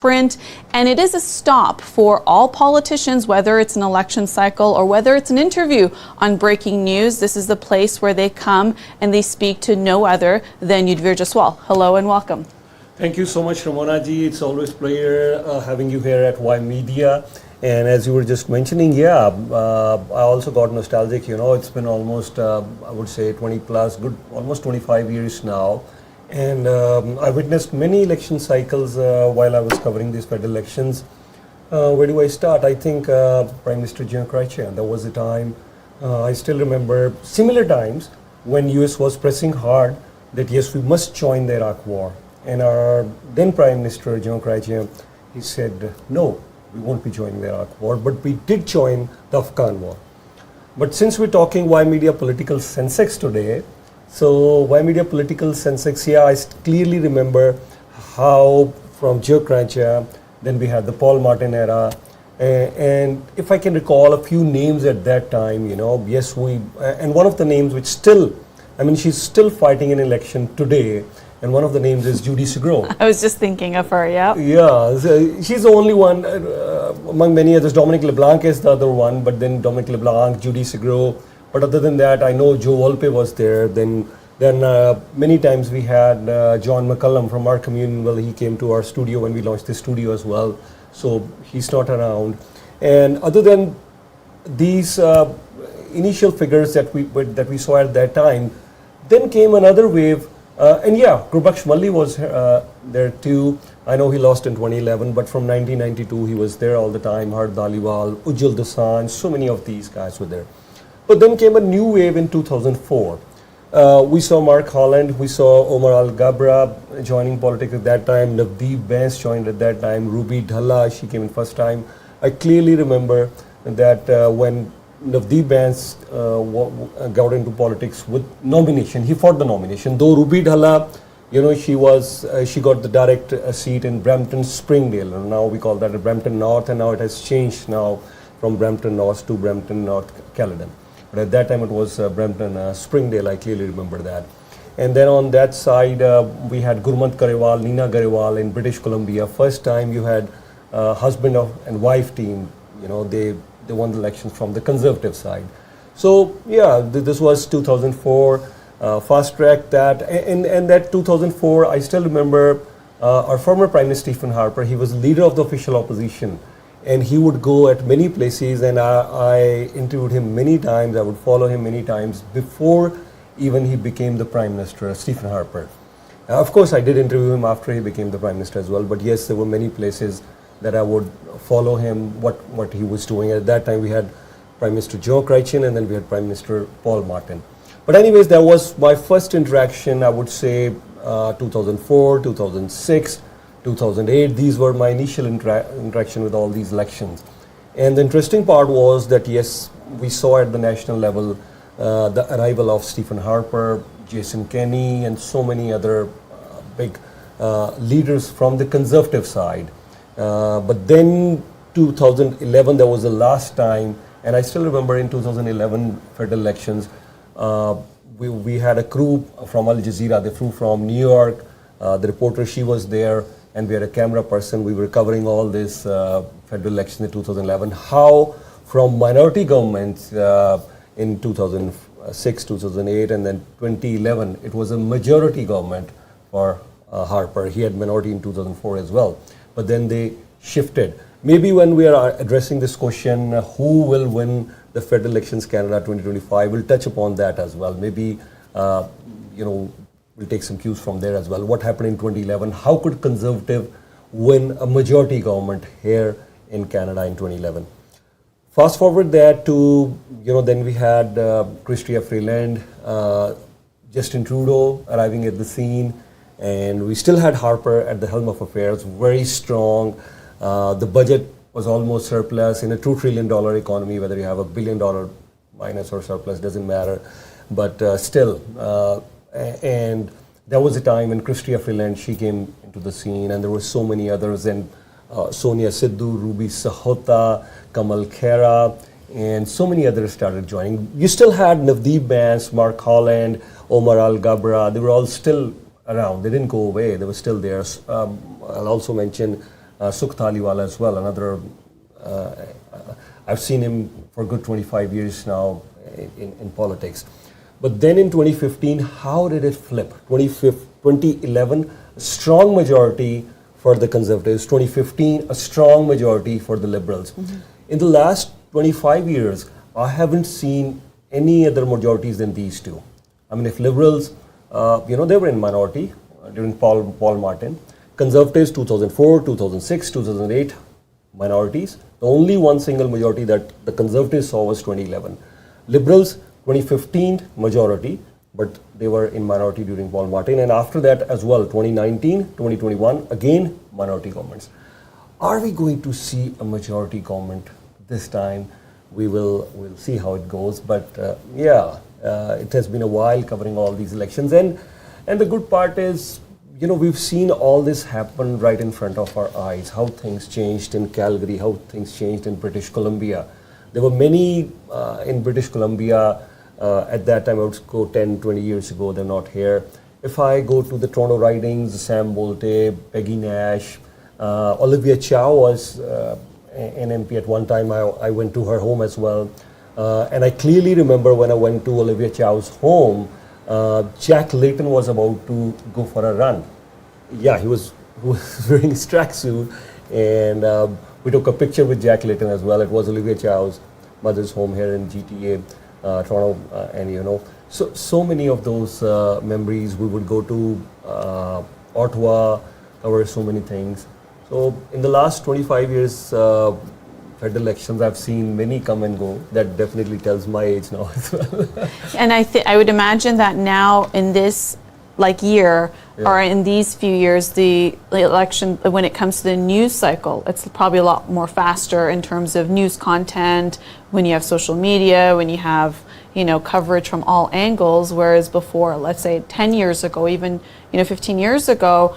print, and it is a stop for all politicians, whether it's an election cycle or whether it's an interview on breaking news. This is the place where they come and they speak to no other than Ymedia Jaswal. Hello and welcome. Thank you so much, Ramona ji. It's always a pleasure having you here at Ymedia. And as you were just mentioning, I also got nostalgic. You know, it's been almost, I would say, 20 plus, almost 25 years now. And I witnessed many election cycles while I was covering these federal elections. Where do I start? I think Prime Minister Ymedia, there was a time, I still remember similar times when US was pressing hard that yes, we must join the Iraq war. And our then Prime Minister Ymedia, he said, no, we won't be joining the Iraq war, but we did join the Afghan war. But since we're talking Ymedia political Sensex today, so Ymedia political Sensex, I clearly remember how from Ymedia, then we had the Paul Martin era, and if I can recall a few names at that time, you know, yes, and one of the names which still, I mean, she's still fighting an election today, and one of the names is Judy Segro. I was just thinking of her, yeah. Yeah, so she's the only one among many others. Dominic LeBlanc is the other one, but then Dominic LeBlanc, Judy Segro. But other than that, I know Joe Volpe was there. Then many times we had John McCullum from our community. Well, he came to our studio when we launched the studio as well. So he's not around. And other than these initial figures that we saw at that time, then came another wave. Gurbaksh Malli was there too. I know he lost in 2011, but from 1992 he was there all the time. Har Dhaliwal, Ujjwal Dosanjh, so many of these guys were there. But then came a new wave in 2004. We saw Mark Holland, we saw Omar Al-Ghabra joining politics at that time, Navdeep Bains joined at that time, Ruby Dhalla, she came in first time. I clearly remember that when Navdeep Bains got into politics with nomination, he fought the nomination. Though Ruby Dhalla, you know, she got the direct seat in Brampton Springdale, and now we call that Brampton North, and now it has changed now from Brampton North to Brampton North Caledon. But at that time it was Brampton Springdale, I clearly remember that. And then on that side, we had Gurmat Garewal, Nina Garewal in British Columbia. First time you had husband and wife team, you know, they won the elections from the conservative side. So yeah, this was 2004, fast track that. And that 2004, I still remember our former Prime Minister Stephen Harper, he was leader of the official opposition. And he would go at many places, and I interviewed him many times. I would follow him many times before even he became the Prime Minister, Stephen Harper. Of course, I did interview him after he became the Prime Minister as well. But yes, there were many places that I would follow him, what he was doing. At that time, we had Prime Minister Ymedia, and then we had Prime Minister Paul Martin. But anyways, that was my first interaction, I would say 2004, 2006. 2008, these were my initial interaction with all these elections. And the interesting part was that yes, we saw at the national level the arrival of Stephen Harper, Jason Kenney, and so many other big leaders from the conservative side. But then 2011, that was the last time, and I still remember in 2011 federal elections, we had a crew from Al Jazeera, they flew from New York, the reporter, she was there, and we had a camera person. We were covering all this federal election in 2011. How from minority governments in 2006, 2008, and then 2011, it was a majority government for Harper. He had minority in 2004 as well. But then they shifted. Maybe when we are addressing this question, who will win the federal elections Canada 2025, we'll touch upon that as well. Maybe, you know, we'll take some cues from there as well. What happened in 2011? How could Conservative win a majority government here in Canada in 2011? Fast forward that to, you know, then we had Chrystia Freeland, Justin Trudeau arriving at the scene, and we still had Harper at the helm of affairs, very strong. The budget was almost surplus in a $2 trillion economy, whether you have $1 billion minus or surplus, doesn't matter. But still, and there was a time when Chrystia Freeland, she came into the scene, and there were so many others, and Sonia Sidhu, Ruby Sahota, Kamal Khera, and so many others started joining. You still had Navdeep Bains, Mark Holland, Omar Al-Ghabra. They were all still around. They didn't go away. They were still there. I'll also mention Sukh Thaliwala as well, another, I've seen him for a good 25 years now in politics. But then in 2015, how did it flip? 2011, a strong majority for the Conservatives. 2015, a strong majority for the Liberals. In the last 25 years, I haven't seen any other majorities than these two. I mean, if Liberals, they were in minority during Paul Martin. Conservatives, 2004, 2006, 2008, minorities. The only one single majority that the Conservatives saw was 2011. Liberals, 2015, majority, but they were in minority during Paul Martin. And after that as well, 2019, 2021, again, minority governments. Are we going to see a majority government this time? We'll see how it goes. But it has been a while covering all these elections. And the good part is, we've seen all this happen right in front of our eyes, how things changed in Calgary, how things changed in British Columbia. There were many in British Columbia at that time. I would go 10, 20 years ago, they're not here. If I go to the Toronto ridings, Sam Bolte, Peggy Nash, Olivia Chow was an MP at one time. I went to her home as well. And I clearly remember when I went to Olivia Chow's home, Jack Layton was about to go for a run. Yeah, he was wearing his tracksuit, and we took a picture with Jack Layton as well. It was Olivia Chow's mother's home here in GTA, Toronto, and so many of those memories. We would go to Ottawa, cover so many things. So in the last 25 years, federal elections, I've seen many come and go. That definitely tells my age now as well. And I would imagine that now in this year, or in these few years, the election, when it comes to the news cycle, it's probably a lot more faster in terms of news content, when you have social media, when you have coverage from all angles, whereas before, let's say 10 years ago, even 15 years ago,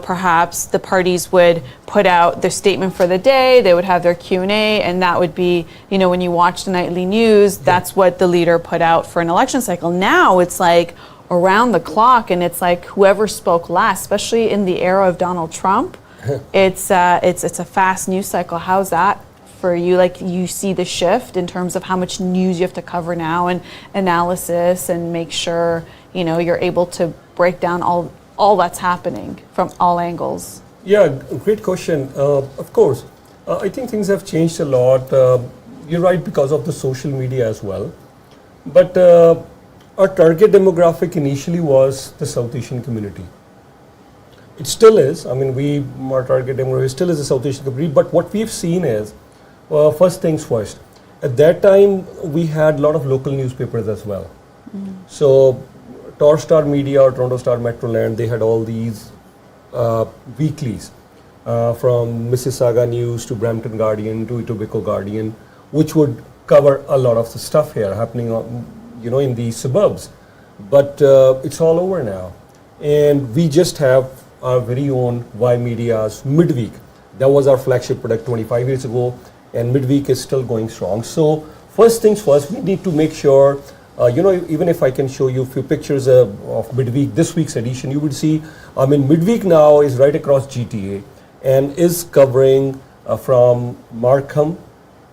perhaps the parties would put out their statement for the day, they would have their Q&A, and that would be, when you watch the nightly news, that's what the leader put out for an election cycle. Now it's like around the clock, and it's like whoever spoke last, especially in the era of Donald Trump, it's a fast news cycle. How's that for you? You see the shift in terms of how much news you have to cover now, and analysis, and make sure you're able to break down all that's happening from all angles. Yeah, great question. Of course, I think things have changed a lot. You're right, because of the social media as well. But our target demographic initially was the South Asian community. It still is. I mean, our target demographic still is the South Asian community. But what we've seen is, first things first. At that time, we had a lot of local newspapers as well. So, Torstar Media or Toronto Star Metroland, they had all these weeklies, from Mississauga News to Brampton Guardian to Etobicoke Guardian, which would cover a lot of the stuff here happening in the suburbs. But it's all over now. And we just have our very own Ymedia's Midweek. That was our flagship product 25 years ago, and Midweek is still going strong. So first things first, we need to make sure, even if I can show you a few pictures of Midweek, this week's edition, you would see, Midweek now is right across GTA and is covering from Markham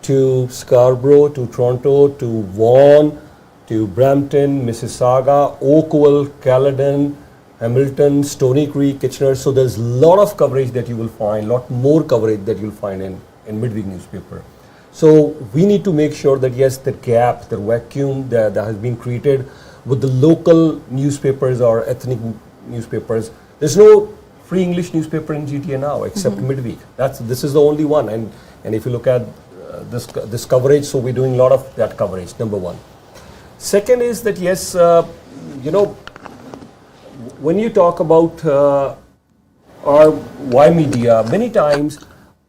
to Scarborough to Toronto to Vaughan to Brampton, Mississauga, Oakville, Caledon, Hamilton, Stony Creek, Kitchener. So there's a lot of coverage that you will find, lot more coverage that you'll find in Midweek newspaper. So we need to make sure that yes, the gap, the vacuum that has been created with the local newspapers or ethnic newspapers. There's no free English newspaper in GTA now except Midweek. This is the only one. And if you look at this coverage, so we're doing a lot of that coverage. Number one. Second is that yes, when you talk about our Ymedia, many times,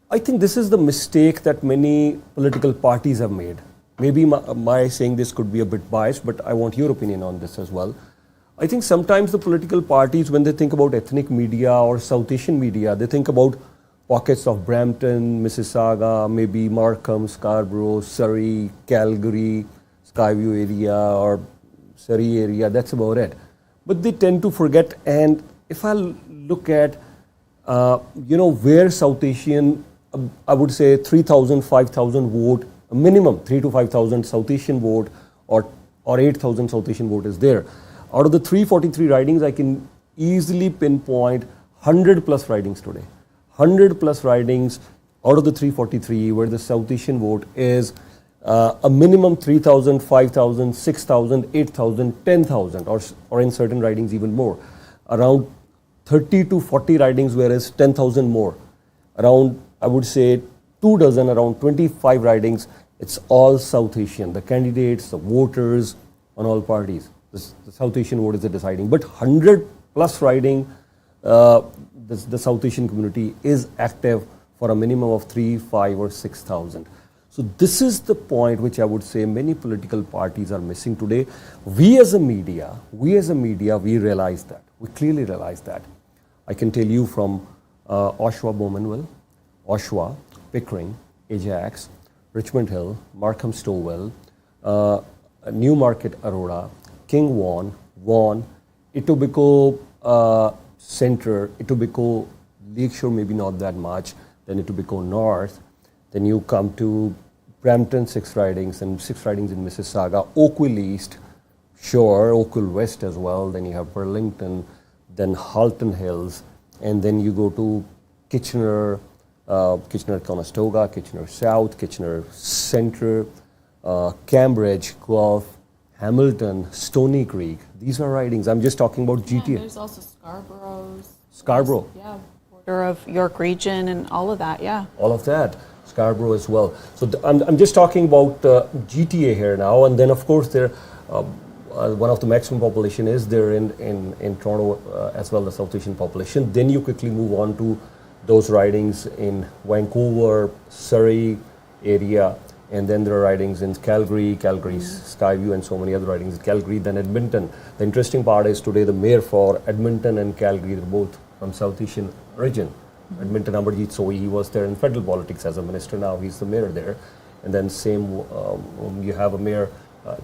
I think this is the mistake that many political parties have made. Maybe my saying this could be a bit biased, but I want your opinion on this as well. I think sometimes the political parties, when they think about ethnic media or South Asian media, they think about pockets of Brampton, Mississauga, maybe Markham, Scarborough, Surrey, Calgary, Skyview area or Surrey area, that's about it. But they tend to forget, and if I look at where South Asian, I would say 3,000, 5,000 vote, a minimum 3 to 5,000 South Asian vote or 8,000 South Asian vote is there. Out of the 343 ridings, I can easily pinpoint 100 plus ridings today. 100 plus ridings out of the 343 where the South Asian vote is a minimum 3,000, 5,000, 6,000, 8,000, 10,000 or in certain ridings even more. Around 30 to 40 ridings, whereas 10,000 more. Around, I would say, 2 dozen, around 25 ridings, it's all South Asian. The candidates, the voters on all parties. The South Asian vote is the deciding. But 100 plus riding, the South Asian community is active for a minimum of 3, 5 or 6,000. So this is the point which I would say many political parties are missing today. We as a media, we realize that. We clearly realize that. I can tell you from Oshawa, Bowmanville, Oshawa, Pickering, Ajax, Richmond Hill, Markham Stowell, Newmarket Aurora, King Vaughan, Etobicoke Centre, Etobicoke Lakeshore, maybe not that much, then Etobicoke North, then you come to Brampton 6 ridings and 6 ridings in Mississauga, Oakville East, Shore, Oakville West as well, then you have Burlington, then Halton Hills, and then you go to Kitchener, Kitchener-Conestoga, Kitchener South, Kitchener Centre, Cambridge, Guelph, Hamilton, Stony Creek. These are ridings. I'm just talking about GTA. Yeah, there's also Scarborough. Yeah, border of York Region and all of that, yeah. All of that. Scarborough as well. So I'm just talking about GTA here now, and then of course there, one of the maximum population is there in Toronto as well, the South Asian population. Then you quickly move on to those ridings in Vancouver, Surrey area, and then there are ridings in Calgary, Skyview, and so many other ridings in Calgary, then Edmonton. The interesting part is today the mayor for Edmonton and Calgary, they're both from South Asian origin. Edmonton, Amarjeet Sohi, he was there in federal politics as a minister, now he's the mayor there. And then same, you have a mayor,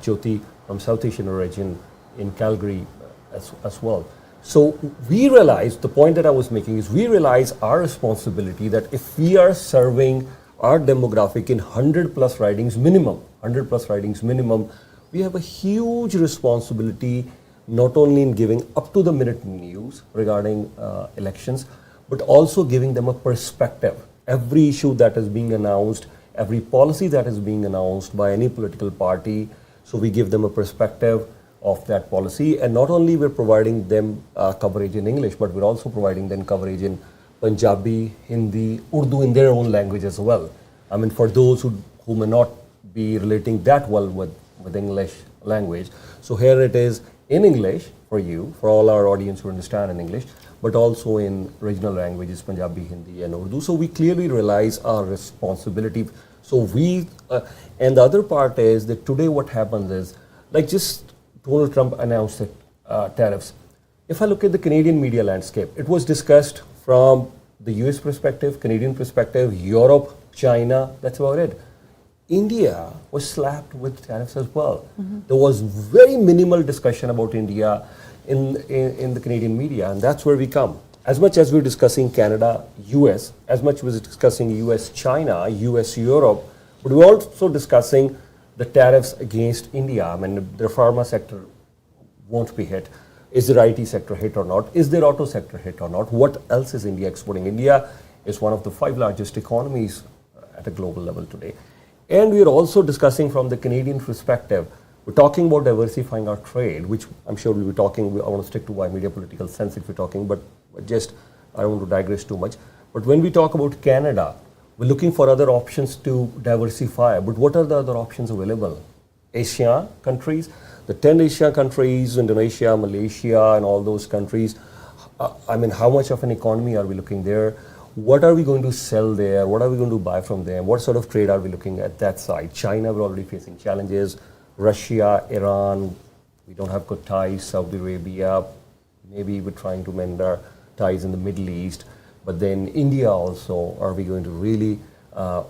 Jyoti, from South Asian origin in Calgary as well. So we realize, the point that I was making is we realize our responsibility that if we are serving our demographic in 100 plus ridings minimum, we have a huge responsibility not only in giving up to the minute news regarding elections, but also giving them a perspective. Every issue that is being announced, every policy that is being announced by any political party, so we give them a perspective of that policy. And not only we're providing them coverage in English, but we're also providing them coverage in Punjabi, Hindi, Urdu in their own language as well. I mean, for those who may not be relating that well with English language. So here it is in English for you, for all our audience who understand in English, but also in regional languages, Punjabi, Hindi, and Urdu. So we clearly realize our responsibility. So and the other part is that today what happens is, like just Donald Trump announced tariffs. If I look at the Canadian media landscape, it was discussed from the US perspective, Canadian perspective, Europe, China, that's about it. India was slapped with tariffs as well. Mm-hmm. There was very minimal discussion about India in the Canadian media, and that's where we come. As much as we're discussing Canada, US, as much as we're discussing US, China, US, Europe, but we're also discussing the tariffs against India. I mean, the pharma sector won't be hit. Is the IT sector hit or not? Is their auto sector hit or not? What else is India exporting? India is one of the 5 largest economies at a global level today. And we are also discussing from the Canadian perspective. We're talking about diversifying our trade, which I'm sure we'll be talking. I want to stick to Ymedia political sense if we're talking, but just I don't want to digress too much. But when we talk about Canada, we're looking for other options to diversify. But what are the other options available? Asia countries, the 10 Asia countries, Indonesia, Malaysia, and all those countries. I mean, how much of an economy are we looking there? What are we going to sell there? What are we going to buy from them? What sort of trade are we looking at that side? China, we're already facing challenges. Russia, Iran, we don't have good ties. Saudi Arabia, maybe we're trying to mend our ties in the Middle East. But then India also, are we going to really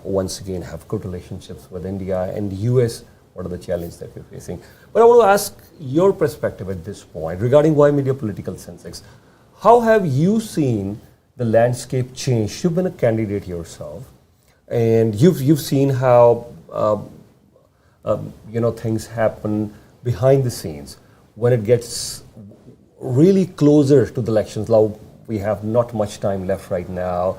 once again have good relationships with India and the US? What are the challenges that we're facing? But I want to ask your perspective at this point regarding Ymedia political Sensex. How have you seen the landscape changed. You've been a candidate yourself, and you've seen how things happen behind the scenes when it gets really closer to the elections. Now we have not much time left right now,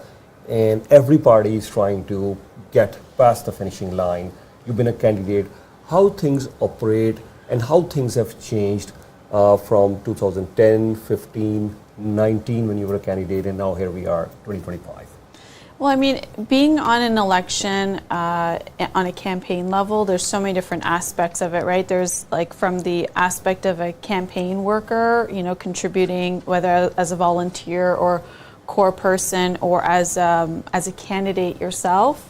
and every party is trying to get past the finishing line. You've been a candidate. How things operate and how things have changed from 2010, 15, 19 when you were a candidate, and now here we are, 2025. Well, I mean, being on an election on a campaign level, there's so many different aspects of it, right? There's like from the aspect of a campaign worker, contributing, whether as a volunteer or core person or as a candidate yourself.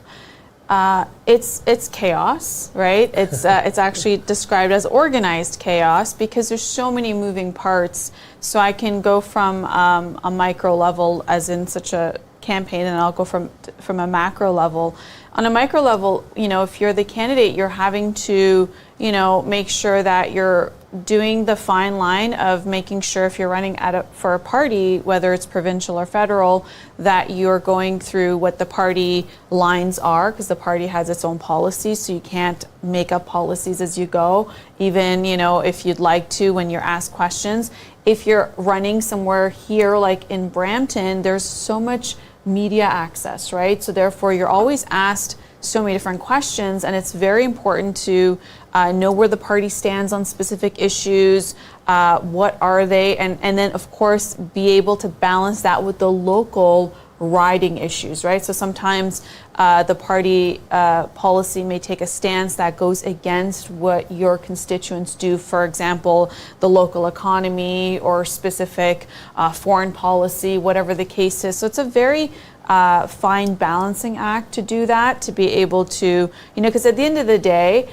It's chaos, right? It's actually described as organized chaos because there's so many moving parts. So I can go from a micro level, as in such a campaign, and I'll go from a macro level. On a micro level, if you're the candidate, you're having to, make sure that you're doing the fine line of making sure if you're running for a party, whether it's provincial or federal, that you're going through what the party lines are, because the party has its own policies, so you can't make up policies as you go, even, if you'd like to when you're asked questions. If you're running somewhere here, like in Brampton, there's so much media access, right? So therefore, you're always asked so many different questions, and it's very important to know where the party stands on specific issues, what are they, and then of course be able to balance that with the local riding issues, right? So sometimes the party policy may take a stance that goes against what your constituents do, for example, the local economy or specific foreign policy, whatever the case is. So it's a very fine balancing act to do that, to be able to, because at the end of the day,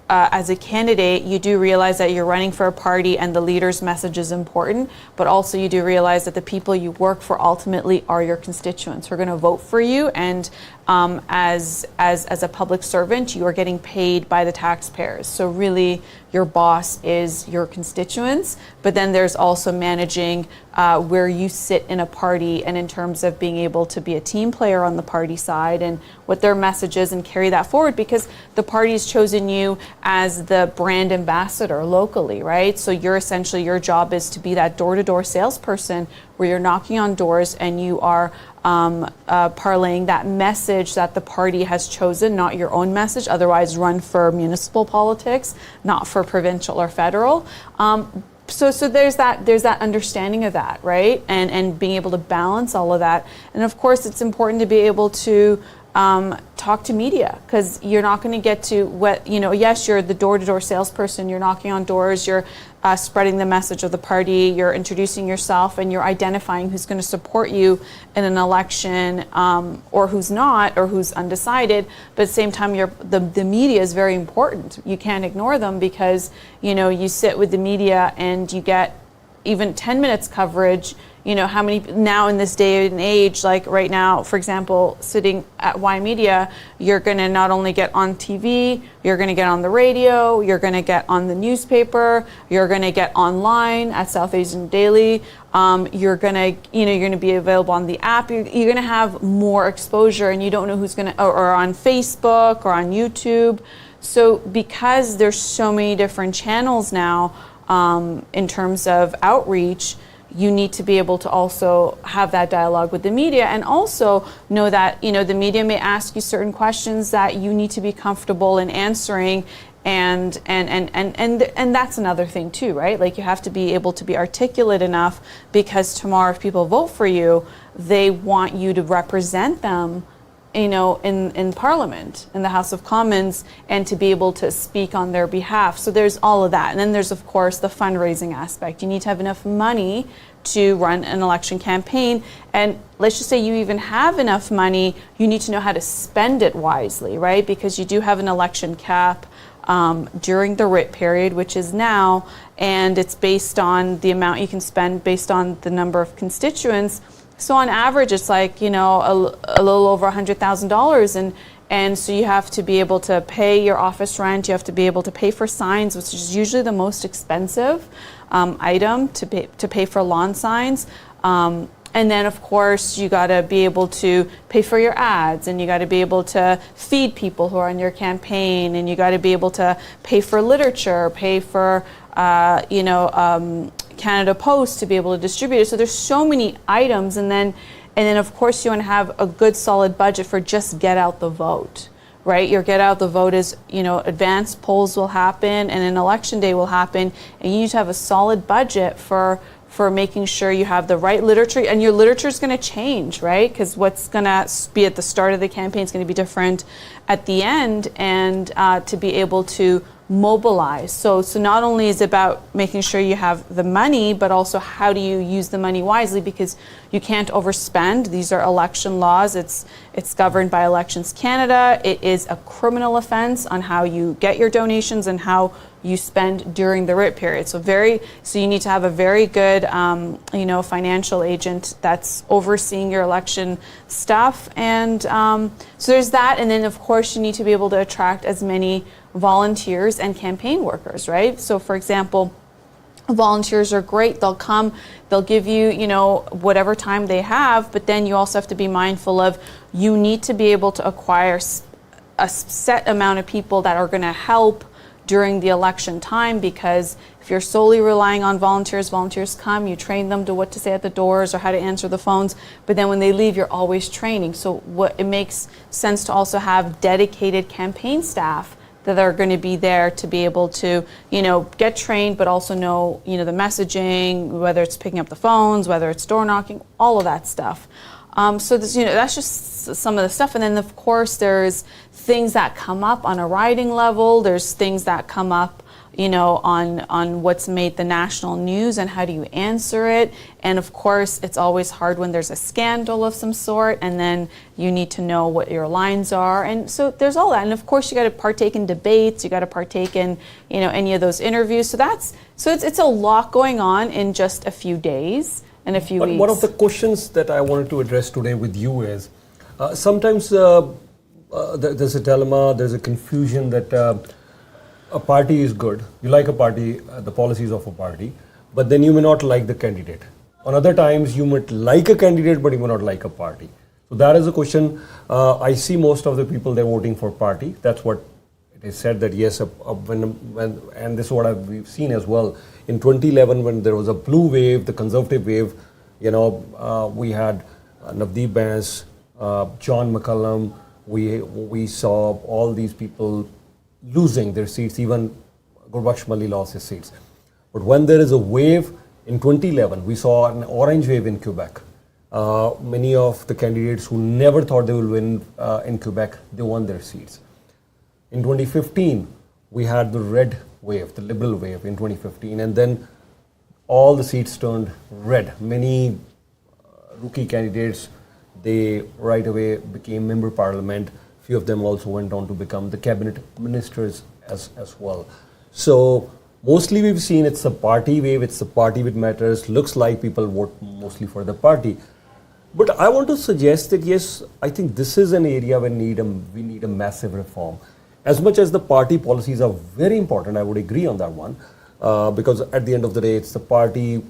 as a candidate, you do realize that you're running for a party and the leader's message is important, but also you do realize that the people you work for ultimately are your constituents who are going to vote for you. And as a public servant, you are getting paid by the taxpayers. So really, your boss is your constituents, but then there's also managing where you sit in a party and in terms of being able to be a team player on the party side and what their message is and carry that forward, because the party's chosen you as the brand ambassador locally, right? So you're essentially, your job is to be that door-to-door salesperson where you're knocking on doors and you are parlaying that message that the party has chosen, not your own message, otherwise run for municipal politics, not for provincial or federal. So there's that understanding of that, right? And being able to balance all of that. And of course, it's important to be able to talk to media, because you're not going to get to what, yes, you're the door-to-door salesperson, you're knocking on doors, you're spreading the message of the party, you're introducing yourself, and you're identifying who's going to support you in an election, or who's not, or who's undecided. But at the same time, the media is very important. You can't ignore them, because, you sit with the media and you get even 10 minutes coverage. How many now in this day and age, like right now, for example, sitting at Ymedia, you're going to not only get on TV, you're going to get on the radio, you're going to get on the newspaper, you're going to get online at South Asian Daily. You're going to be available on the app. You're going to have more exposure, and you don't know who's going to, or on Facebook or on YouTube. So because there's so many different channels now in terms of outreach, you need to be able to also have that dialogue with the media, and also know that the media may ask you certain questions that you need to be comfortable in answering, and that's another thing too, right? Like, you have to be able to be articulate enough, because tomorrow if people vote for you, they want you to represent them in Parliament, in the House of Commons, and to be able to speak on their behalf. So there's all of that. And then there's, of course, the fundraising aspect. You need to have enough money to run an election campaign. And let's just say you even have enough money, you need to know how to spend it wisely, right? Because you do have an election cap during the writ period, which is now, and it's based on the amount you can spend based on the number of constituents. So on average, it's like, a little over $100,000. And so you have to be able to pay your office rent. You have to be able to pay for signs, which is usually the most expensive item to pay for lawn signs. And then, of course, you got to be able to pay for your ads, and you got to be able to feed people who are on your campaign, and you got to be able to pay for literature, pay for, Canada Post to be able to distribute it. So there's so many items, and then of course you want to have a good solid budget for just get out the vote, right? Your get out the vote is, advanced polls will happen and an election day will happen, and you need to have a solid budget for making sure you have the right literature, and your literature is going to change, right? Because what's going to be at the start of the campaign is going to be different at the end, and to be able to mobilize. So not only is it about making sure you have the money, but also how do you use the money wisely, because you can't overspend. These are election laws. It's governed by Elections Canada. It is a criminal offense on how you get your donations and how you spend during the writ period. So you need to have a very good financial agent that's overseeing your election stuff. And so there's that. And then of course you need to be able to attract as many volunteers and campaign workers, right? So for example, volunteers are great. They'll come, they'll give you, whatever time they have, but then you also have to be mindful of, you need to be able to acquire a set amount of people that are going to help during the election time, because if you're solely relying on volunteers come, you train them to what to say at the doors or how to answer the phones, but then when they leave, you're always training. So it makes sense to also have dedicated campaign staff that are going to be there to be able to, get trained, but also know, the messaging, whether it's picking up the phones, whether it's door knocking, all of that stuff. So this, that's just some of the stuff. And then of course there's things that come up on a riding level. There's things that come up, on what's made the national news and how do you answer it. And of course it's always hard when there's a scandal of some sort, and then you need to know what your lines are. And so there's all that. And of course you got to partake in debates. You got to partake in, any of those interviews. So it's a lot going on in just a few days. In a few weeks. One of the questions that I wanted to address today with you is, sometimes there's a dilemma, there's a confusion that a party is good. You like a party, the policies of a party, but then you may not like the candidate. On other times, you might like a candidate, but you may not like a party. So that is a question. I see most of the people, they're voting for party. That's what it is said, that yes, and this is what we've seen as well. In 2011, when there was a blue wave, the conservative wave, we had Navdeep Bains, John McCallum. We saw all these people losing their seats. Even Gurbaksh Malli lost his seats. But when there is a wave in 2011, we saw an orange wave in Quebec. Many of the candidates who never thought they would win in Quebec, they won their seats. In 2015, we had the red wave, the liberal wave in 2015, and then all the seats turned red. Many rookie candidates, they right away became member parliament. Few of them also went on to become the cabinet ministers as well. So mostly we've seen it's a party wave, it's a party which matters. Looks like people vote mostly for the party. But I want to suggest that yes, I think this is an area where we need a massive reform. As much as the party policies are very important, I would agree on that one, because at the end of the day, it's the party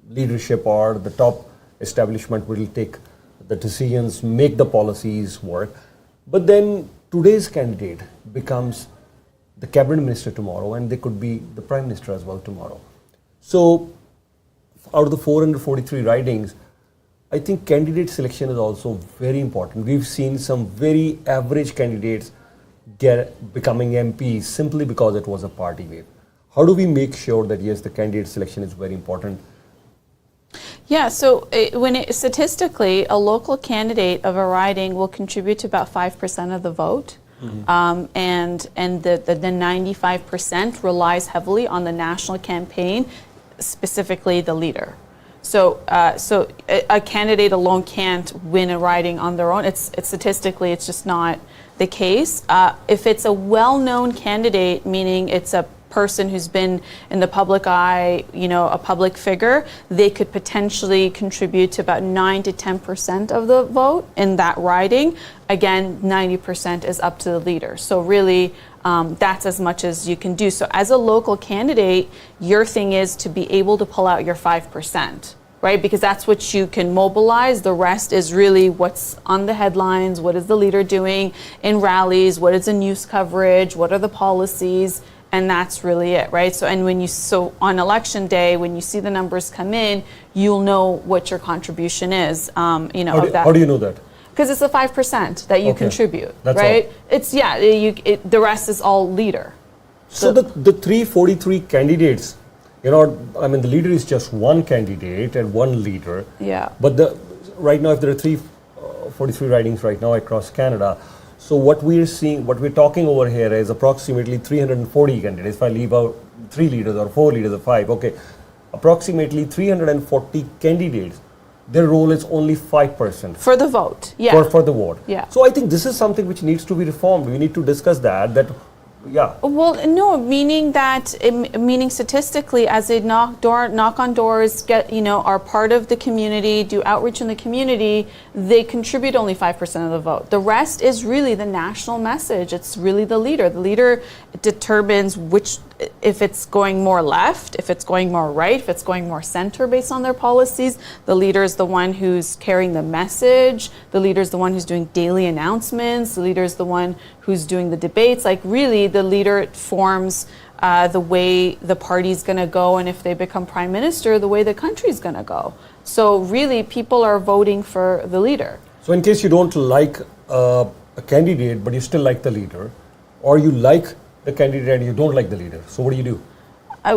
leadership or the top establishment will take the decisions, make the policies work. But then today's candidate becomes the cabinet minister tomorrow, and they could be the prime minister as well tomorrow. So out of the 443 ridings, I think candidate selection is also very important. We've seen some very average candidates becoming MPs simply because it was a party wave. How do we make sure that yes, the candidate selection is very important? Yeah, so statistically, a local candidate of a riding will contribute to about 5% of the vote. Mm-hmm. And the 95% relies heavily on the national campaign, specifically the leader. So a candidate alone can't win a riding on their own. It's statistically, it's just not the case. If it's a well-known candidate, meaning it's a person who's been in the public eye, a public figure, they could potentially contribute to about 9 to 10% of the vote in that riding. Again, 90% is up to the leader. So really, that's as much as you can do. So as a local candidate, your thing is to be able to pull out your 5%. right? Because that's what you can mobilize. The rest is really what's on the headlines, what is the leader doing in rallies, what is the news coverage, what are the policies, and that's really it, right? So, and on election day, when you see the numbers come in, you'll know what your contribution is, How do you know that? Because it's the 5% that you contribute, That's right? all. It's, the rest is all leader. So the 343 candidates, the leader is just one candidate and one leader. Yeah. But right now, if there are 343 ridings right now across Canada, so what we're talking over here is approximately 340 candidates. If I leave out 3 leaders or 4 leaders or 5, approximately 340 candidates. Their role is only 5%. For the vote, yeah. For the vote. Yeah. So I think this is something which needs to be reformed. We need to discuss that. Yeah. Well, no, meaning statistically, as they knock on doors, are part of the community, do outreach in the community, they contribute only 5% of the vote. The rest is really the national message. It's really the leader. The leader determines if it's going more left, if it's going more right, if it's going more center based on their policies. The leader is the one who's carrying the message. The leader is the one who's doing daily announcements. The leader is the one who's doing the debates. Like really, the leader forms the way the party's going to go, and if they become prime minister, the way the country's going to go. So really, people are voting for the leader. So in case you don't like a candidate, but you still like the leader, or you like the candidate and you don't like the leader, so what do you do?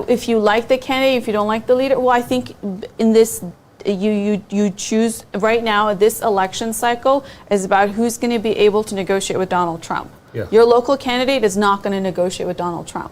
If you like the candidate, if you don't like the leader, well, I think in this, you choose right now. This election cycle is about who's going to be able to negotiate with Donald Trump. Yeah. Your local candidate is not going to negotiate with Donald Trump.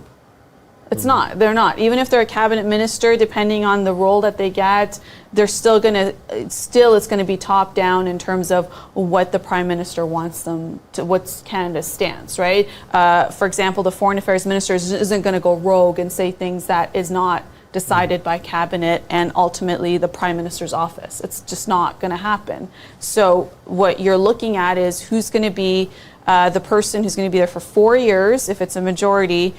It's not. They're not. Even if they're a cabinet minister, depending on the role that they get, they're still it's going to be top down in terms of what the prime minister wants them to, what's Canada's stance, right? For example, the foreign affairs minister isn't going to go rogue and say things that is not decided by cabinet and ultimately the prime minister's office. It's just not going to happen. So what you're looking at is who's going to be the person who's going to be there for 4 years, if it's a majority,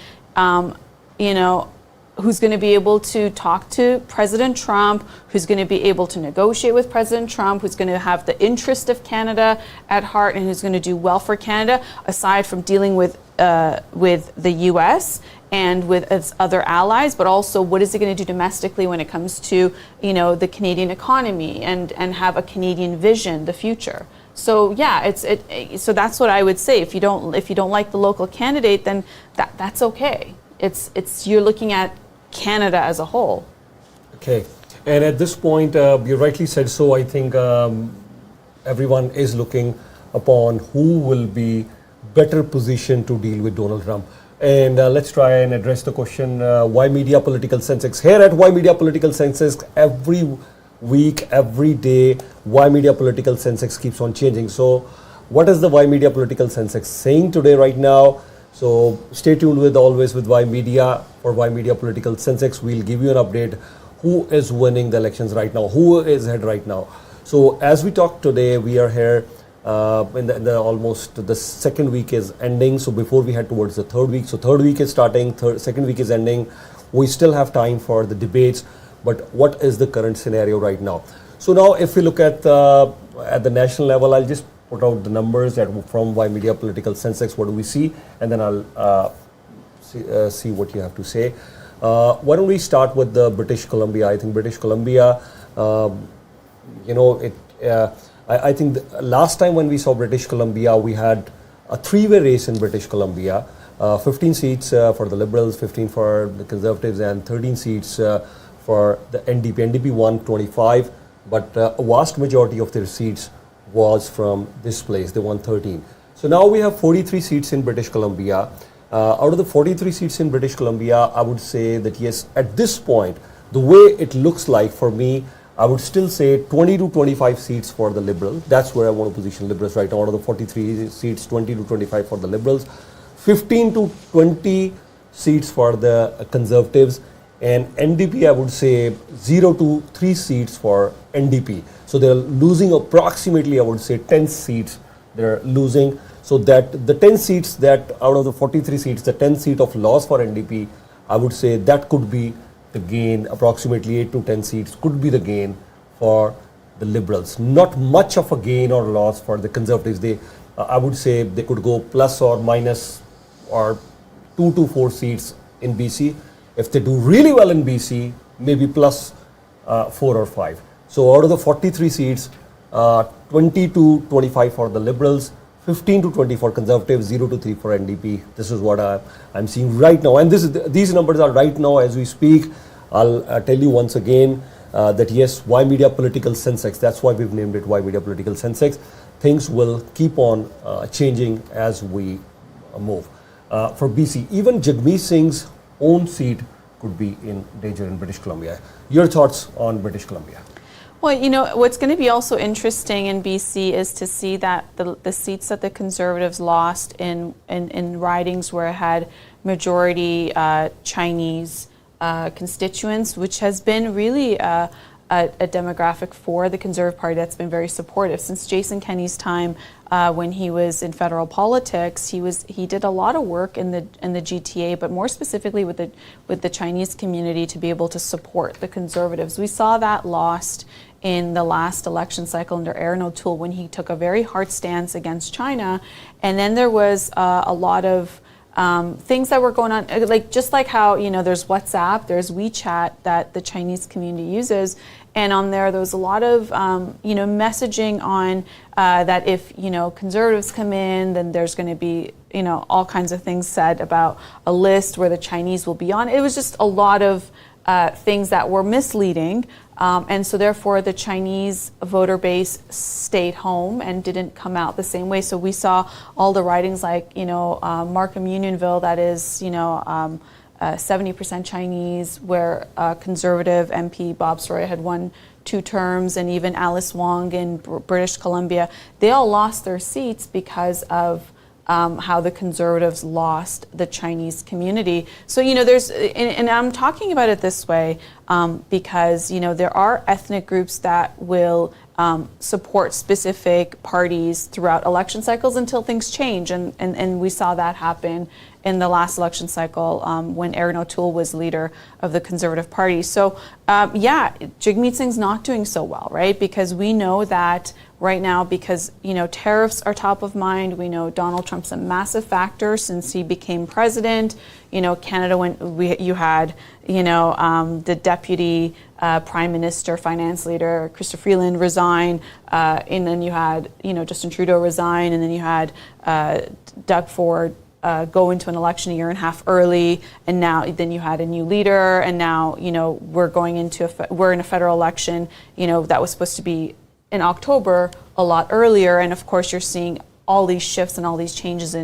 who's going to be able to talk to President Trump, who's going to be able to negotiate with President Trump, who's going to have the interest of Canada at heart, and who's going to do well for Canada, aside from dealing with the U.S. and with its other allies, but also what is it going to do domestically when it comes to, the Canadian economy and have a Canadian vision, the future. So yeah, so that's what I would say. If you don't like the local candidate, then that's okay. You're looking at Canada as a whole. Okay, and at this point, you rightly said so. I think everyone is looking upon who will be better positioned to deal with Donald Trump. And let's try and address the question: Ymedia Political Sensex. Here at Ymedia Political Sensex, every week, every day, Ymedia Political Sensex keeps on changing. So, what is the Ymedia Political Sensex saying today, right now? So stay tuned always with Ymedia. For Ymedia Political Sensex, we'll give you an update who is winning the elections right now, who is ahead right now. So as we talk today, we are here in the almost the second week is ending. So before we head towards the third week, so third week is starting, second week is ending. We still have time for the debates, but what is the current scenario right now? So now if we look at the national level, I'll just put out the numbers from Ymedia Political Sensex. What do we see? And then I'll see what you have to say. Why don't we start with the British Columbia? I think British Columbia, I think last time when we saw British Columbia, we had a 3-way race in British Columbia. 15 seats for the Liberals, 15 for the Conservatives, and 13 seats for the NDP. NDP won 25, but a vast majority of their seats was from this place. They won 13. So now we have 43 seats in British Columbia. Out of the 43 seats in British Columbia, I would say that yes, at this point, the way it looks like for me, I would still say 20 to 25 seats for the Liberals. That's where I want to position Liberals right now. Out of the 43 seats, 20 to 25 for the Liberals, 15 to 20 seats for the Conservatives, and NDP, I would say 0 to 3 seats for NDP. So they're losing approximately, I would say, 10 seats they're losing. So that the 10 seats that out of the 43 seats, the 10 seat of loss for NDP, I would say that could be the gain. Approximately 8 to 10 seats could be the gain for the Liberals. Not much of a gain or loss for the Conservatives. They, I would say, they could go plus or minus or 2 to 4 seats in BC. If they do really well in BC, maybe plus 4 or 5. So out of the 43 seats, 20 to 25 for the Liberals, 15 to 20 for Conservatives, 0 to 3 for NDP. This is what I'm seeing right now. And these numbers are right now as we speak. I'll tell you once again that yes, Ymedia Political Sensex, that's why we've named it Ymedia Political Sensex. Things will keep on changing as we move. For BC, even Jagmeet Singh's own seat could be in danger in British Columbia. Your thoughts on British Columbia? Well, you know, what's going to be also interesting in BC is to see that the seats that the Conservatives lost in ridings where it had majority Chinese constituents, which has been really a demographic for the Conservative Party that's been very supportive. Since Jason Kenney's time when he was in federal politics, he did a lot of work in the GTA, but more specifically with the Chinese community to be able to support the Conservatives. We saw that lost in the last election cycle under Aaron O'Toole when he took a very hard stance against China, and then there was a lot of things that were going on, like just like how, you know, there's WhatsApp, there's WeChat that the Chinese community uses, and on there was a lot of you know, messaging on that if, you know, Conservatives come in, then there's going to be, you know, all kinds of things said about a list where the Chinese will be on. It was just a lot of things that were misleading. And so therefore the Chinese voter base stayed home and didn't come out the same way. So we saw all the ridings like, you know, Markham Unionville, that is, you know, 70% Chinese, where Conservative MP Bob Soroya had won 2 terms, and even Alice Wong in British Columbia, they all lost their seats because of how the Conservatives lost the Chinese community. So, you know, there's, and I'm talking about it this way because, you know, there are ethnic groups that will support specific parties throughout election cycles until things change. And we saw that happen in the last election cycle when Aaron O'Toole was leader of the Conservative Party. So, yeah, Jagmeet Singh's not doing so well, right? Because we know that right now, because, you know, tariffs are top of mind. We know Donald Trump's a massive factor since he became president. You know, Canada, you had, you know, the deputy prime minister, finance leader, Chrystia Freeland resign, and then you had, you know, Justin Trudeau resign, and then you had Doug Ford go into an election a year and a half early, and now then you had a new leader, and now, you know, we're in a federal election, you know, that was supposed to be in October a lot earlier, and of course you're seeing all these shifts and all these changes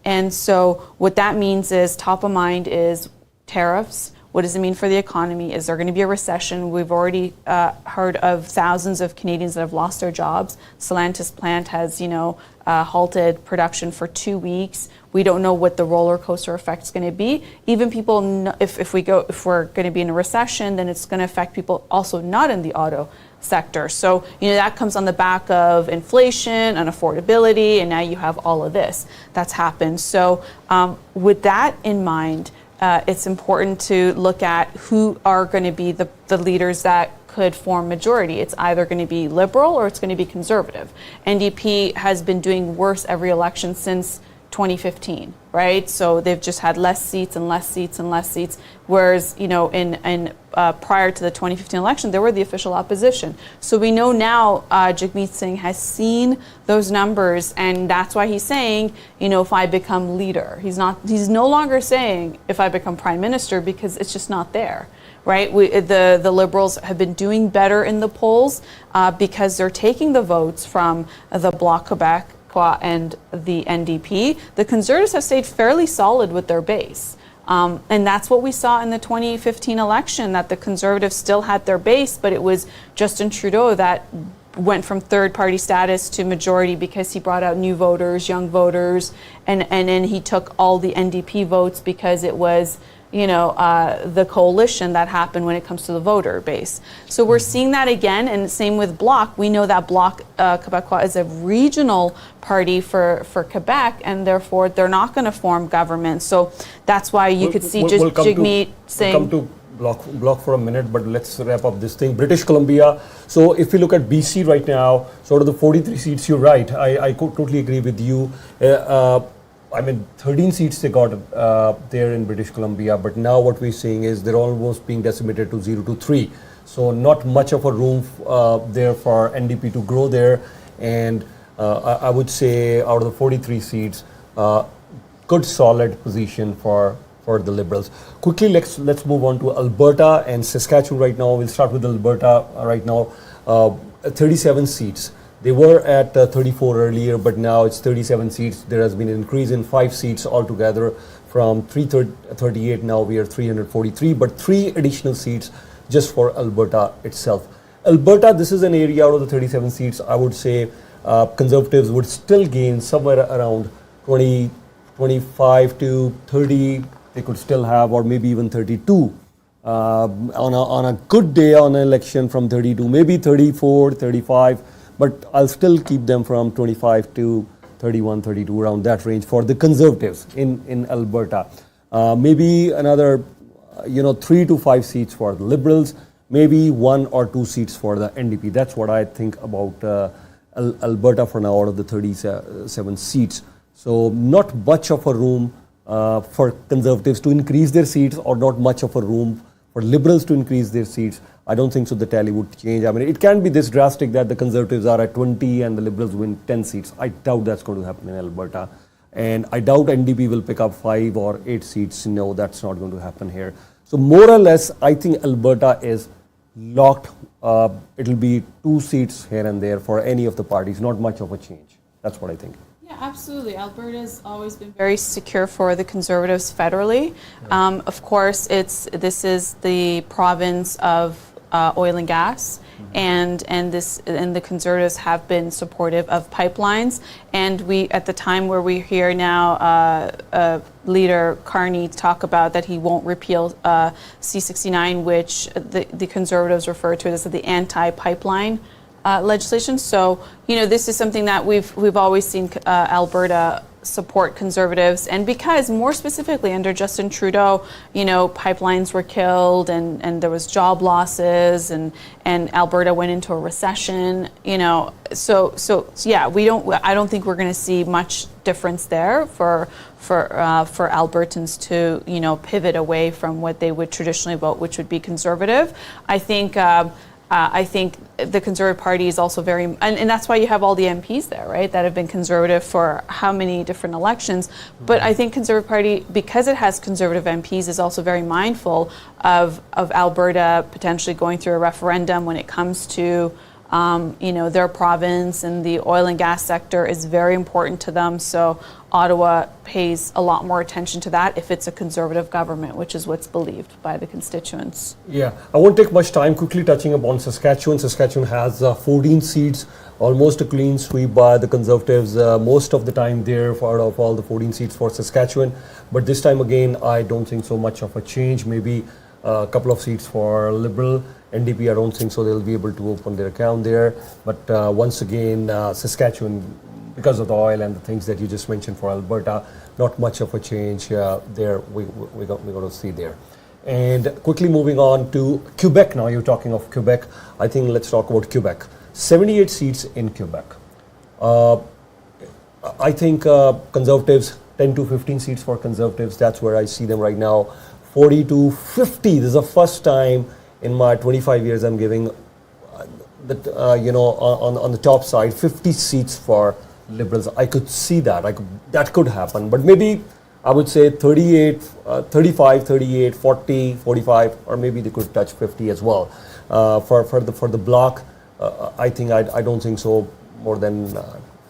and so what that means is top of mind is tariffs. What does it mean for the economy? Is there going to be a recession? We've already heard of thousands of Canadians that have lost their jobs. Stellantis plant has, you know, halted production for 2 weeks. We don't know what the roller coaster effect is going to be. Even people, if we're going to be in a recession, then it's going to affect people also not in the auto sector. So, you know, that comes on the back of inflation and affordability, and now you have all of this that's happened. So with that in mind, it's important to look at who are going to be the leaders that could form majority. It's either going to be Liberal or it's going to be Conservative. NDP has been doing worse every election since 2015, right? So they've just had less seats and less seats and less seats, whereas, you know, in prior to the 2015 election, they were the official opposition. So we know now Jagmeet Singh has seen those numbers, and that's why he's saying, you know, if I become leader. He's no longer saying if I become prime minister, because it's just not there. Right, the Liberals have been doing better in the polls because they're taking the votes from the Bloc Quebec and the NDP. The Conservatives have stayed fairly solid with their base. And that's what we saw in the 2015 election, that the Conservatives still had their base, but it was Justin Trudeau that went from third party status to majority because he brought out new voters, young voters, and then he took all the NDP votes because it was, you know, the coalition that happened when it comes to the voter base. So we're seeing that again, and same with Bloc. We know that Bloc Québécois is a regional party for Quebec, and therefore they're not going to form government. So that's why you could see Jagmeet Singh. We'll come to block for a minute, but let's wrap up this thing. British Columbia. So if we look at BC right now, sort of the 43 seats, you're right. I could totally agree with you. 13 seats they got there in British Columbia, but now what we're seeing is they're almost being decimated to 0 to 3. So not much of a room there for NDP to grow there. And I would say out of the 43 seats, good solid position for the Liberals. Quickly, let's move on to Alberta and Saskatchewan right now. We'll start with Alberta right now. 37 seats. They were at 34 earlier, but now it's 37 seats. There has been an increase in 5 seats altogether from 338. Now we are 343, but 3 additional seats just for Alberta itself. Alberta, this is an area out of the 37 seats, I would say Conservatives would still gain somewhere around 25 to 30. They could still have, or maybe even 32. On a good day on an election from 32, maybe 34, 35. But I'll still keep them from 25 to 31, 32, around that range for the Conservatives in Alberta. Maybe another, 3 to 5 seats for the Liberals, maybe 1 or 2 seats for the NDP. That's what I think about Alberta for now out of the 37 seats. So not much of a room for Conservatives to increase their seats, or not much of a room for Liberals to increase their seats. I don't think so the tally would change. I mean, it can be this drastic that the Conservatives are at 20 and the Liberals win 10 seats. I doubt that's going to happen in Alberta. And I doubt NDP will pick up 5 or 8 seats. No, that's not going to happen here. So more or less, I think Alberta is locked. It'll be 2 seats here and there for any of the parties. Not much of a change. That's what I think. Yeah, absolutely. Alberta's always been very secure for the Conservatives federally. Of course, this is the province of oil and gas, and the Conservatives have been supportive of pipelines. And we, at the time where we hear now Leader Carney talk about that he won't repeal C-69, which the Conservatives refer to as the anti-pipeline legislation. So, this is something that we've always seen Alberta support Conservatives, and because more specifically under Justin Trudeau, pipelines were killed and there was job losses and Alberta went into a recession, so yeah, I don't think we're going to see much difference there for Albertans to pivot away from what they would traditionally vote, which would be Conservative. I think the Conservative Party is also very, and that's why you have all the MPs there, right, that have been Conservative for how many different elections. But I think Conservative Party, because it has Conservative MPs, is also very mindful of Alberta potentially going through a referendum when it comes to their province, and the oil and gas sector is very important to them. So Ottawa pays a lot more attention to that if it's a Conservative government, which is what's believed by the constituents. Yeah, I won't take much time. Quickly touching upon Saskatchewan. Saskatchewan has 14 seats, almost a clean sweep by the Conservatives most of the time there out of all the 14 seats for Saskatchewan. But this time again, I don't think so much of a change. Maybe a couple of seats for Liberal. NDP, I don't think so they'll be able to open their account there. But once again, Saskatchewan, because of the oil and the things that you just mentioned for Alberta, not much of a change there we're going to see there. And quickly moving on to Quebec now. You're talking of Quebec. I think let's talk about Quebec. 78 seats in Quebec. I think Conservatives, 10 to 15 seats for Conservatives. That's where I see them right now. 40 to 50. This is the first time in my 25 years I'm giving on the top side 50 seats for Liberals. I could see that. That could happen. But maybe I would say 38, 35, 38, 40, 45, or maybe they could touch 50 as well. For the bloc, I don't think so more than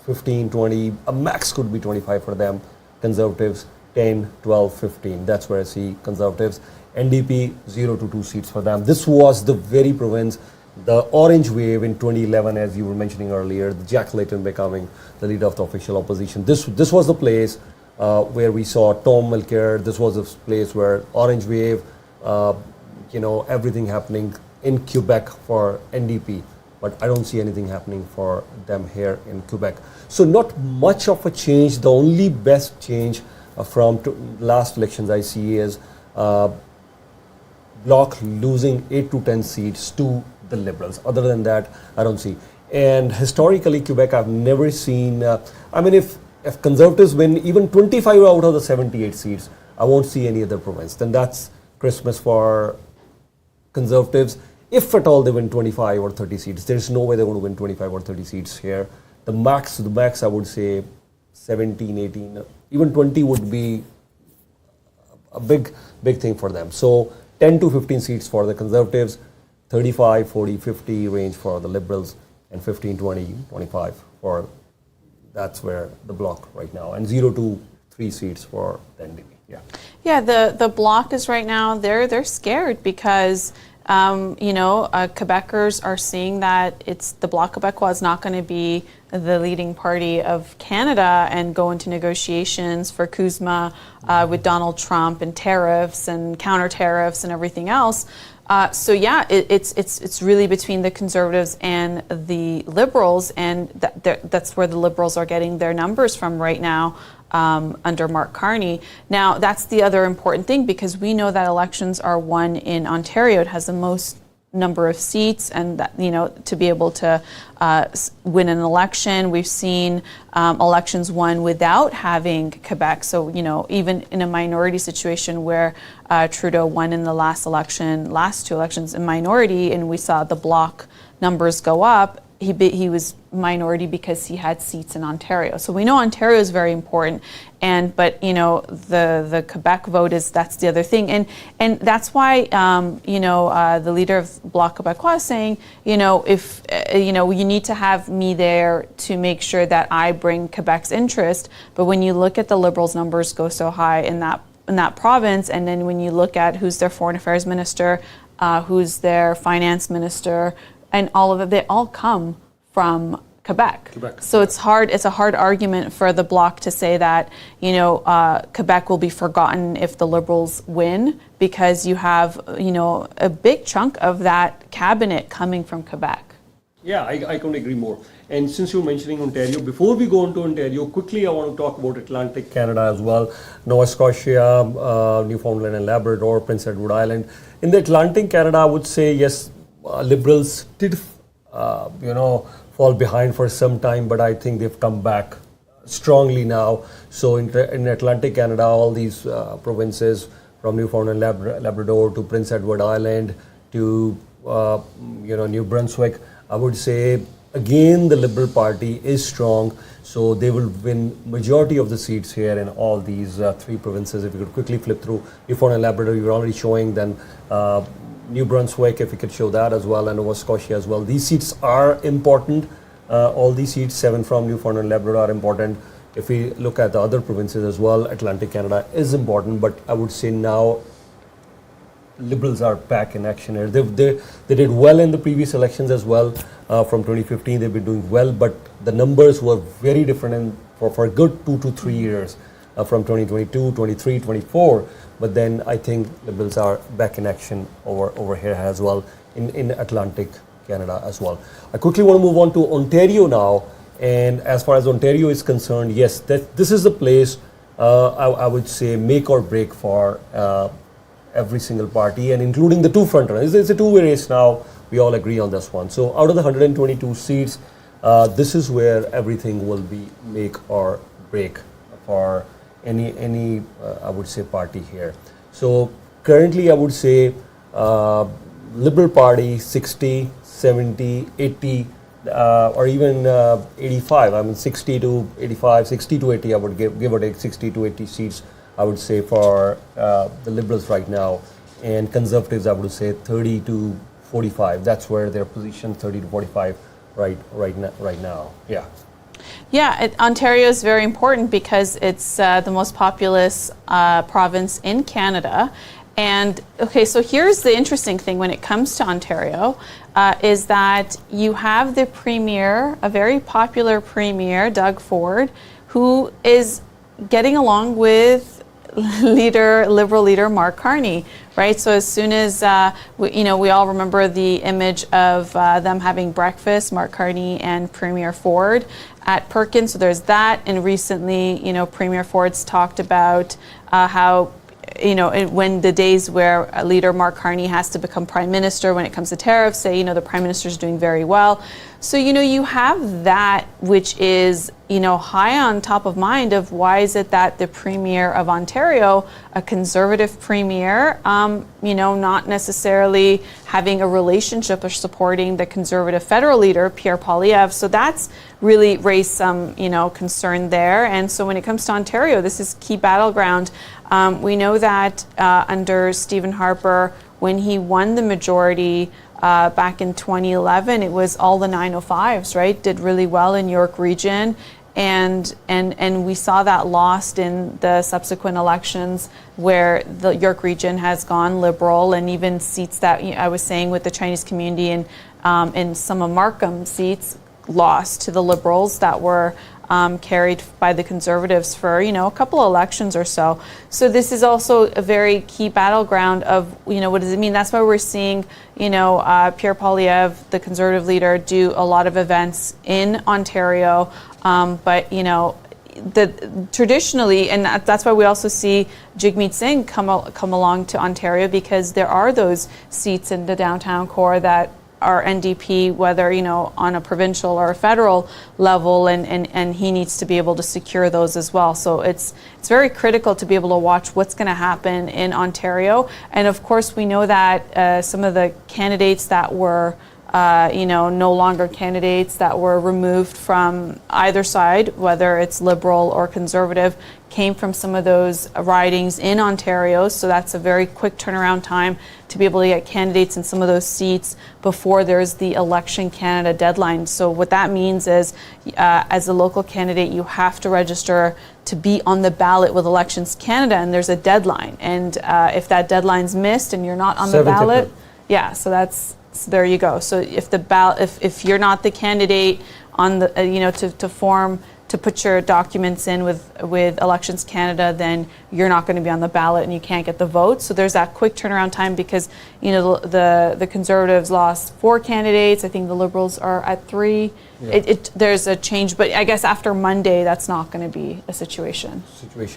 15, 20. A max could be 25 for them. Conservatives 10, 12, 15. That's where I see Conservatives. NDP 0 to 2 seats for them. This was the very province, the orange wave in 2011, as you were mentioning earlier, Jack Layton becoming the leader of the official opposition. This was the place where we saw Tom Mulcair. This was the place where orange wave, everything happening in Quebec for NDP. But I don't see anything happening for them here in Quebec. So not much of a change. The only best change from last elections I see is Bloc losing 8 to 10 seats to the Liberals. Other than that, I don't see. And historically, Quebec, I've never seen, if Conservatives win even 25 out of the 78 seats, I won't see any other province. Then that's Christmas for Conservatives. If at all they win 25 or 30 seats, there's no way they're going to win 25 or 30 seats here. The max, I would say 17, 18, even 20 would be a big thing for them. So 10 to 15 seats for the Conservatives, 35, 40, 50 range for the Liberals, and 15, 20, 25 for, that's where the Bloc right now, and 0 to 3 seats for the NDP. Yeah, the Bloc is right now, they're scared because Quebecers are seeing that the Bloc Québécois is not going to be the leading party of Canada and go into negotiations for CUSMA with Donald Trump and tariffs and counter tariffs and everything else. It's really between the Conservatives and the Liberals, and that's where the Liberals are getting their numbers from right now. Under Mark Carney. Now, that's the other important thing, because we know that elections are won in Ontario. It has the most number of seats, and that, to be able to win an election. We've seen elections won without having Quebec. So, even in a minority situation where Trudeau won in the last two elections in minority, and we saw the Bloc numbers go up, he was minority because he had seats in Ontario. So we know Ontario is very important, but the Quebec vote that's the other thing, and that's why the leader of Bloc Québécois is saying, if you need to have me there to make sure that I bring Quebec's interest. But when you look at the Liberals' numbers go so high in that province, and then when you look at who's their foreign affairs minister, who's their finance minister, and all of it, they all come from Quebec. So it's a hard argument for the Bloc to say that, Quebec will be forgotten if the Liberals win, because you have, a big chunk of that cabinet coming from Quebec. Yeah, I couldn't agree more. And since you're mentioning Ontario, before we go into Ontario, quickly I want to talk about Atlantic Canada as well. Nova Scotia, Newfoundland and Labrador, Prince Edward Island. In the Atlantic Canada, I would say, yes, Liberals did, fall behind for some time, but I think they've come back strongly now. So in Atlantic Canada, all these provinces, from Newfoundland, Labrador to Prince Edward Island to New Brunswick, I would say again the Liberal Party is strong. So they will win majority of the seats here in all these 3 provinces. If you could quickly flip through Newfoundland, Labrador, you're already showing. Then New Brunswick, if you could show that as well, and Nova Scotia as well. These seats are important. All these seats, 7 from Newfoundland and Labrador, are important. If we look at the other provinces as well, Atlantic Canada is important, but I would say now Liberals are back in action here. They did well in the previous elections as well. From 2015, they've been doing well, but the numbers were very different for a good 2 to 3 years, from 2022, 23, 24. But then I think Liberals are back in action over here as well in Atlantic Canada as well. I quickly want to move on to Ontario now. And as far as Ontario is concerned, yes, this is the place I would say make or break for every single party, and including the 2 frontrunners. It's a 2-way race now. We all agree on this one. So out of the 122 seats, this is where everything will be make or break for any I would say party here. So currently I would say Liberal Party 60, 70, 80 or even 85. I mean 60 to 85, 60 to 80 I would give or take 60 to 80 seats I would say for the Liberals right now, and Conservatives I would say 30 to 45. That's where their position, 30 to 45 right now. Yeah, Ontario is very important because it's the most populous province in Canada. And okay, so here's the interesting thing when it comes to Ontario, is that you have the premier, a very popular premier, Doug Ford, who is getting along with Liberal leader Mark Carney, right? So as soon as we all remember the image of them having breakfast, Mark Carney and Premier Ford at Perkins. So there's that, and recently, Premier Ford's talked about how when the days where leader Mark Carney has to become prime minister when it comes to tariffs, say, the prime minister's doing very well. So, you have that, which is, high on top of mind of why is it that the Premier of Ontario, a Conservative Premier, not necessarily having a relationship or supporting the Conservative federal leader, Pierre Poilievre. So that's really raised some, concern there. And so when it comes to Ontario, this is key battleground. We know that under Stephen Harper, when he won the majority back in 2011, it was all the 905s, right? Did really well in York Region. And we saw that lost in the subsequent elections where the York Region has gone Liberal, and even seats that I was saying with the Chinese community and some of Markham seats lost to the Liberals that were carried by the Conservatives for, a couple of elections or so. So this is also a very key battleground of, what does it mean? That's why we're seeing, Pierre Poilievre, the Conservative leader, do a lot of events in Ontario. But, traditionally, and that's why we also see Jagmeet Singh come along to Ontario, because there are those seats in the downtown core that are NDP, whether, on a provincial or a federal level, and he needs to be able to secure those as well. So it's very critical to be able to watch what's going to happen in Ontario. And of course, we know that some of the candidates that were no longer candidates that were removed from either side, whether it's Liberal or Conservative, came from some of those ridings in Ontario. So that's a very quick turnaround time to be able to get candidates in some of those seats before there's the Election Canada deadline. So what that means is, as a local candidate, you have to register to be on the ballot with Elections Canada, and there's a deadline. And if that deadline's missed and you're not on the ballot, so there you go. So if you're not the candidate on the to put your documents in with Elections Canada, then you're not going to be on the ballot and you can't get the vote. So there's that quick turnaround time because the Conservatives lost 4 candidates. I think the Liberals are at 3. Yeah. There's a change, but I guess after Monday that's not going to be a situation.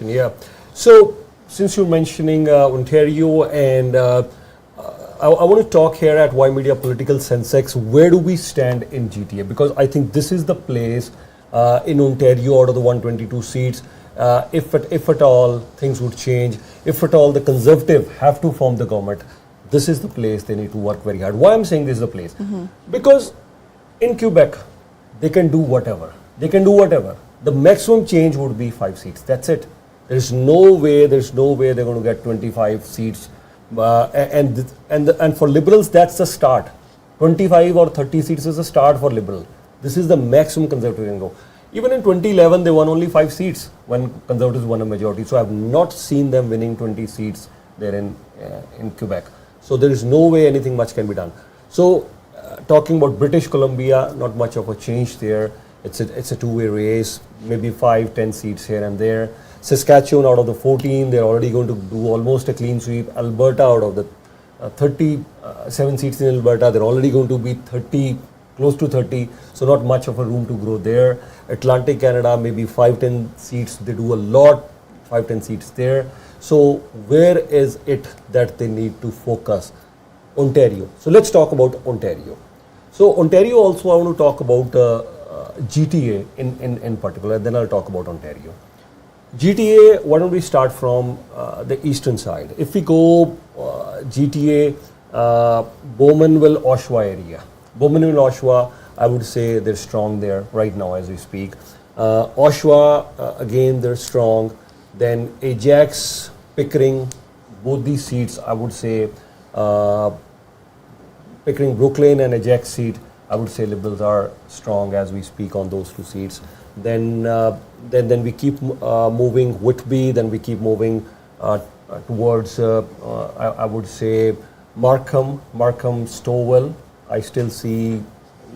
Yeah. So since you're mentioning Ontario, and I want to talk here at Ymedia Political Sensex, where do we stand in GTA? Because I think this is the place in Ontario, out of the 122 seats, if at all things would change, if at all the Conservative have to form the government, this is the place they need to work very hard. Why I'm saying this is the place? Mm-hmm. Because in Quebec, they can do whatever. The maximum change would be 5 seats. That's it. There's no way they're going to get 25 seats. And for Liberals, that's the start. 25 or 30 seats is the start for Liberal. This is the maximum Conservative can go. Even in 2011, they won only 5 seats when Conservatives won a majority. So I have not seen them winning 20 seats there in Quebec. So there is no way anything much can be done. So talking about British Columbia, not much of a change there. It's a two-way race, maybe 5-10 seats here and there. Saskatchewan, out of the 14, they're already going to do almost a clean sweep. Alberta, out of the 37 seats in Alberta, they're already going to be 30, close to 30. So not much of a room to grow there. Atlantic Canada, maybe 5-10 seats. They do a lot, 5-10 seats there. So where is it that they need to focus? Ontario. So let's talk about Ontario. So Ontario also, I want to talk about GTA in particular, then I'll talk about Ontario. GTA, why don't we start from the eastern side? If we go GTA, Bowmanville, Oshawa area. Bowmanville, Oshawa, I would say they're strong there right now as we speak. Oshawa, again, they're strong. Then Ajax, Pickering, both these seats, I would say, Pickering, Brooklyn and Ajax seat, I would say Liberals are strong as we speak on those 2 seats. Then we keep moving Whitby, then we keep moving towards, I would say, Markham, Stowell. I still see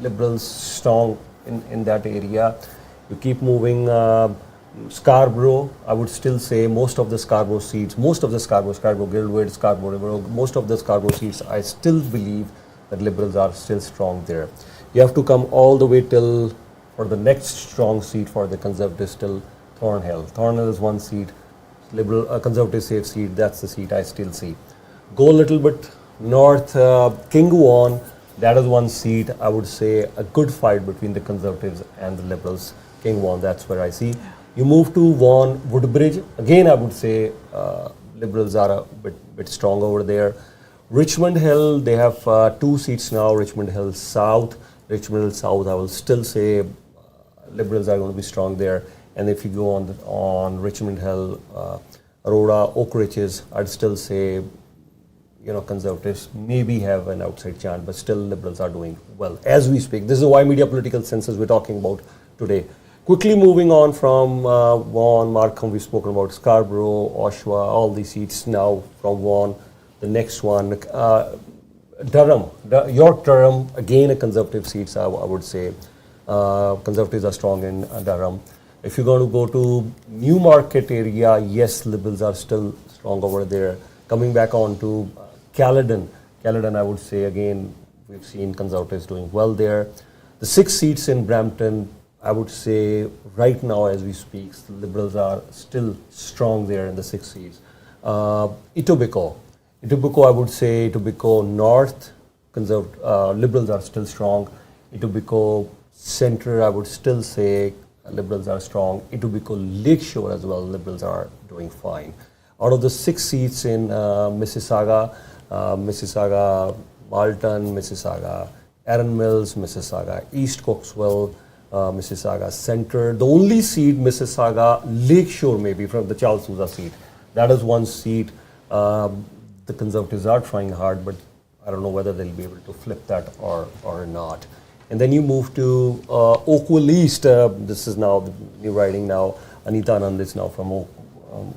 Liberals strong in that area. You keep moving Scarborough. I would still say most of the Scarborough seats, Scarborough, Guildwood, Scarborough River, most of the Scarborough seats, I still believe that Liberals are still strong there. You have to come all the way till for the next strong seat for the Conservatives till Thornhill. Thornhill is 1 seat. Liberal, Conservative safe seat, that's the seat I still see. Go a little bit north, Kingwon, that is one seat, I would say a good fight between the Conservatives and the Liberals. Kingwon, that's where I see. You move to Vaughan, Woodbridge, again I would say Liberals are a bit strong over there. Richmond Hill, they have 2 seats now, Richmond Hill South. Richmond Hill South, I will still say Liberals are going to be strong there. And if you go on Richmond Hill, Aurora, Oak Ridges, I'd still say, Conservatives maybe have an outside chance, but still Liberals are doing well as we speak. This is the Ymedia political census we're talking about today. Quickly moving on from Vaughan, Markham, we've spoken about Scarborough, Oshawa, all these seats now from Vaughan. The next one, Durham, York Durham, again a Conservative seats, I would say. Conservatives are strong in Durham. If you're going to go to Newmarket area, yes, Liberals are still strong over there. Coming back on to Caledon, I would say again, we've seen Conservatives doing well there. The 6 seats in Brampton, I would say right now as we speak, the Liberals are still strong there in the 6 seats. Etobicoke, I would say Etobicoke North, Liberals are still strong. Etobicoke Centre, I would still say Liberals are strong. Etobicoke Lakeshore as well, Liberals are doing fine. Out of the 6 seats in Mississauga, Malton, Mississauga, Erin Mills, Mississauga, East Coxwell, Mississauga Centre. The only seat, Mississauga Lakeshore maybe, from the Charles Sousa seat. That is one seat. The Conservatives are trying hard, but I don't know whether they'll be able to flip that or not. And then you move to Oakville East. This is now the new riding now. Anita Anand is now from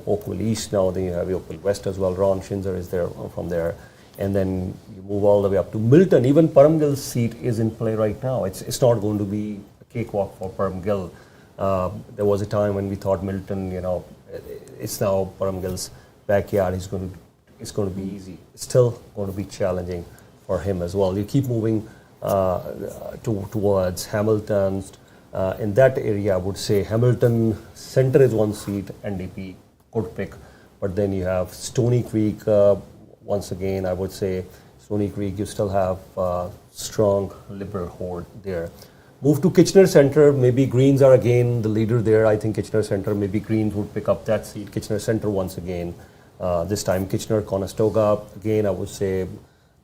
Oakville East now. Then you have Oakville West as well. Ron Schinzer is there from there. And then you move all the way up to Milton. Even Paramgil's seat is in play right now. It's not going to be a cakewalk for Paramgil. There was a time when we thought Milton, it's now Paramgil's backyard. It's going to be easy. It's still going to be challenging for him as well. You keep moving towards Hamilton. In that area, I would say Hamilton Centre is one seat, NDP could pick. But then you have Stony Creek. Once again, I would say Stony Creek, you still have strong Liberal hold there. Move to Kitchener Centre. Maybe Greens are again the leader there. I think Kitchener Centre, maybe Greens would pick up that seat. Kitchener Centre once again. This time Kitchener, Conestoga. Again, I would say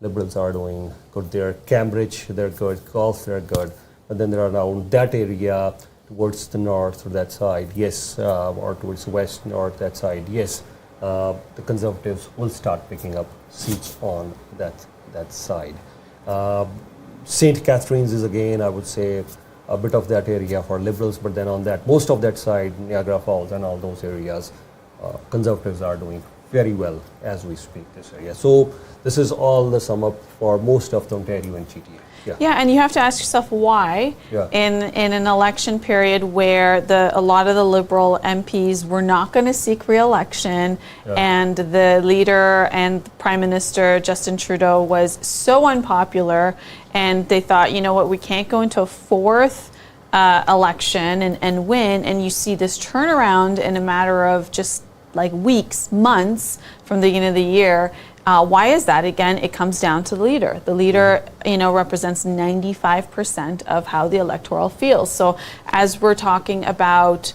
Liberals are doing good there. Cambridge, they're good. Gulf, they're good. But then they're around that area towards the north or that side, yes, or towards the west, north, that side, yes. The Conservatives will start picking up seats on that side. St. Catharines is again, I would say, a bit of that area for Liberals, but then on that, most of that side, Niagara Falls and all those areas, Conservatives are doing very well as we speak this area. So this is all the sum up for most of the Ontario and GTA. Yeah, and you have to ask yourself why in an election period where a lot of the Liberal MPs were not going to seek re-election and the leader and the Prime Minister Justin Trudeau was so unpopular, and they thought, you know what, we can't go into a 4th election and win, and you see this turnaround in a matter of just like weeks, months from the beginning of the year. Why is that? Again, it comes down to the leader. The leader, represents 95% of how the electoral feels. So as we're talking about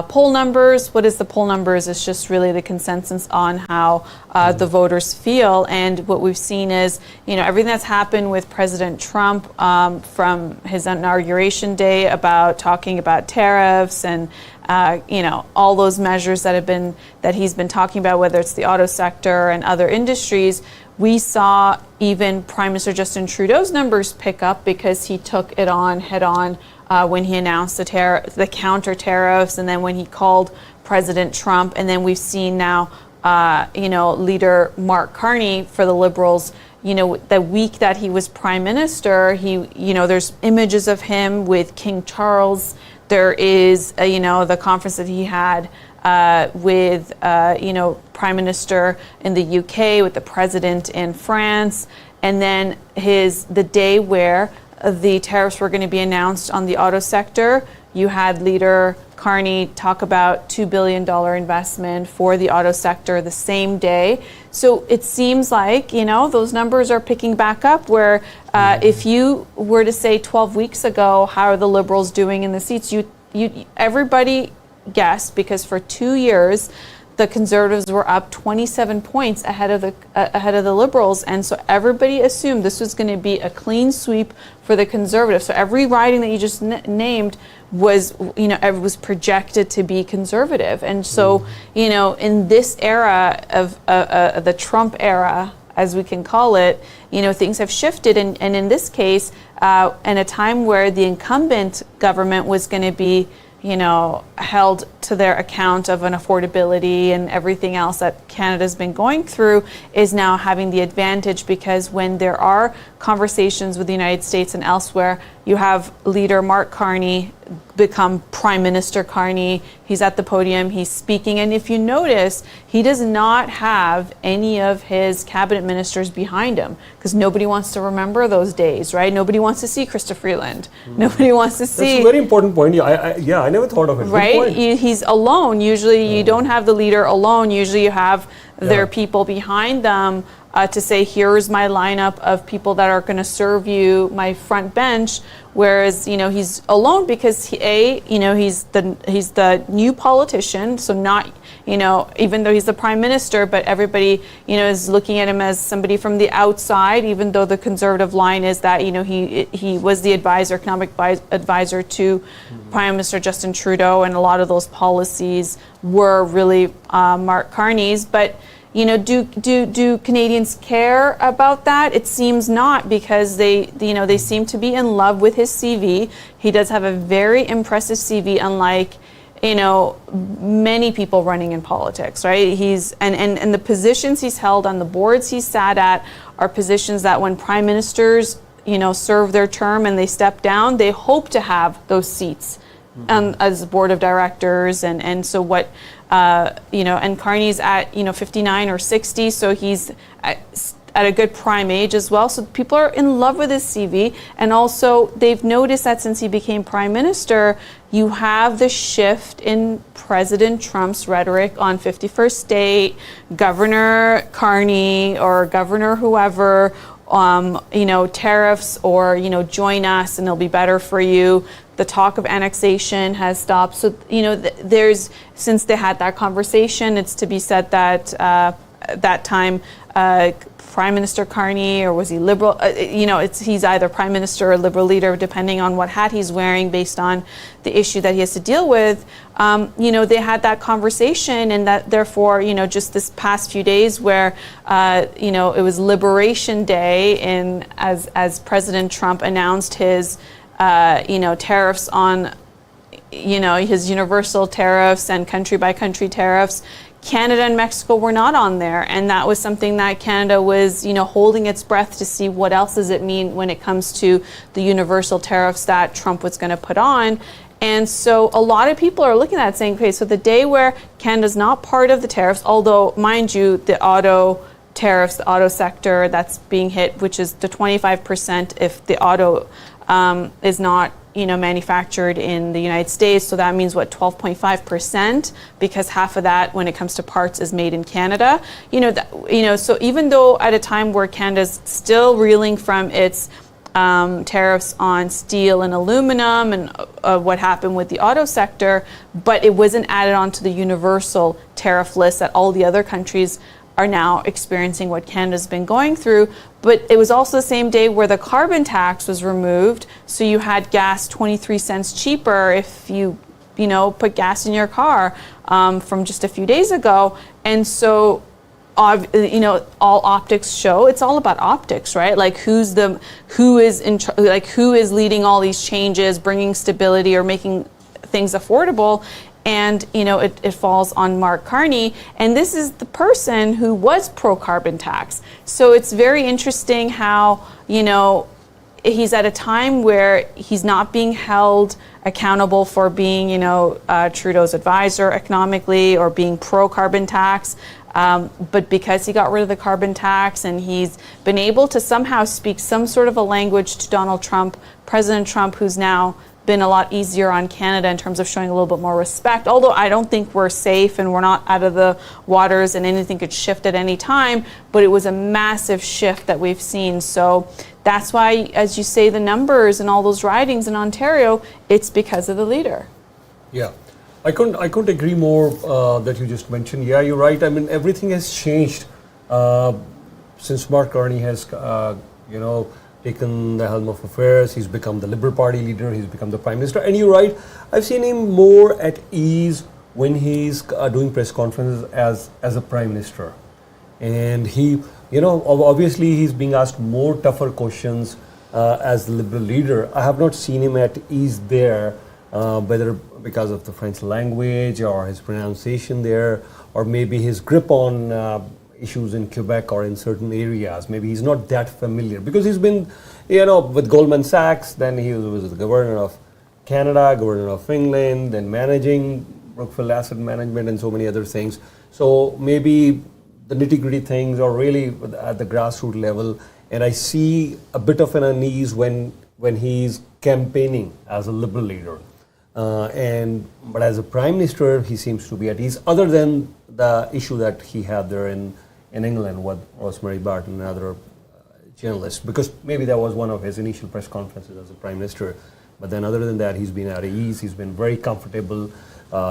poll numbers, what is the poll numbers? It's just really the consensus on how the voters feel. And what we've seen is, everything that's happened with President Trump from his inauguration day about talking about tariffs and all those measures that he's been talking about, whether it's the auto sector and other industries. We saw even Prime Minister Justin Trudeau's numbers pick up because he took it on head on when he announced the counter tariffs, and then when he called President Trump. And then we've seen now, leader Mark Carney for the Liberals. The week that he was Prime Minister, there's images of him with King Charles. There is, the conference that he had with, Prime Minister in the UK, with the President in France, and then the day where the tariffs were going to be announced on the auto sector, You had Leader Carney talk about $2 billion investment for the auto sector the same day. So it seems like, those numbers are picking back up where if you were to say 12 weeks ago, how are the Liberals doing in the seats? Everybody guessed, because for 2 years, the Conservatives were up 27 points ahead of the Liberals, and so everybody assumed this was going to be a clean sweep for the Conservatives. So every riding that you just named was, was projected to be Conservative, and so in this era of the Trump era, as we can call it, things have shifted, and in this case, in a time where the incumbent government was going to be held to their account of an affordability and everything else that Canada's been going through, is now having the advantage, because when there are conversations with the United States and elsewhere, you have Leader Mark Carney become Prime Minister Carney. He's at the podium, he's speaking, and if you notice, he does not have any of his cabinet ministers behind him, because nobody wants to remember those days, right? Nobody wants to see Chrystia Freeland. Nobody wants to see... That's a very important point. Yeah, I never thought of it. Right? He's alone. Usually you don't have the leader alone. Usually you have their people behind them to say, here's my lineup of people that are going to serve you, my front bench. Whereas, he's alone because he's the new politician. So not, even though he's the prime minister, but everybody, is looking at him as somebody from the outside, even though the Conservative line is that, he was the economic advisor to Prime Minister Justin Trudeau, and a lot of those policies were really Mark Carney's. But do Canadians care about that? It seems not, because they seem to be in love with his CV. He does have a very impressive CV, unlike many people running in politics, right? He's and the positions he's held on the boards he's sat at are positions that when prime ministers serve their term and they step down, they hope to have those seats as board of directors, and so what. And Carney's at 59 or 60, so he's at a good prime age as well. So people are in love with his CV, and also they've noticed that since he became prime minister, you have the shift in President Trump's rhetoric on 51st State, Governor Carney or Governor whoever, tariffs, or join us and it'll be better for you. The talk of annexation has stopped. So, there's, since they had that conversation, it's to be said that that time Prime Minister Carney, or was he Liberal? He's either Prime Minister or Liberal leader, depending on what hat he's wearing, based on the issue that he has to deal with. They had that conversation, and that therefore, just this past few days where, it was Liberation Day, and as President Trump announced his tariffs on, his universal tariffs and country by country tariffs, Canada and Mexico were not on there. And that was something that Canada was, holding its breath to see what else does it mean when it comes to the universal tariffs that Trump was going to put on. And so a lot of people are looking at it saying, okay, so the day where Canada's not part of the tariffs, although, mind you, the auto tariffs, the auto sector that's being hit, which is the 25% if the auto is not, manufactured in the United States. So that means 12.5%, because half of that, when it comes to parts, is made in Canada. So even though at a time where Canada's still reeling from its tariffs on steel and aluminum and what happened with the auto sector, but it wasn't added onto the universal tariff list that all the other countries are now experiencing what Canada's been going through. But it was also the same day where the carbon tax was removed. So you had gas 23 cents cheaper if you put gas in your car from just a few days ago. And so, all optics show it's all about optics, right? Like who is leading all these changes, bringing stability or making things affordable. And, it falls on Mark Carney. And this is the person who was pro-carbon tax. So it's very interesting how, he's at a time where he's not being held accountable for being, Trudeau's advisor economically or being pro-carbon tax. But because he got rid of the carbon tax and he's been able to somehow speak some sort of a language to Donald Trump, President Trump, who's now been a lot easier on Canada in terms of showing a little bit more respect. Although I don't think we're safe and we're not out of the waters and anything could shift at any time, but it was a massive shift that we've seen. So that's why, as you say, the numbers and all those ridings in Ontario, it's because of the leader. Yeah. I couldn't agree more that you just mentioned. Yeah, you're right. I mean, everything has changed since Mark Carney has, taken the helm of affairs. He's become the Liberal Party leader. He's become the Prime Minister. And you're right. I've seen him more at ease when he's doing press conferences as a Prime Minister. And he, obviously he's being asked more tougher questions as the Liberal leader. I have not seen him at ease there, whether because of the French language or his pronunciation there, or maybe his grip on issues in Quebec or in certain areas. Maybe he's not that familiar because he's been, with Goldman Sachs, then he was the governor of Canada, governor of England, then managing Brookfield Asset Management and so many other things. So maybe the nitty-gritty things are really at the grassroots level, and I see a bit of an unease when he's campaigning as a Liberal leader. But as a Prime Minister, he seems to be at ease, other than the issue that he had there in England with Rosemary Barton and other journalists, because maybe that was one of his initial press conferences as a Prime Minister. But then other than that, he's been at ease, he's been very comfortable.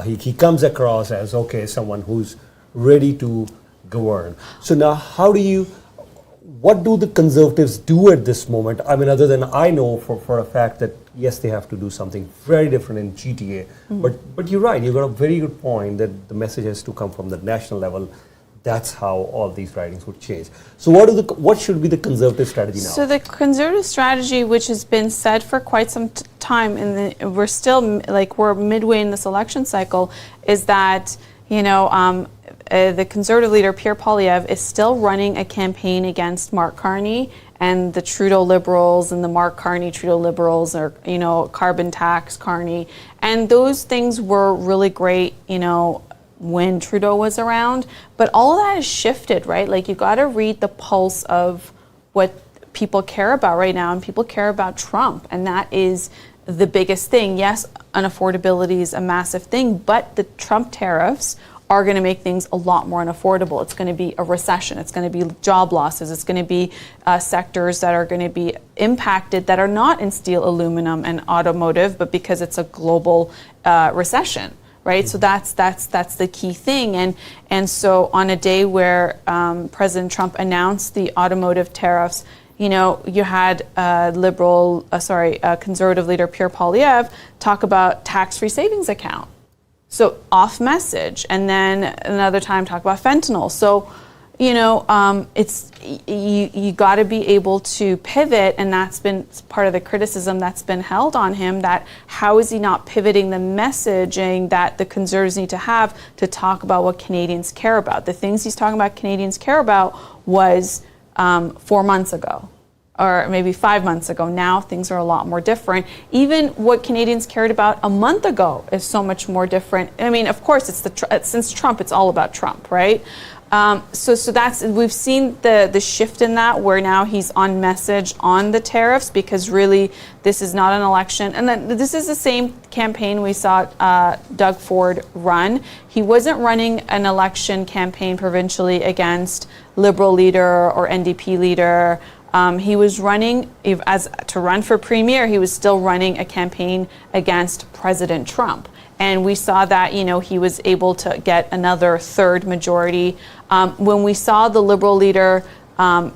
He comes across as, someone who's ready to govern. So now what do the Conservatives do at this moment? I mean, other than I know for a fact that, yes, they have to do something very different in GTA. Mm-hmm. But you're right, you've got a very good point that the message has to come from the national level. That's how all these ridings would change. So what should be the Conservative strategy now? So the Conservative strategy, which has been said for quite some time, and we're still, we're midway in this election cycle, is that, the Conservative leader, Pierre Poilievre, is still running a campaign against Mark Carney and the Trudeau Liberals and the Mark Carney Trudeau Liberals, or, carbon tax Carney. And those things were really great, when Trudeau was around. But all of that has shifted, right? You got to read the pulse of what people care about right now, and people care about Trump. And that is the biggest thing. Yes, unaffordability is a massive thing, but the Trump tariffs are going to make things a lot more unaffordable. It's going to be a recession. It's going to be job losses. It's going to be sectors that are going to be impacted that are not in steel, aluminum, and automotive, but because it's a global recession, right? Mm-hmm. So that's the key thing. And so on a day where President Trump announced the automotive tariffs, you had Conservative leader Pierre Poilievre talk about tax-free savings account. So off message, and then another time talk about fentanyl. So, it's you got to be able to pivot, and that's been part of the criticism that's been held on him. That how is he not pivoting the messaging that the Conservatives need to have to talk about what Canadians care about? The things he's talking about Canadians care about was 4 months ago, or maybe 5 months ago. Now things are a lot more different. Even what Canadians cared about a month ago is so much more different. I mean, of course, since Trump, it's all about Trump, right? So that's, we've seen the shift in that, where now he's on message on the tariffs, because really this is not an election. And then this is the same campaign we saw Doug Ford run. He wasn't running an election campaign provincially against Liberal leader or NDP leader. He was running, to run for premier, he was still running a campaign against President Trump. And we saw that, he was able to get another third majority. When we saw the Liberal leader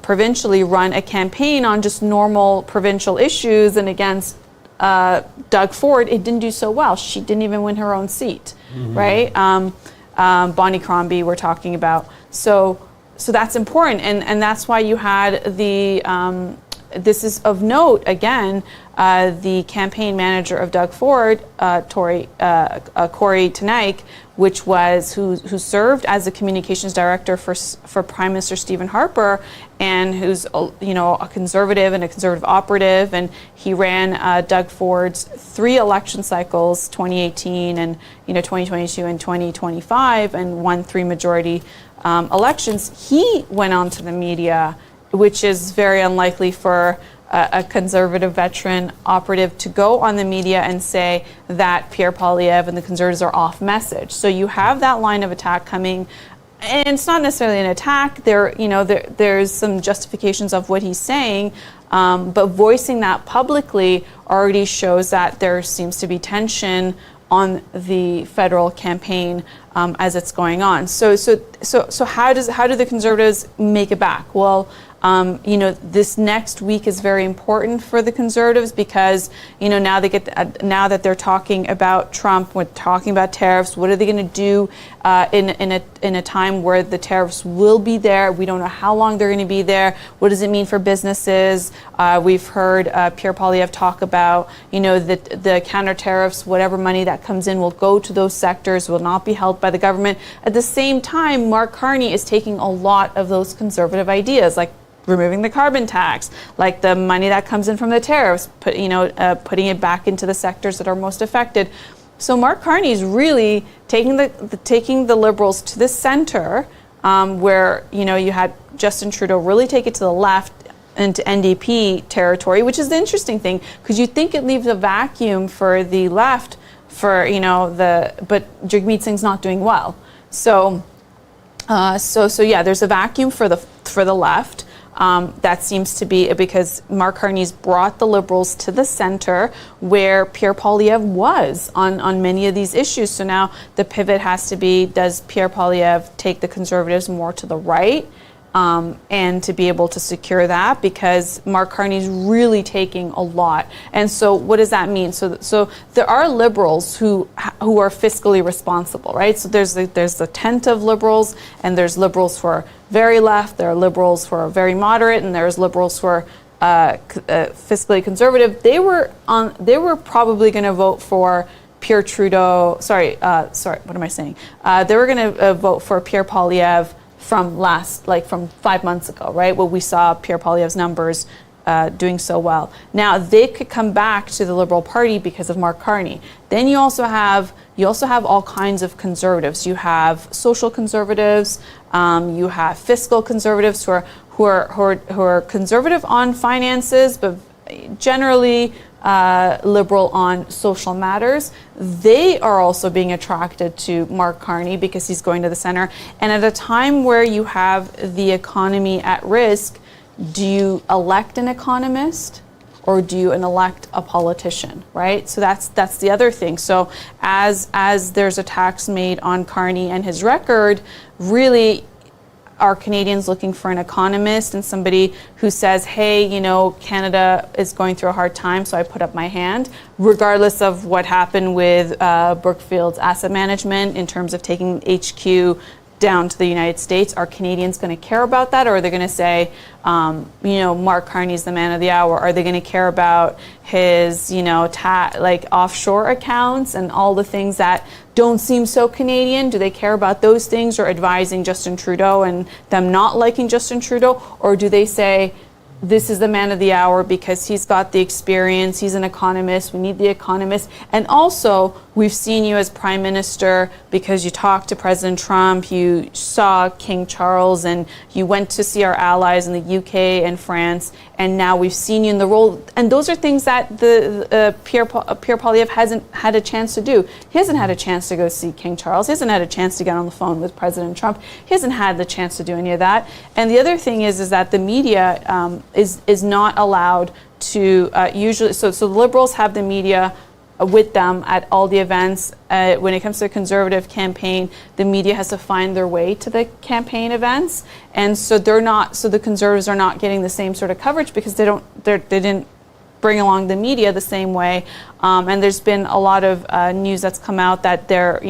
provincially run a campaign on just normal provincial issues and against Doug Ford, it didn't do so well. She didn't even win her own seat, mm-hmm. right? Bonnie Crombie we're talking about. So that's important, and that's why you had this is of note, again, the campaign manager of Doug Ford, Corey Tenaik, who served as the communications director for Prime Minister Stephen Harper, and who's a conservative and a conservative operative, and he ran Doug Ford's 3 election cycles, 2018 and 2022 and 2025, and won 3 majority elections. He went on to the media, which is very unlikely for a conservative veteran operative to go on the media and say that Pierre Poilievre and the Conservatives are off message. So you have that line of attack coming. And it's not necessarily an attack. There's some justifications of what he's saying, but voicing that publicly already shows that there seems to be tension on the federal campaign as it's going on. So how do the Conservatives make it back? Well, this next week is very important for the Conservatives because, now that they're talking about Trump, we're talking about tariffs. What are they going to do in a time where the tariffs will be there? We don't know how long they're going to be there. What does it mean for businesses? We've heard Pierre Poilievre talk about, the counter tariffs, whatever money that comes in will go to those sectors, will not be held by the government. At the same time, Mark Carney is taking a lot of those conservative ideas, like removing the carbon tax, like the money that comes in from the tariffs, putting it back into the sectors that are most affected. So Mark Carney is really taking the Liberals to the center, where you had Justin Trudeau really take it to the left into NDP territory, which is the interesting thing because you think it leaves a vacuum for the left, but Jagmeet Singh's not doing well. So there's a vacuum for the left. That seems to be because Mark Carney's brought the Liberals to the center where Pierre Poilievre was on many of these issues. So now the pivot has to be, does Pierre Poilievre take the Conservatives more to the right? And to be able to secure that because Mark Carney's really taking a lot. And so what does that mean? So there are Liberals who are fiscally responsible, right? So there's the tent of Liberals and there's Liberals who are very left, there are Liberals who are very moderate, and there's Liberals who are fiscally conservative. They were probably going to vote for Pierre Trudeau. What am I saying? They were going to vote for Pierre Poilievre from 5 months ago, right? Where we saw Pierre Poilievre's numbers doing so well. Now they could come back to the Liberal Party because of Mark Carney. Then you also have all kinds of conservatives. You have social conservatives. You have fiscal conservatives who are conservative on finances, but generally liberal on social matters. They are also being attracted to Mark Carney because he's going to the center. And at a time where you have the economy at risk, do you elect an economist or do you elect a politician, right? So that's the other thing. So as there's attacks made on Carney and his record, really are Canadians looking for an economist and somebody who says, hey, Canada is going through a hard time, so I put up my hand, regardless of what happened with Brookfield's asset management in terms of taking HQ down to the United States? Are Canadians going to care about that, or are they going to say, Mark Carney's the man of the hour? Are they going to care about his, offshore accounts and all the things that don't seem so Canadian? Do they care about those things, or advising Justin Trudeau and them not liking Justin Trudeau? Or do they say, this is the man of the hour because he's got the experience, he's an economist, we need the economist. And also, we've seen you as Prime Minister because you talked to President Trump, you saw King Charles, and you went to see our allies in the UK and France, and now we've seen you in the role. And those are things that the Pierre Poilievre hasn't had a chance to do. He hasn't had a chance to go see King Charles. He hasn't had a chance to get on the phone with President Trump. He hasn't had the chance to do any of that. And the other thing is that the media is not allowed to usually. So the Liberals have the media with them at all the events. When it comes to the Conservative campaign, the media has to find their way to the campaign events, and so the Conservatives are not getting the same sort of coverage because they didn't bring along the media the same way. And there's been a lot of news that's come out that they're,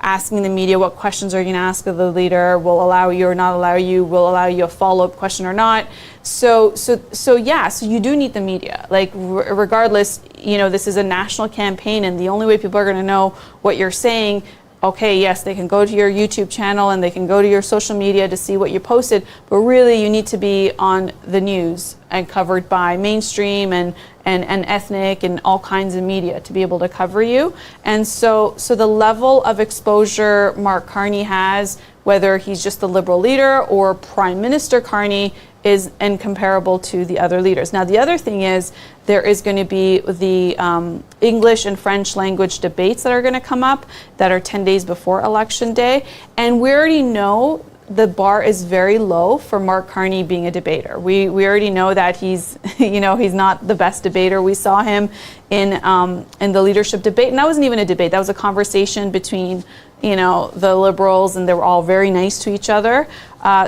asking the media what questions are you going to ask of the leader, will allow you or not allow you, will allow you a follow-up question or not. So you do need the media. Like, regardless, this is a national campaign, and the only way people are going to know what you're saying, okay, yes, they can go to your YouTube channel and they can go to your social media to see what you posted, but really you need to be on the news and covered by mainstream and ethnic and all kinds of media to be able to cover you. And so the level of exposure Mark Carney has, whether he's just the Liberal leader or Prime Minister Carney, is incomparable to the other leaders. Now, the other thing is there is going to be the English and French language debates that are going to come up that are 10 days before Election Day. And we already know the bar is very low for Mark Carney being a debater. We already know that he's, he's not the best debater. We saw him in the leadership debate, and that wasn't even a debate. That was a conversation between, the Liberals, and they were all very nice to each other.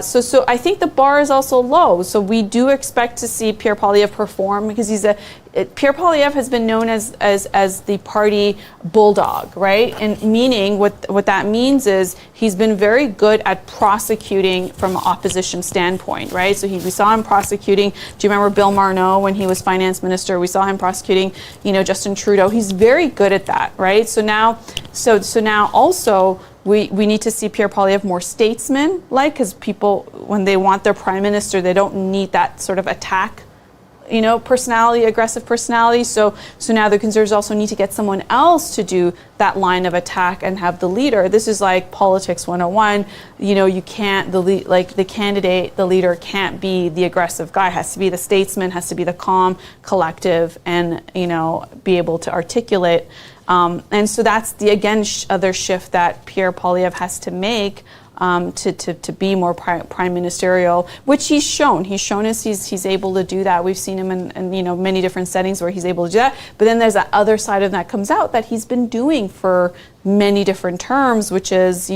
So I think the bar is also low. So we do expect to see Pierre Poilievre perform, because Pierre Poilievre has been known as the party bulldog, right? And meaning what that means is he's been very good at prosecuting from an opposition standpoint, right? So we saw him prosecuting. Do you remember Bill Marneau when he was finance minister? We saw him prosecuting, Justin Trudeau. He's very good at that, right? So now also, we need to see Pierre Poilievre more statesman-like, because people, when they want their prime minister, they don't need that sort of attack, personality, aggressive personality. So now the Conservatives also need to get someone else to do that line of attack and have the leader. This is like politics 101. You can't, the leader can't be the aggressive guy. It has to be the statesman, has to be the calm, collective, and, be able to articulate. And so that's the other shift that Pierre Poilievre has to make to be more prime ministerial, which he's shown. He's shown us he's able to do that. We've seen him in many different settings where he's able to do that. But then there's that other side of that comes out that he's been doing for many different terms, which is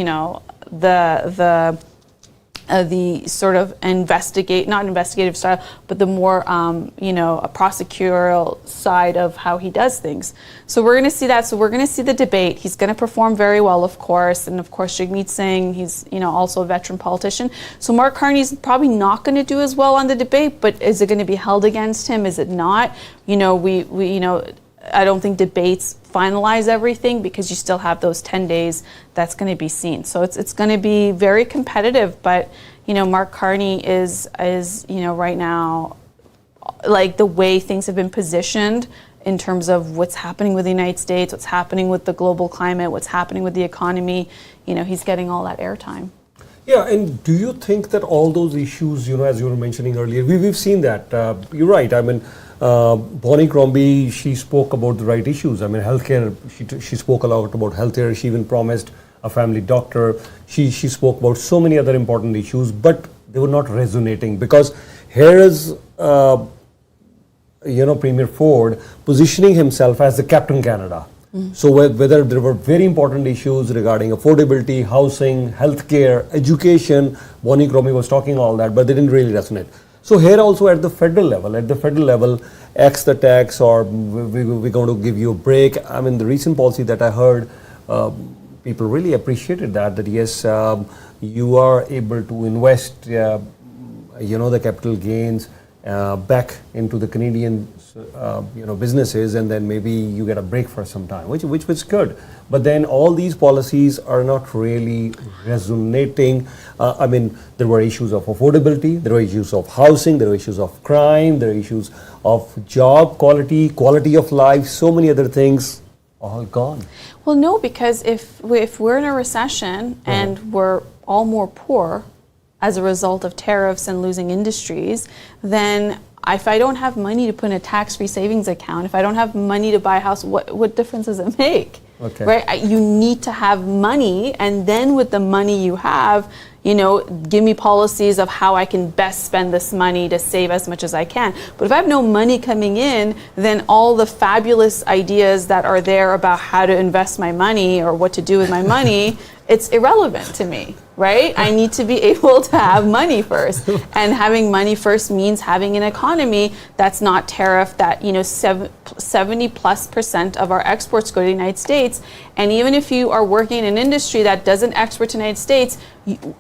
the sort of not investigative style, but the more, a prosecutorial side of how he does things. So we're going to see that. So we're going to see the debate. He's going to perform very well, of course. And of course, Jagmeet Singh, he's, also a veteran politician. So Mark Carney's probably not going to do as well on the debate, but is it going to be held against him? Is it not? I don't think debates finalize everything, because you still have those 10 days that's going to be seen. So it's going to be very competitive, but Mark Carney is right now, like the way things have been positioned in terms of what's happening with the United States, what's happening with the global climate, what's happening with the economy, he's getting all that airtime. Yeah, and do you think that all those issues, as you were mentioning earlier, we've seen that. You're right. I mean, Bonnie Crombie, she spoke about the right issues. I mean, healthcare, she spoke a lot about healthcare. She even promised a family doctor. She spoke about so many other important issues, but they were not resonating, because here is, Premier Ford positioning himself as the Captain Canada. So whether there were very important issues regarding affordability, housing, healthcare, education, Bonnie Crombie was talking all that, but they didn't really resonate. So here also at the federal level, X the tax, or we're going to give you a break. I mean, the recent policy that I heard, people really appreciated that yes, you are able to invest, the capital gains back into the Canadian, businesses, and then maybe you get a break for some time, which was good. But then all these policies are not really resonating. I mean, there were issues of affordability, there were issues of housing, there were issues of crime, there were issues of job quality of life, so many other things, all gone. Well, no, because if we're in a recession and we're all more poor as a result of tariffs and losing industries, then if I don't have money to put in a tax-free savings account, if I don't have money to buy a house, what difference does it make? Okay. Right? You need to have money, and then with the money you have, give me policies of how I can best spend this money to save as much as I can. But if I have no money coming in, then all the fabulous ideas that are there about how to invest my money or what to do with my money, it's irrelevant to me, right? I need to be able to have money first. And having money first means having an economy that's not tariffed, that 70+% of our exports go to the United States. And even if you are working in an industry that doesn't export to the United States,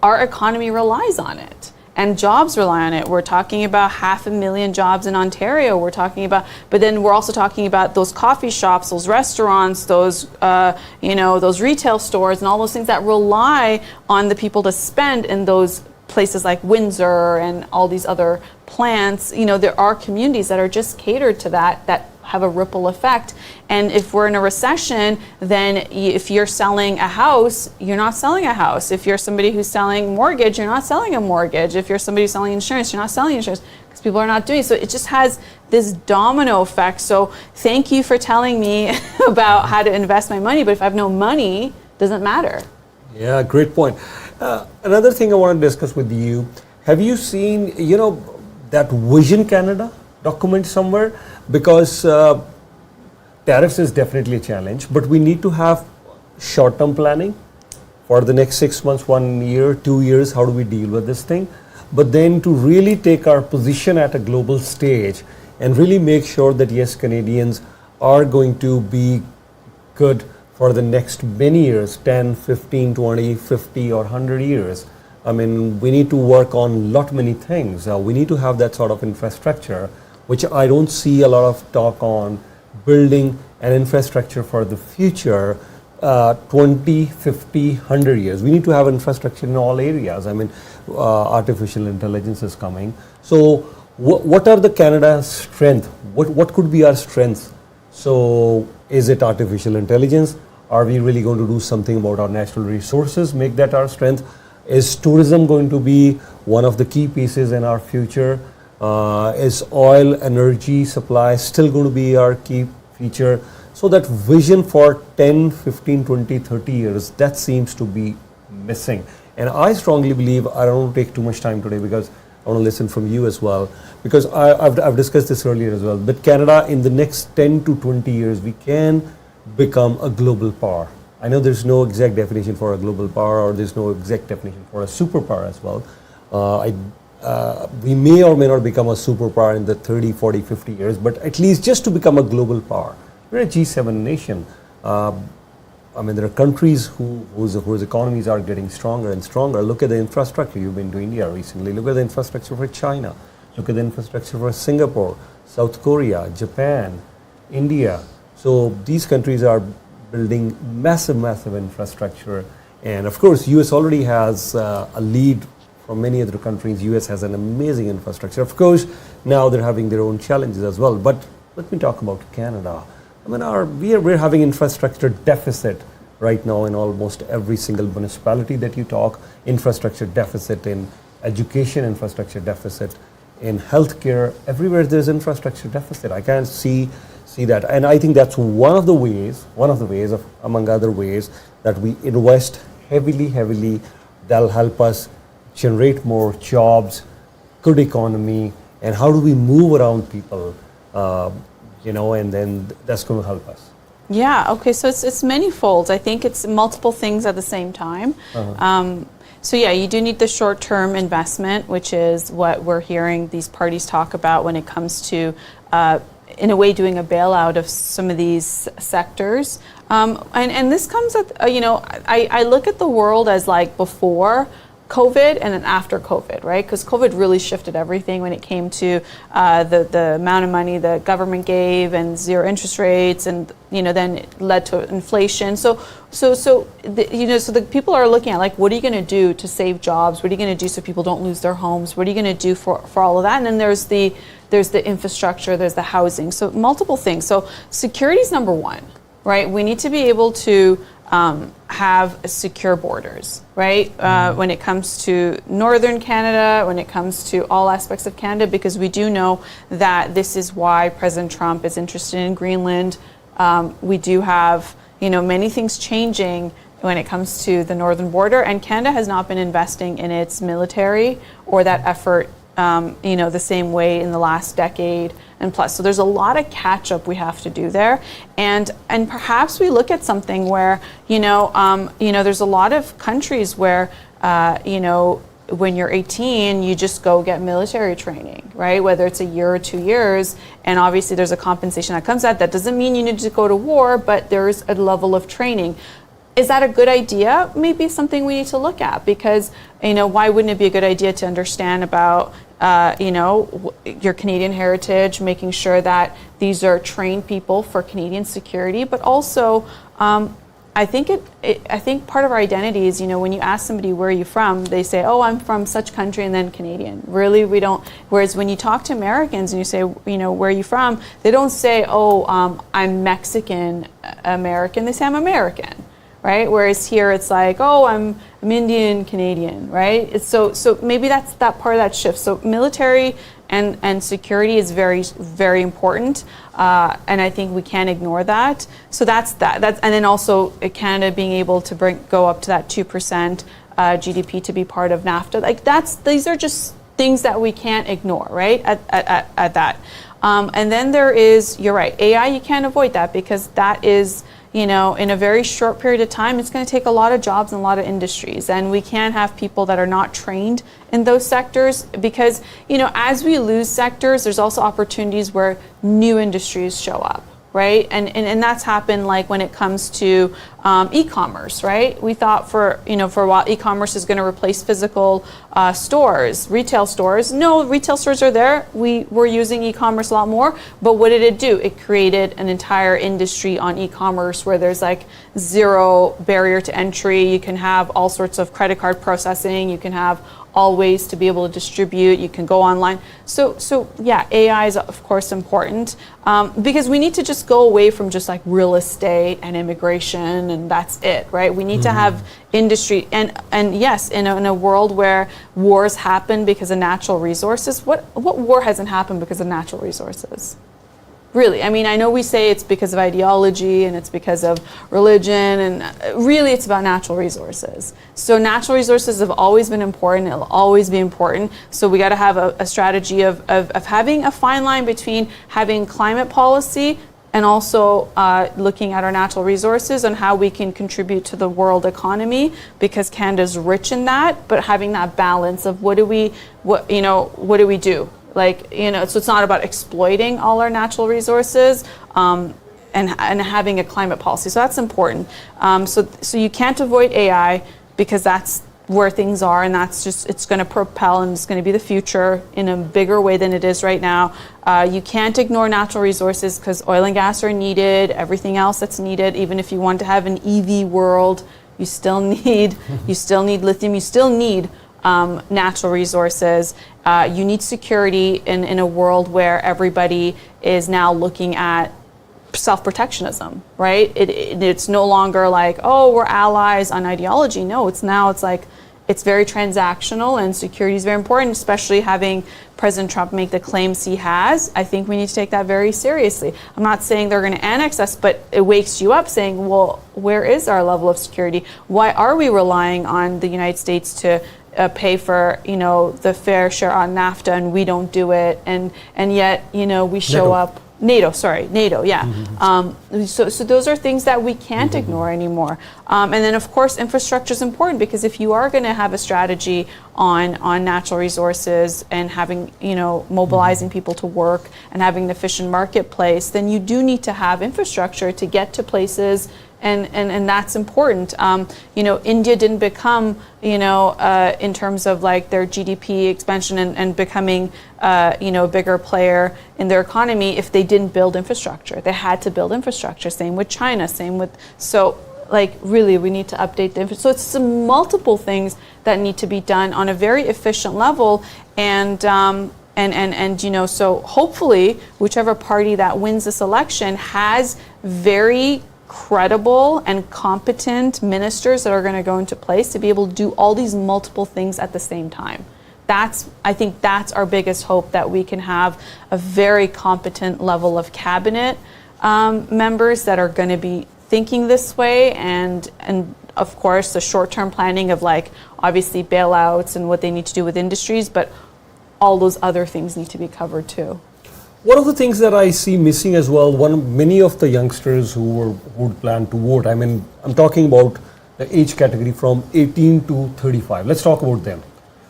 our economy relies on it. And jobs rely on it. We're talking about 500,000 jobs in Ontario. But then we're also talking about those coffee shops, those restaurants, those retail stores, and all those things that rely on the people to spend in those places like Windsor and all these other plants. There are communities that are just catered to that have a ripple effect. And if we're in a recession, then if you're selling a house, you're not selling a house. If you're somebody who's selling mortgage, you're not selling a mortgage. If you're somebody who's selling insurance, you're not selling insurance, because people are not doing it. So it just has this domino effect. So thank you for telling me about how to invest my money, but if I have no money, it doesn't matter. Yeah, great point. Another thing I want to discuss with you, have you seen, that Vision Canada document somewhere? Because tariffs is definitely a challenge, but we need to have short-term planning for the next 6 months, 1 year, 2 years. How do we deal with this thing? But then to really take our position at a global stage and really make sure that yes, Canadians are going to be good for the next many years, 10, 15, 20, 50 or 100 years. I mean, we need to work on many things. We need to have that sort of infrastructure, which I don't see a lot of talk on building an infrastructure for the future, 20, 50, 100 years. We need to have infrastructure in all areas. I mean, artificial intelligence is coming. So what are the Canada's strength? What could be our strengths? So is it artificial intelligence? Are we really going to do something about our natural resources, make that our strength? Is tourism going to be one of the key pieces in our future? Is oil, energy supply still going to be our key feature? So that vision for 10, 15, 20, 30 years, that seems to be missing. And I strongly believe, I don't want to take too much time today because I want to listen from you as well, because I've discussed this earlier as well, that Canada in the next 10 to 20 years, we can become a global power. I know there's no exact definition for a global power, or there's no exact definition for a superpower as well. We may or may not become a superpower in the 30, 40, 50 years, but at least just to become a global power. We're a G7 nation. I mean, there are countries whose economies are getting stronger and stronger. Look at the infrastructure. You've been to India recently. Look at the infrastructure for China. Look at the infrastructure for Singapore, South Korea, Japan, India. So these countries are building massive infrastructure. And of course, US already has a lead from many other countries. US has an amazing infrastructure. Of course, now they're having their own challenges as well. But let me talk about Canada. I mean, we're having infrastructure deficit right now in almost every single municipality that you talk. Infrastructure deficit in education, infrastructure deficit in healthcare. Everywhere there's infrastructure deficit. I can't see that, and I think that's one of the ways of among other ways that we invest heavily. That'll help us generate more jobs, good economy, and how do we move around people. And then that's going to help us. Yeah, okay, so it's many folds. I think it's multiple things at the same time. So yeah, you do need the short-term investment, which is what we're hearing these parties talk about when it comes to, in a way, doing a bailout of some of these sectors. And this comes with, I look at the world as like before COVID and then after COVID, right? Because COVID really shifted everything when it came to the amount of money the government gave and zero interest rates, and then it led to inflation. So the people are looking at like, what are you going to do to save jobs? What are you going to do so people don't lose their homes? What are you going to do for all of that? And then there's the infrastructure, there's the housing. So multiple things. So security is number one, right? We need to be able to have secure borders, right? When it comes to northern Canada, when it comes to all aspects of Canada, because we do know that this is why President Trump is interested in Greenland. We do have, many things changing when it comes to the northern border, and Canada has not been investing in its military or that effort, the same way in the last decade and plus. So there's a lot of catch up we have to do there, and perhaps we look at something where there's a lot of countries where when you're 18 you just go get military training, right? Whether it's a year or 2 years, and obviously there's a compensation that comes out. That doesn't mean you need to go to war, but there's a level of training. Is that a good idea? Maybe something we need to look at, because why wouldn't it be a good idea to understand about your Canadian heritage, making sure that these are trained people for Canadian security, but also I think part of our identity is, when you ask somebody where are you from, they say, oh, I'm from such country, and then Canadian. Really, we don't. Whereas when you talk to Americans and you say, where are you from, they don't say, oh, I'm Mexican American. They say I'm American, right? Whereas here it's like, oh, I'm Indian Canadian, right? It's so maybe that's that part of that shift. So military and security is very, very important, and I think we can't ignore that. So that's and then also Canada being able to go up to that 2% GDP to be part of NAFTA. Like these are just things that we can't ignore, right? At that, and then there is, you're right, AI. You can't avoid that because that is, in a very short period of time, it's going to take a lot of jobs and a lot of industries. And we can't have people that are not trained in those sectors because, as we lose sectors, there's also opportunities where new industries show up, right? And that's happened like when it comes to e-commerce, right? We thought for a while e-commerce is going to replace physical stores, retail stores. No, retail stores are there. We were using e-commerce a lot more, but what did it do? It created an entire industry on e-commerce where there's like zero barrier to entry. You can have all sorts of credit card processing. You can have all ways to be able to distribute. You can go online. So yeah, AI is of course important because we need to just go away from just like real estate and immigration and that's it, right? We need to have industry and yes, in a world where wars happen because of natural resources. What war hasn't happened because of natural resources? Really, I mean, I know we say it's because of ideology and it's because of religion, and really it's about natural resources. So natural resources have always been important, it'll always be important. So we got to have a strategy of having a fine line between having climate policy and also looking at our natural resources and how we can contribute to the world economy, because Canada's rich in that, but having that balance of what do we do? Like, so it's not about exploiting all our natural resources and having a climate policy. So that's important. So you can't avoid AI because that's where things are, and that's just, it's going to propel and it's going to be the future in a bigger way than it is right now. You can't ignore natural resources because oil and gas are needed, everything else that's needed. Even if you want to have an EV world, you still need lithium, you still need natural resources. You need security in a world where everybody is now looking at self-protectionism, right? It's no longer like, oh, we're allies on ideology. No, it's like, it's very transactional, and security is very important, especially having President Trump make the claims he has. I think we need to take that very seriously. I'm not saying they're going to annex us, but it wakes you up saying, well, where is our level of security? Why are we relying on the United States to pay for, the fair share on NAFTA, and we don't do it, and yet, we show up. NATO, yeah. So those are things that we can't ignore anymore. And then, of course, infrastructure is important, because if you are going to have a strategy on natural resources and having, mobilizing people to work and having an efficient marketplace, then you do need to have infrastructure to get to places. And that's important. India didn't become, in terms of like their GDP expansion and becoming, a bigger player in their economy if they didn't build infrastructure. They had to build infrastructure. Same with China. Really, we need to update the infrastructure. So it's some multiple things that need to be done on a very efficient level. So hopefully, whichever party that wins this election has very credible and competent ministers that are going to go into place to be able to do all these multiple things at the same time. I think that's our biggest hope, that we can have a very competent level of cabinet members that are going to be thinking this way, and of course the short-term planning of like obviously bailouts and what they need to do with industries, but all those other things need to be covered too. One of the things that I see missing as well, many of the youngsters who would plan to vote, I mean, I'm talking about the age category from 18 to 35. Let's talk about them.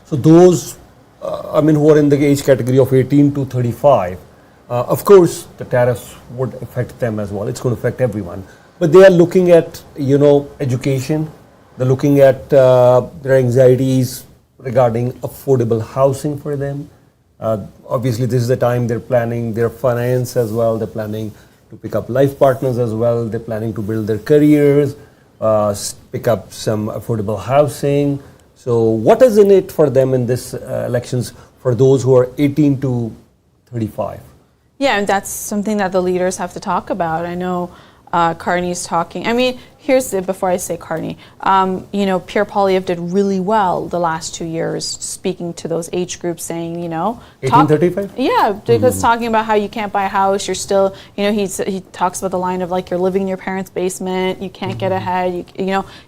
So those, who are in the age category of 18 to 35, of course, the tariffs would affect them as well. It's going to affect everyone. But they are looking at, education. They're looking at their anxieties regarding affordable housing for them. Obviously, this is the time they're planning their finance as well. They're planning to pick up life partners as well. They're planning to build their careers. pick up some affordable housing. So what is in it for them in this elections for those who are 18 to 35? Yeah, and that's something that the leaders have to talk about. I know Carney's talking. I mean, before I say Carney, Pierre Poilievre did really well the last 2 years speaking to those age groups, saying, 1835? Yeah, because talking about how you can't buy a house, you're still, he talks about the line of like you're living in your parents' basement, you can't get ahead.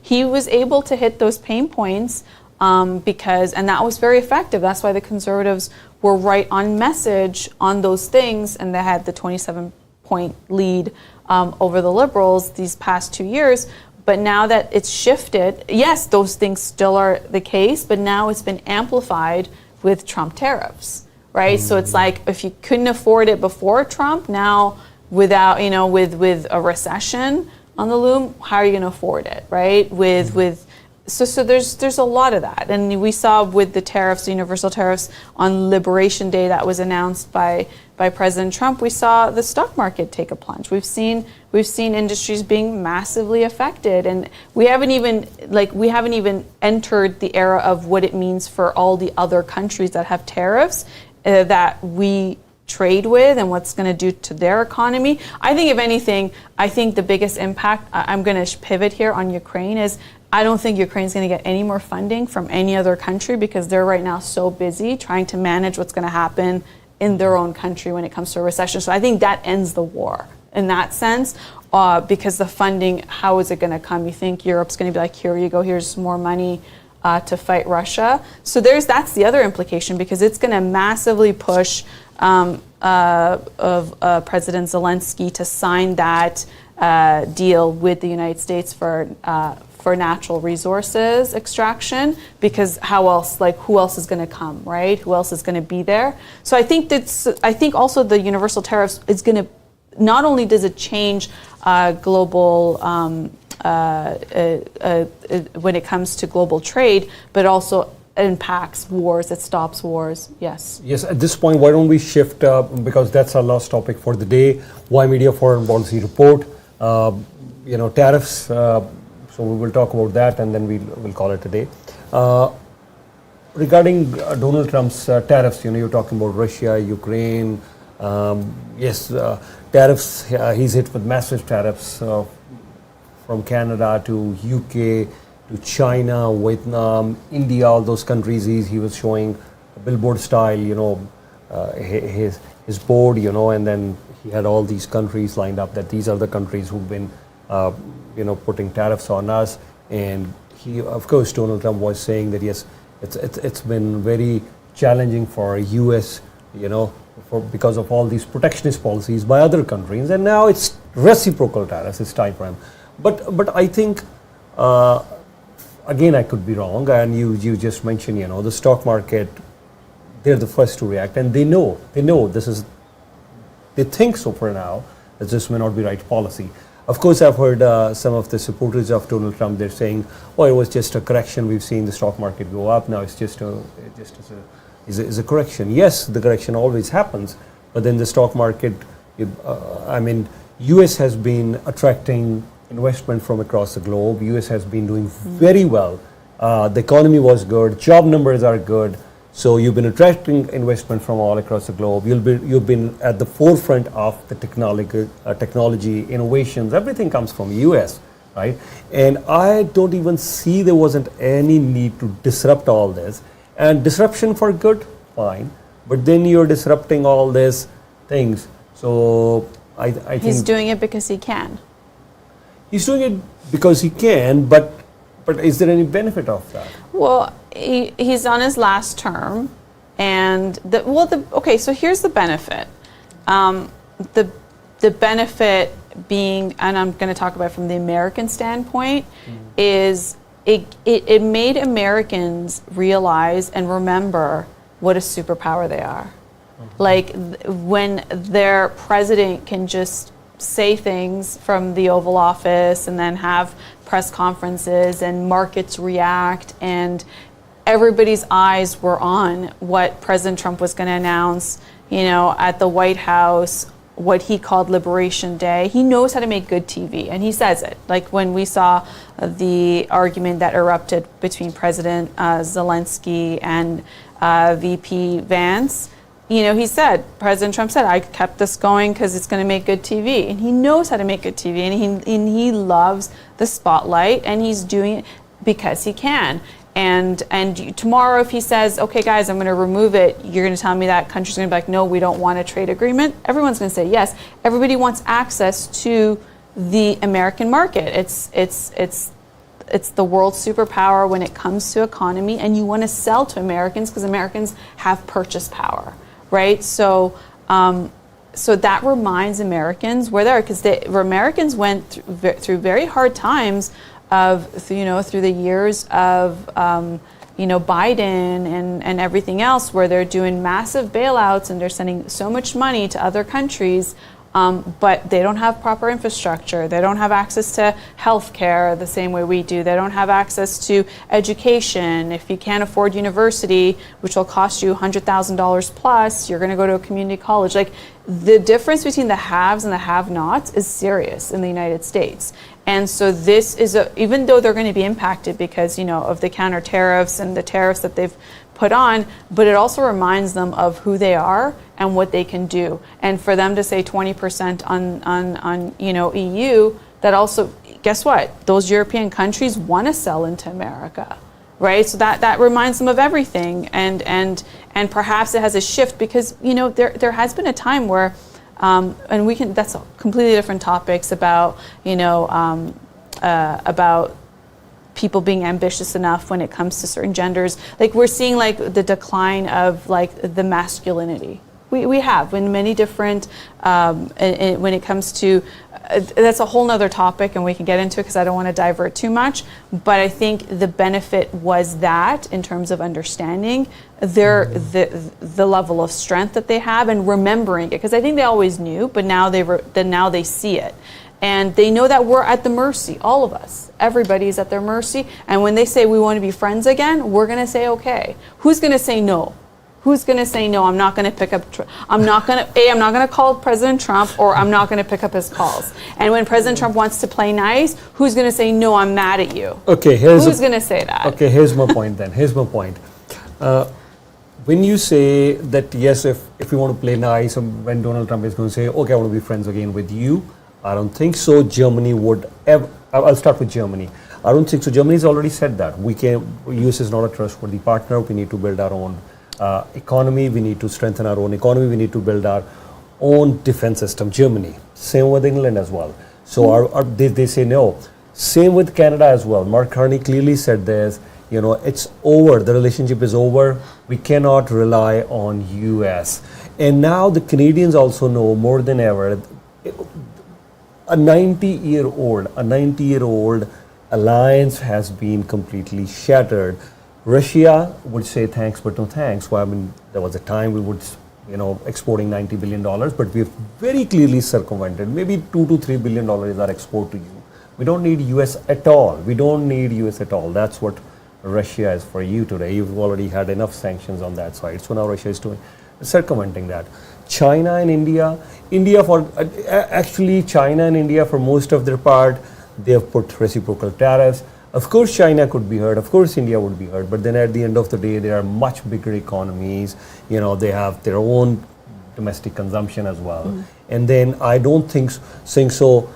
He was able to hit those pain points and that was very effective. That's why the Conservatives were right on message on those things, and they had the 27-point lead over the Liberals these past 2 years. But now that it's shifted, yes, those things still are the case, but now it's been amplified with Trump tariffs, right? So it's like if you couldn't afford it before Trump, now without, with a recession on the loom, how are you going to afford it, right? So there's a lot of that, and we saw with the tariffs, the universal tariffs on Liberation Day that was announced by President Trump. We saw the stock market take a plunge. We've seen industries being massively affected, and we haven't even entered the era of what it means for all the other countries that have tariffs that we trade with and what's going to do to their economy. I think if anything, the biggest impact, I'm going to pivot here on Ukraine, is I don't think Ukraine's going to get any more funding from any other country because they're right now so busy trying to manage what's going to happen in their own country when it comes to a recession. So I think that ends the war in that sense, because the funding, how is it going to come? You think Europe's going to be like, here you go, here's more money to fight Russia. So that's the other implication, because it's going to massively push President Zelensky to sign that deal with the United States for natural resources extraction, because who else is going to come, right? Who else is going to be there? So I think also the universal tariffs is going to, not only does it change global when it comes to global trade, but also impacts wars. It stops wars. Yes. Yes. At this point, why don't we shift because that's our last topic for the day. Ymedia Foreign Policy Report. Tariffs. So we will talk about that, and then we'll call it a day. Regarding Donald Trump's tariffs, you're talking about Russia, Ukraine. Tariffs. He's hit with massive tariffs from Canada to UK to China, Vietnam, India, all those countries. He was showing a billboard style, his board, and then he had all these countries lined up that these are the countries who've been putting tariffs on us. And of course, Donald Trump was saying that yes, it's been very challenging for US, because of all these protectionist policies by other countries, and now it's reciprocal tariffs. It's time for him. But I think again, I could be wrong. And you just mentioned, the stock market, they're the first to react, and they know they think so for now that this may not be right policy. Of course, I've heard some of the supporters of Donald Trump, they're saying, oh, it was just a correction. We've seen the stock market go up. Now it's just a correction. Yes, the correction always happens. But then the stock market, US has been attracting investment from across the globe. US has been doing very well. The economy was good. Job numbers are good. So you've been attracting investment from all across the globe. You've been at the forefront of the technology innovations. Everything comes from US, right? And I don't even see there wasn't any need to disrupt all this. And disruption for good, fine. But then you're disrupting all these things. So I think he's doing it because he can. He's doing it because he can, but is there any benefit of that? Well, he's on his last term, and so here's the benefit. The benefit being, and I'm going to talk about it from the American standpoint, is it made Americans realize and remember what a superpower they are. Like when their president can just say things from the Oval Office and then have press conferences and markets react, and everybody's eyes were on what President Trump was going to announce, at the White House what he called Liberation Day. He knows how to make good TV, and he says it. Like when we saw the argument that erupted between President Zelensky and VP Vance, you know, President Trump said, I kept this going because it's going to make good TV. And he knows how to make good TV, and he loves the spotlight, and he's doing it because he can. And tomorrow, if he says, okay, guys, I'm going to remove it, you're going to tell me that country's going to be like, no, we don't want a trade agreement. Everyone's going to say yes. Everybody wants access to the American market. It's the world superpower when it comes to economy, and you want to sell to Americans because Americans have purchase power, right? So that reminds Americans where they're, because Americans went through very hard times through the years of Biden and everything else, where they're doing massive bailouts and they're sending so much money to other countries, but they don't have proper infrastructure. They don't have access to health care the same way we do. They don't have access to education. If you can't afford university, which will cost you $100,000 plus, you're going to go to a community college. Like, the difference between the haves and the have-nots is serious in the United States. And so this is even though they're going to be impacted because, of the counter tariffs and the tariffs that they've put on, but it also reminds them of who they are and what they can do. And for them to say 20% on EU, that also, guess what? Those European countries want to sell into America, right? So that reminds them of everything. And perhaps it has a shift because, there has been a time where and that's completely different topics about, about people being ambitious enough when it comes to certain genders. Like, we're seeing like the decline of like the masculinity. We have in many different, when it comes to, that's a whole nother topic and we can get into it because I don't want to divert too much, but I think the benefit was that in terms of understanding the level of strength that they have and remembering it, because I think they always knew, but now they see it. And they know that we're at the mercy, all of us. Everybody's at their mercy. And when they say we want to be friends again, we're going to say, okay. Who's going to say no? Who's going to say no? I'm not going to pick up. I'm not going to call President Trump, or I'm not going to pick up his calls. And when President Trump wants to play nice, who's going to say no? I'm mad at you. Okay, who's going to say that? Okay, here's my point. Then here's my point. When you say that yes, if you want to play nice, when Donald Trump is going to say, okay, I want to be friends again with you, I don't think so. Germany would ever. I'll start with Germany. I don't think so. Germany's already said that US is not a trustworthy partner. We need to build our own economy. We need to strengthen our own economy. We need to build our own defense system. Germany. Same with England as well. So they say no. Same with Canada as well. Mark Carney clearly said this. It's over. The relationship is over. We cannot rely on US. And now the Canadians also know more than ever. A 90-year-old alliance has been completely shattered. Russia would say thanks, but no thanks. Well, there was a time we would, exporting $90 billion, but we've very clearly circumvented. Maybe $2 to $3 billion is our export to you. We don't need US at all. That's what Russia is for you today. You've already had enough sanctions on that side. So now Russia is circumventing that. China and India China and India for most of their part, they have put reciprocal tariffs. Of course China could be hurt, of course India would be hurt, but then at the end of the day they are much bigger economies. They have their own domestic consumption as well. And then I don't think so.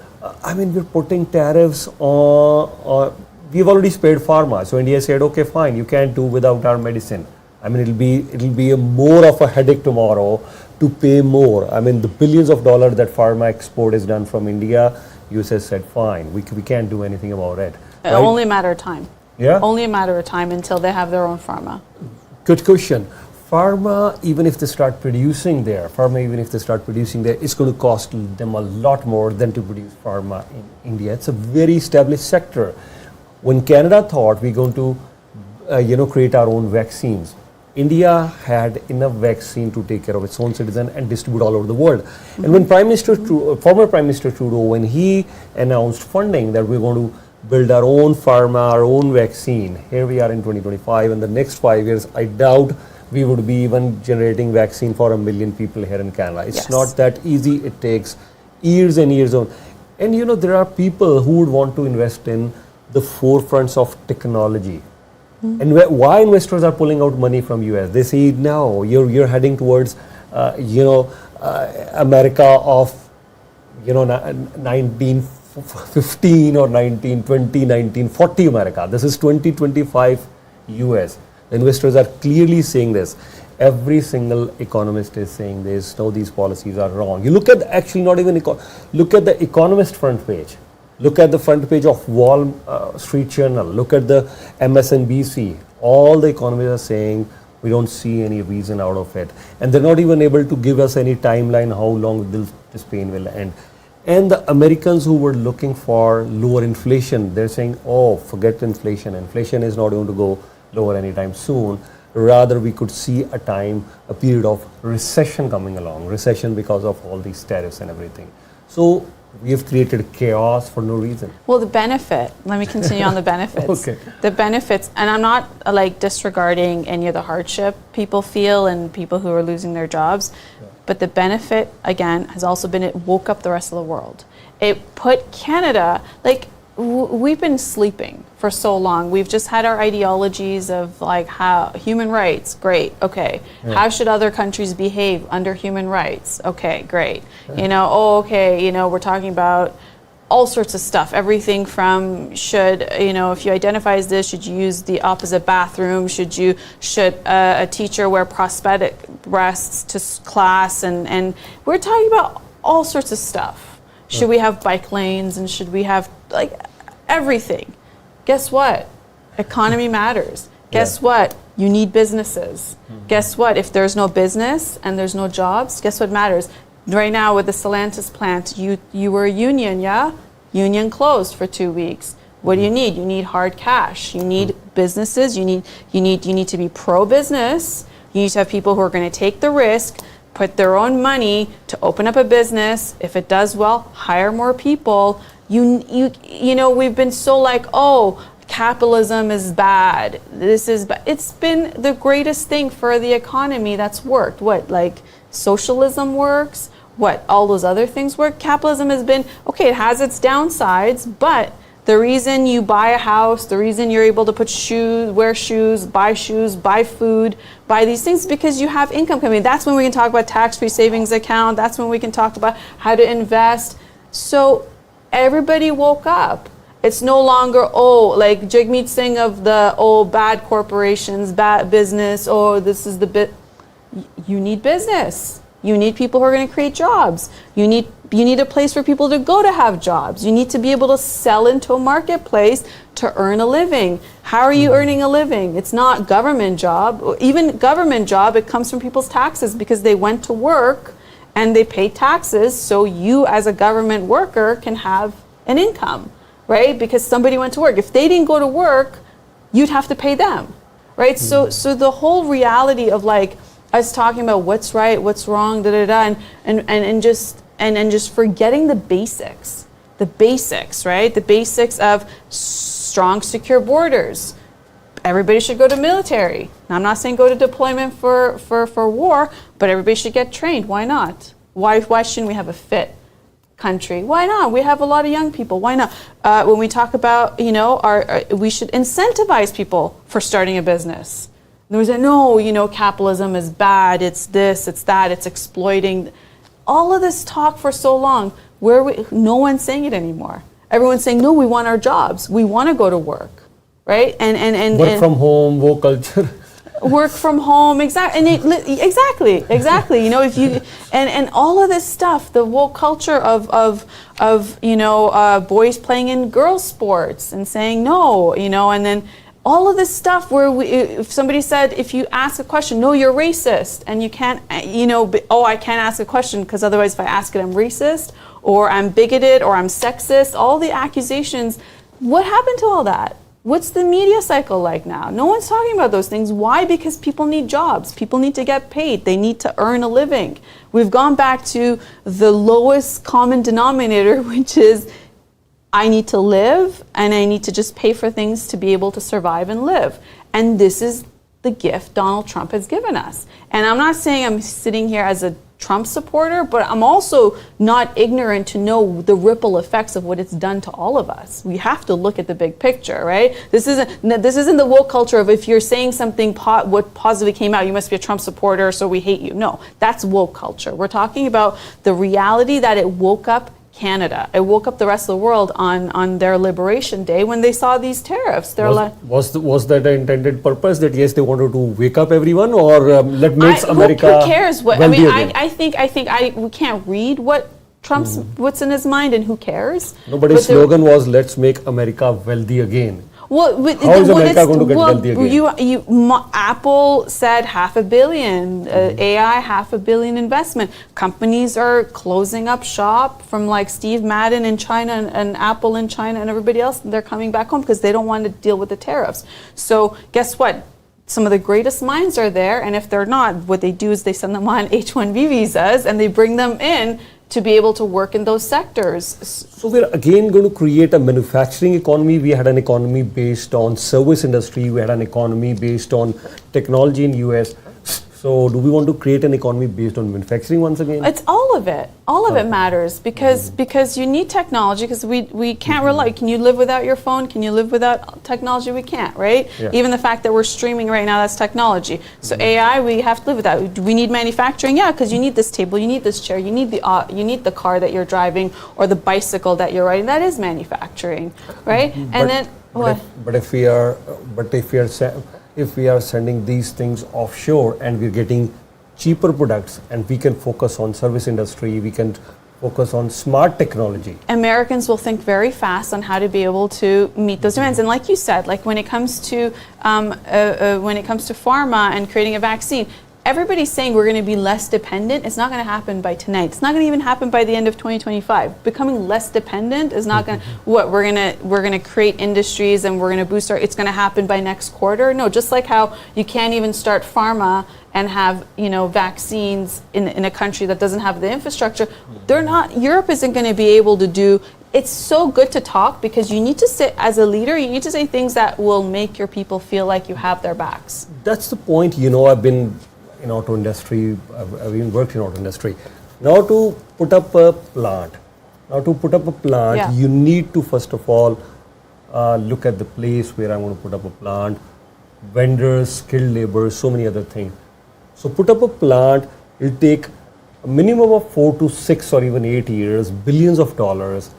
We're putting tariffs on we've already spared pharma. So India said, okay, fine, you can't do without our medicine. It'll be a more of a headache tomorrow to pay more. The billions of dollars that pharma export is done from India, US has said, fine, we can't do anything about it. Right? Only a matter of time. Yeah? Only a matter of time until they have their own pharma. Good question. Pharma, even if they start producing there, it's going to cost them a lot more than to produce pharma in India. It's a very established sector. When Canada thought we're going to create our own vaccines, India had enough vaccine to take care of its own citizens and distribute all over the world. And when former Prime Minister Trudeau, when he announced funding that we're going to build our own pharma, our own vaccine, here we are in 2025, and the next 5 years, I doubt we would be even generating vaccine for 1 million people here in Canada. It's Yes. not that easy. It takes years and years on. And there are people who would want to invest in the forefronts of technology. And why investors are pulling out money from US? They say, no, you're heading towards, America of, 1915 or 1920, 1940 America. This is 2025 US. The investors are clearly saying this. Every single economist is saying this. No, these policies are wrong. You look at look at the Economist front page. Look at the front page of Wall Street Journal. Look at the MSNBC. All the economists are saying we don't see any reason out of it. And they're not even able to give us any timeline how long this pain will end. And the Americans who were looking for lower inflation, they're saying, oh, forget inflation. Inflation is not going to go lower anytime soon. Rather, we could see a period of recession coming along. Recession because of all these tariffs and everything. So we have created chaos for no reason. Well, the benefit, let me continue on the benefits. Okay. The benefits, and I'm not disregarding any of the hardship people feel and people who are losing their jobs, but the benefit, again, has also been it woke up the rest of the world. It put Canada, we've been sleeping for so long. We've just had our ideologies of how human rights, great, okay. Yeah. How should other countries behave under human rights? Okay, great. Yeah. We're talking about all sorts of stuff. Everything from if you identify as this, should you use the opposite bathroom? Should a teacher wear prosthetic breasts to class? And we're talking about all sorts of stuff. Should we have bike lanes and should we have everything? Guess what? Economy matters. Guess what? You need businesses. Mm-hmm. Guess what? If there's no business and there's no jobs, guess what matters? Right now with the Stellantis plant, you were a union, yeah? Union closed for 2 weeks. What do you need? You need hard cash. You need businesses. You need to be pro-business. You need to have people who are going to take the risk, put their own money to open up a business. If it does well, hire more people. We've been so capitalism is bad. It's been the greatest thing for the economy that's worked. Socialism works? All those other things work? Capitalism has been, okay, it has its downsides, but the reason you buy a house, the reason you're able to wear shoes, buy food, buy these things, because you have income coming. That's when we can talk about tax-free savings account. That's when we can talk about how to invest. So everybody woke up. It's no longer, Jagmeet Singh of the, bad corporations, bad business, this is the bit. You need business. You need people who are going to create jobs. You need a place for people to go to have jobs. You need to be able to sell into a marketplace to earn a living. How are you earning a living? It's not government job. Even government job, it comes from people's taxes because they went to work and they pay taxes, so you as a government worker can have an income, right? Because somebody went to work. If they didn't go to work, you'd have to pay them, right? So the whole reality of us talking about what's right, what's wrong, and just forgetting the basics, right? The basics of strong, secure borders. Everybody should go to military. Now, I'm not saying go to deployment for war, but everybody should get trained. Why not? Why shouldn't we have a fit country? Why not? We have a lot of young people. Why not? When we talk about, we should incentivize people for starting a business. There was capitalism is bad. It's this, it's that, it's exploiting. All of this talk for so long, no one's saying it anymore. Everyone's saying, no, we want our jobs. We want to go to work, right? And work from home, work culture. Work from home, exactly. If you and all of this stuff, the whole culture of boys playing in girls' sports and saying no, and then all of this stuff where if somebody said, if you ask a question, no, you're racist, and you can't, I can't ask a question because otherwise if I ask it, I'm racist, or I'm bigoted, or I'm sexist, all the accusations. What happened to all that? What's the media cycle like now? No one's talking about those things. Why? Because people need jobs. People need to get paid. They need to earn a living. We've gone back to the lowest common denominator, which is I need to live and I need to just pay for things to be able to survive and live. And this is the gift Donald Trump has given us. And I'm not saying I'm sitting here as a Trump supporter, but I'm also not ignorant to know the ripple effects of what it's done to all of us. We have to look at the big picture, right? This isn't the woke culture of if you're saying something what positively came out, you must be a Trump supporter, so we hate you. No, that's woke culture. We're talking about the reality that it woke up Canada. It woke up the rest of the world on their Liberation Day when they saw these tariffs. Was that the intended purpose, that yes, they wanted to wake up everyone, or let makes America? Who cares? What I mean, I think we can't read what Trump's what's in his mind, and who cares? No, but his slogan was "Let's make America wealthy again." Well, how is America going to get wealthy again? Apple said $500 million, AI $500 million investment. Companies are closing up shop, from like Steve Madden in China and Apple in China and everybody else. They're coming back home because they don't want to deal with the tariffs. So guess what? Some of the greatest minds are there, and if they're not, what they do is they send them on H-1B visas and they bring them in to be able to work in those sectors. So we're again going to create a manufacturing economy. We had an economy based on service industry. We had an economy based on technology in US. So do we want to create an economy based on manufacturing once again? It's all of it. All of it matters because you need technology, because we can't rely. Can you live without your phone? Can you live without technology? We can't, right? Yeah. Even the fact that we're streaming right now, that's technology. So AI, we have to live with that. We need manufacturing, yeah, because you need this table, you need this chair, you need the car that you're driving or the bicycle that you're riding. That is manufacturing, right? And then what? But if we are sending these things offshore and we're getting cheaper products, and we can focus on service industry, we can focus on smart technology. Americans will think very fast on how to be able to meet those demands. And like you said, like when it comes to pharma and creating a vaccine, everybody's saying we're going to be less dependent. It's not going to happen by tonight. It's not going to even happen by the end of 2025. Becoming less dependent is not going to, we're going to create industries and we're going to boost our, it's going to happen by next quarter. No, just like how you can't even start pharma and have, vaccines in a country that doesn't have the infrastructure. Europe isn't going to be able to do. It's so good to talk, because you need to sit as a leader, you need to say things that will make your people feel like you have their backs. That's the point. I've been in auto industry, I've even worked in auto industry. Now to put up a plant, you need to first of all look at the place where I'm going to put up a plant, vendors, skilled labor, so many other things. So put up a plant, it'll take a minimum of 4 to 6 or even 8 years, billions of dollars,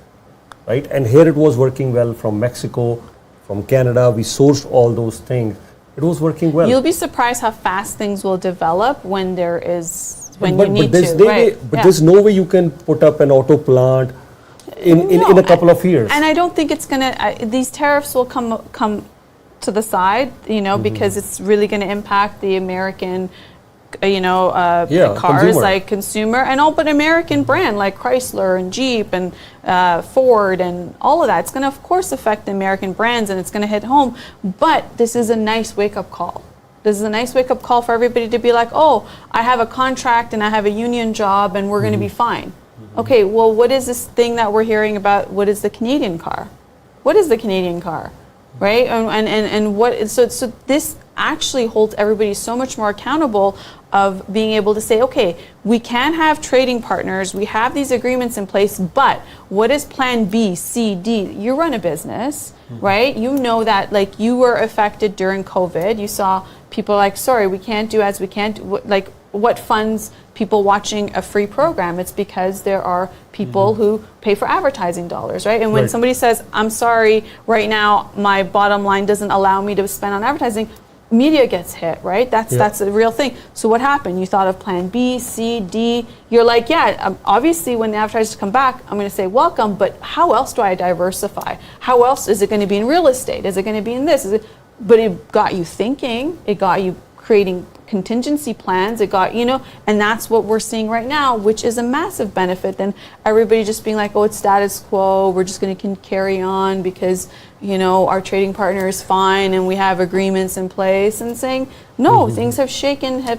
right? And here it was working well from Mexico, from Canada, we sourced all those things. It was working well. You'll be surprised how fast things will develop when you need to. There's no way you can put up an auto plant in a couple of years. And I don't think it's going to, these tariffs will come to the side, because it's really going to impact the American cars, consumer. like consumer, and all but American brand like Chrysler and Jeep and Ford and all of that. It's going to, of course, affect the American brands, and it's going to hit home. But this is a nice wake-up call. This is a nice wake-up call for everybody to be like, oh, I have a contract and I have a union job and we're going to be fine. Okay, well, what is this thing that we're hearing about? What is the Canadian car? What is the Canadian car? Right? And what, so this actually holds everybody so much more accountable of being able to say, okay, we can have trading partners, we have these agreements in place, but what is plan B, C, D? You run a business, right? You know that, like, you were affected during COVID. You saw people like, sorry, we can't do ads, we can't, like, what funds people watching a free program? It's because there are people who pay for advertising dollars, right? And when somebody says, I'm sorry, right now my bottom line doesn't allow me to spend on advertising, media gets hit, right? That's a real thing. So what happened? You thought of plan B, C, D. You're like, obviously when the advertisers come back, I'm going to say welcome, but how else do I diversify? How else is it going to be in real estate? Is it going to be in this? But it got you thinking. It got you creating contingency plans. It got, and that's what we're seeing right now, which is a massive benefit than everybody just being like, oh, it's status quo. We're just going to carry on because, our trading partner is fine and we have agreements in place, and saying, no, things have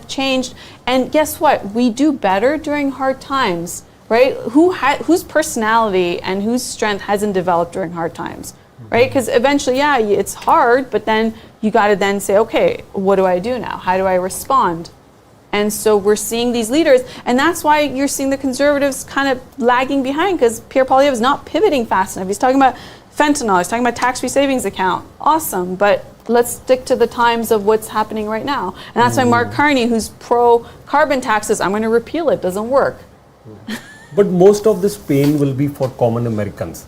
changed. And guess what? We do better during hard times, right? Whose personality and whose strength hasn't developed during hard times, right? Because eventually, it's hard, but then you got to then say, okay, what do I do now? How do I respond? And so we're seeing these leaders, and that's why you're seeing the conservatives kind of lagging behind, because Pierre Poilievre is not pivoting fast enough. He's talking about fentanyl, he's talking about tax-free savings account. Awesome, but let's stick to the times of what's happening right now. And that's why Mark Carney, who's pro-carbon taxes, I'm going to repeal it, doesn't work. But most of this pain will be for common Americans.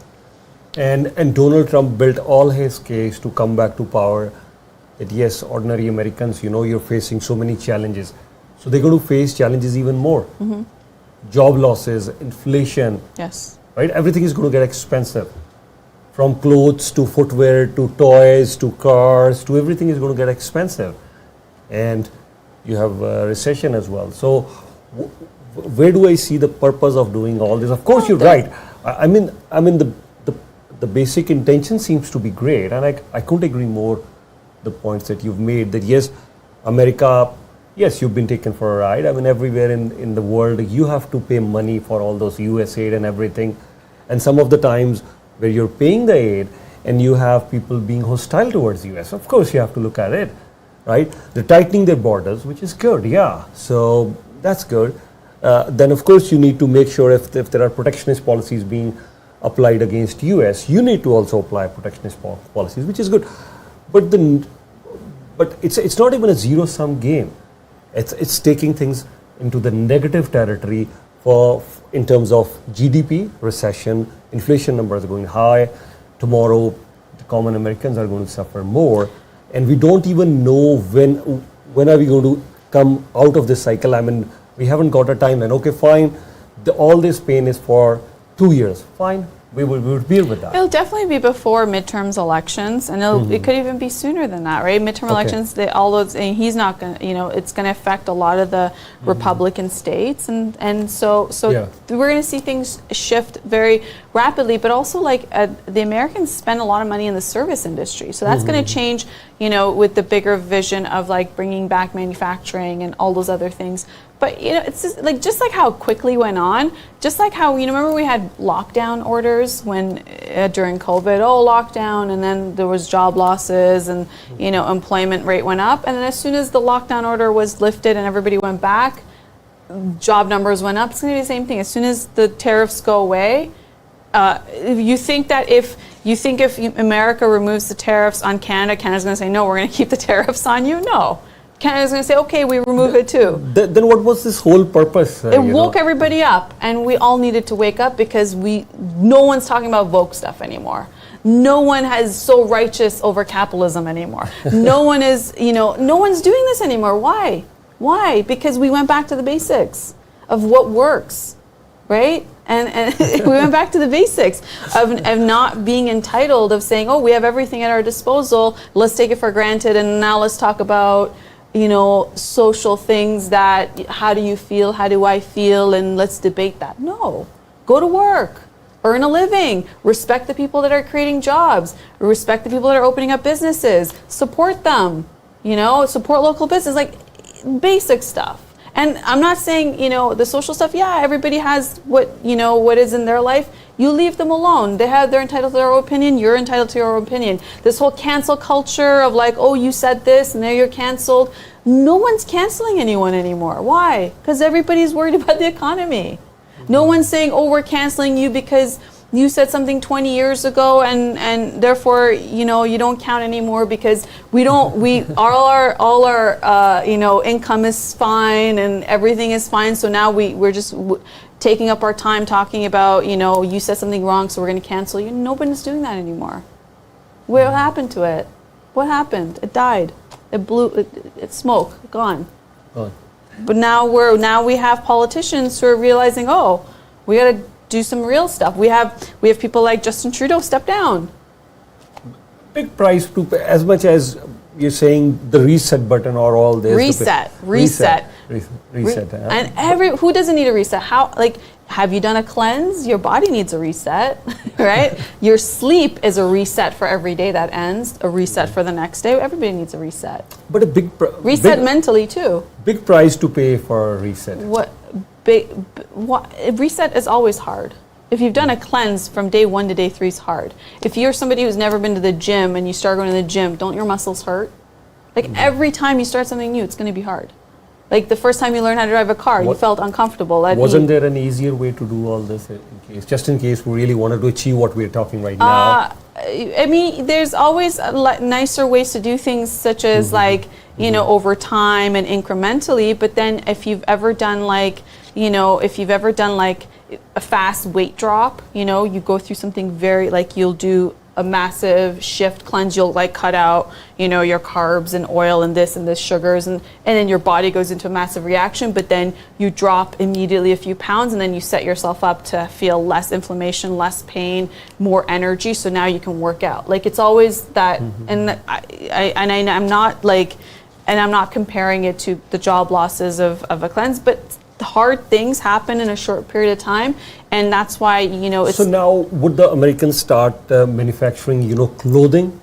And Donald Trump built all his case to come back to power, that yes, ordinary Americans, you're facing so many challenges. So they're going to face challenges even more. Mm-hmm. Job losses, inflation. Yes. Right? Everything is going to get expensive. From clothes to footwear to toys to cars to everything is going to get expensive. And you have a recession as well. So where do I see the purpose of doing all this? Of course, you're right. I mean, the basic intention seems to be great. And I couldn't agree more the points that you've made, that yes, America, yes, you've been taken for a ride. I mean, everywhere in the world, you have to pay money for all those US aid and everything. And some of the times where you're paying the aid and you have people being hostile towards US, of course, you have to look at it, right? They're tightening their borders, which is good, yeah. So that's good. Then, of course, you need to make sure if there are protectionist policies being applied against US, you need to also apply protectionist policies, which is good. But it's not even a zero-sum game. It's taking things into the negative territory in terms of GDP, recession, inflation numbers are going high. Tomorrow, the common Americans are going to suffer more. And we don't even know when are we going to come out of this cycle. I mean, we haven't got a timeline. Okay, fine. All this pain is for 2 years. Fine. We will deal with that. It'll definitely be before midterms elections, and it could even be sooner than that, right? Midterm elections, he's not going to, it's going to affect a lot of the Republican states, and so we're going to see things shift very rapidly. But also, the Americans spend a lot of money in the service industry, so that's going to change, with the bigger vision of bringing back manufacturing and all those other things. But it's just like how it quickly went on, just like how remember we had lockdown orders when during COVID, lockdown, and then there was job losses and employment rate went up, and then as soon as the lockdown order was lifted and everybody went back, job numbers went up. It's going to be the same thing. As soon as the tariffs go away, if America removes the tariffs on Canada, Canada's going to say no, we're going to keep the tariffs on you. No. Canada's going to say, okay, we remove it too. Then what was this whole purpose? It woke everybody up, and we all needed to wake up because no one's talking about woke stuff anymore. No one is so righteous over capitalism anymore. No one is, no one's doing this anymore. Why? Why? Because we went back to the basics of what works, right? And we went back to the basics of not being entitled, of saying, we have everything at our disposal, let's take it for granted, and now let's talk about social things that, how do you feel, how do I feel, and let's debate that. No, go to work, earn a living, respect the people that are creating jobs, respect the people that are opening up businesses, support them, support local business, basic stuff. And I'm not saying, the social stuff, everybody has what is in their life. You leave them alone. They're entitled to their own opinion. You're entitled to your own opinion. This whole cancel culture of you said this and now you're canceled. No one's canceling anyone anymore. Why? Because everybody's worried about the economy. No one's saying, we're canceling you because you said something 20 years ago and therefore, you don't count anymore because all our income is fine and everything is fine. So now we're just taking up our time talking about, you said something wrong, so we're going to cancel you. Nobody's doing that anymore. What happened to it? What happened? It died. It blew. It's smoke. Gone. But now we have politicians who are realizing, we got to do some real stuff. We have people like Justin Trudeau step down. Big price to pay, as much as you're saying the reset button or all this. Reset. And who doesn't need a reset? Have you done a cleanse? Your body needs a reset, right? Your sleep is a reset for every day that ends, a reset for the next day. Everybody needs a reset. But a big reset mentally too. Big price to pay for a reset. Reset is always hard. If you've done a cleanse from day 1 to day 3 is hard. If you're somebody who's never been to the gym and you start going to the gym, don't your muscles hurt? Like every time you start something new, it's going to be hard. Like the first time you learn how to drive a car, you felt uncomfortable. Wasn't there an easier way to do all this just in case we really wanted to achieve what we're talking right now? I mean, there's always nicer ways to do things, such as like, you know, over time and incrementally. But then if you've ever done like, you know, a fast weight drop, you know, you go through something very, like you'll do a massive shift cleanse, you'll like cut out, you know, your carbs and oil and this sugars, and then your body goes into a massive reaction, but then you drop immediately a few pounds, and then you set yourself up to feel less inflammation, less pain, more energy, so now you can work out. Like it's always that, and I'm not comparing it to the job losses of a cleanse, but hard things happen in a short period of time, and that's why, you know, it's... So now, would the Americans start manufacturing, you know, clothing?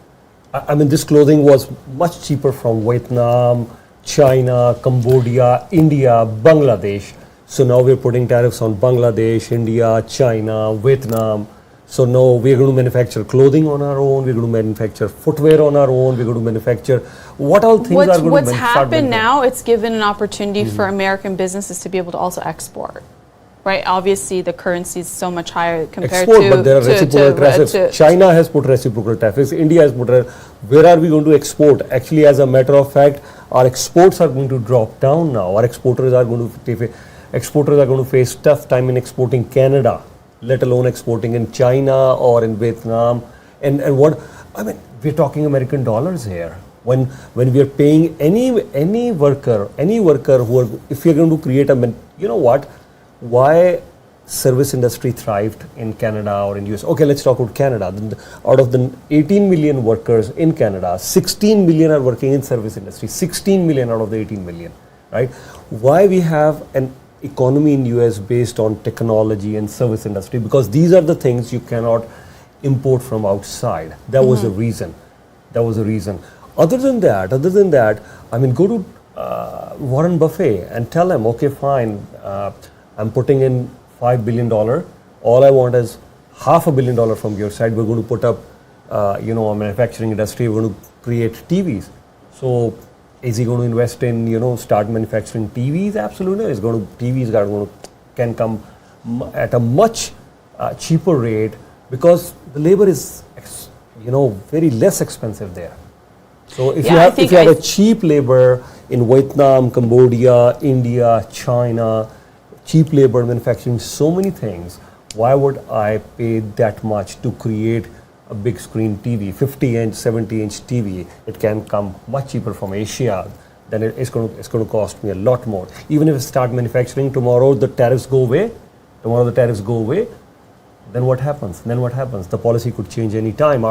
I mean, this clothing was much cheaper from Vietnam, China, Cambodia, India, Bangladesh. So now we're putting tariffs on Bangladesh, India, China, Vietnam. So now we're going to manufacture clothing on our own, we're going to manufacture footwear on our own, we're going to manufacture what all things are going to What's happened now, it's given an opportunity for American businesses to be able to also export. Right? Obviously the currency is so much higher compared to... But there are reciprocal tariffs. China has put reciprocal tariffs, India has put... Where are we going to export? Actually, as a matter of fact, our exports are going to drop down now. Our exporters are going to face tough time in exporting Canada, let alone exporting in China or in Vietnam. And what, I mean, we're talking American dollars here. When we are paying any worker who are, if you're going to create you know what, why service industry thrived in Canada or in US. Okay, let's talk about Canada. Out of the 18 million workers in Canada, 16 million are working in service industry, 16 million out of the 18 million, right? Why we have an economy in US based on technology and service industry? Because these are the things you cannot import from outside. That was the reason. Other than that, I mean, go to Warren Buffett and tell him, okay, fine, I'm putting in $5 billion. All I want is $500 million from your side. We're going to put up, you know, a manufacturing industry. We're going to create TVs. So is he going to invest in, you know, start manufacturing TVs? Absolutely. TVs can come at a much cheaper rate because the labor is, you know, very less expensive there. So if you have a cheap labor in Vietnam, Cambodia, India, China, cheap labor manufacturing so many things, why would I pay that much to create a big screen TV, 50-inch, 70-inch TV? It can come much cheaper from Asia. Then it's going to cost me a lot more. Even if I start manufacturing tomorrow, the tariffs go away. Then what happens? The policy could change any time.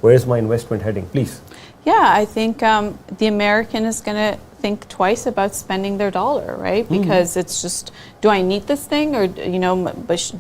Where's my investment heading? Please. Yeah, I think the American is going to think twice about spending their dollar, right? Because it's just, do I need this thing, or you know,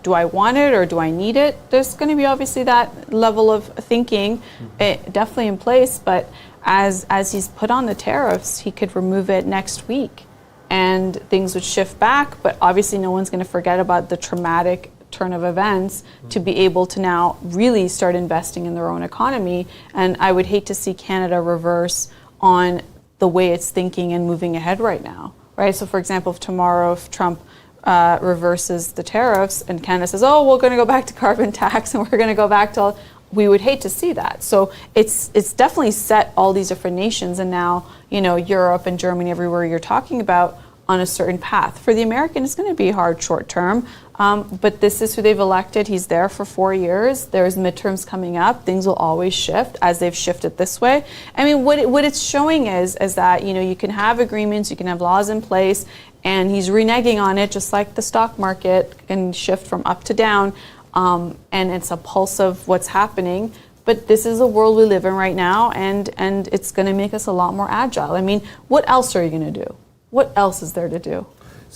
do I want it, or do I need it? There's going to be obviously that level of thinking, definitely in place. But as he's put on the tariffs, he could remove it next week, and things would shift back. But obviously, no one's going to forget about the traumatic turn of events to be able to now really start investing in their own economy. And I would hate to see Canada reverse on the way it's thinking and moving ahead right now, right? So for example, if Trump reverses the tariffs and Canada says, oh, we're going to go back to carbon tax and we're going to go back to all, we would hate to see that. So it's definitely set all these different nations, and now, you know, Europe and Germany, everywhere you're talking about, on a certain path. For the American, it's going to be hard short term, but this is who they've elected. He's there for 4 years. There's midterms coming up. Things will always shift as they've shifted this way. I mean, what it's showing is that, you know, you can have agreements, you can have laws in place, and he's reneging on it, just like the stock market can shift from up to down, and it's a pulse of what's happening. But this is the world we live in right now, and it's going to make us a lot more agile. I mean, what else are you going to do? What else is there to do?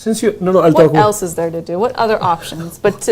What else is there to do? What other options? What else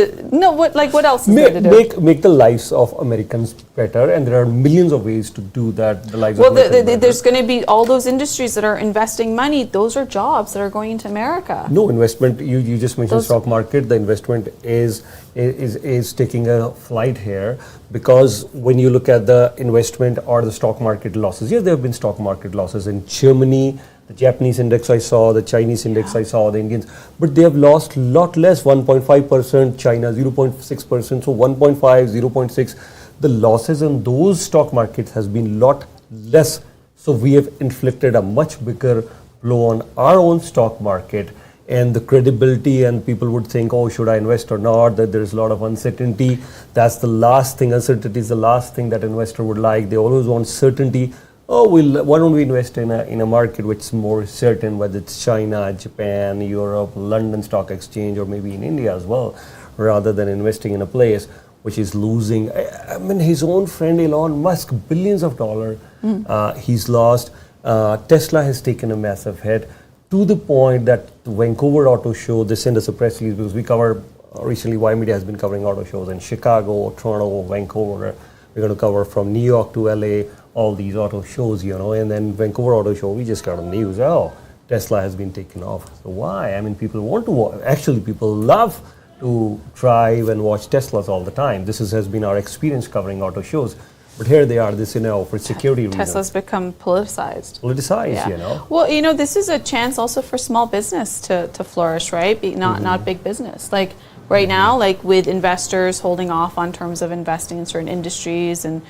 is there to do? Make the lives of Americans better, and there are millions of ways to do that. There's going to be all those industries that are investing money. Those are jobs that are going into America. No investment. You just mentioned stock market. The investment is is taking a flight here, because when you look at the investment or the stock market losses, yes, there have been stock market losses in Germany, the Japanese index I saw, the Chinese index I saw, the Indians, but they have lost a lot less, 1.5%, China 0.6%, so 1.5, 0.6. The losses in those stock markets has been lot less. So we have inflicted a much bigger blow on our own stock market, and the credibility, and people would think, oh, should I invest or not, that there is a lot of uncertainty. That's the last thing. Uncertainty is the last thing that investor would like. They always want certainty. Oh, why don't we invest in a market which is more certain, whether it's China, Japan, Europe, London Stock Exchange, or maybe in India as well, rather than investing in a place which is losing. I mean, his own friend Elon Musk, billions of dollars, he's lost. Tesla has taken a massive hit, to the point that the Vancouver Auto Show, they send us a press release, because we cover, recently Ymedia has been covering auto shows in Chicago, Toronto, Vancouver. We're going to cover from New York to LA, all these auto shows, and then Vancouver Auto Show, we just got on news, oh, Tesla has been taken off. So why? I mean, people want to actually people love to drive and watch Teslas all the time. This has been our experience covering auto shows. But here they are, for security reasons. Tesla's become politicized. Well, this is a chance also for small business to flourish, right? Not big business. Like right now, like with investors holding off on terms of investing in certain industries and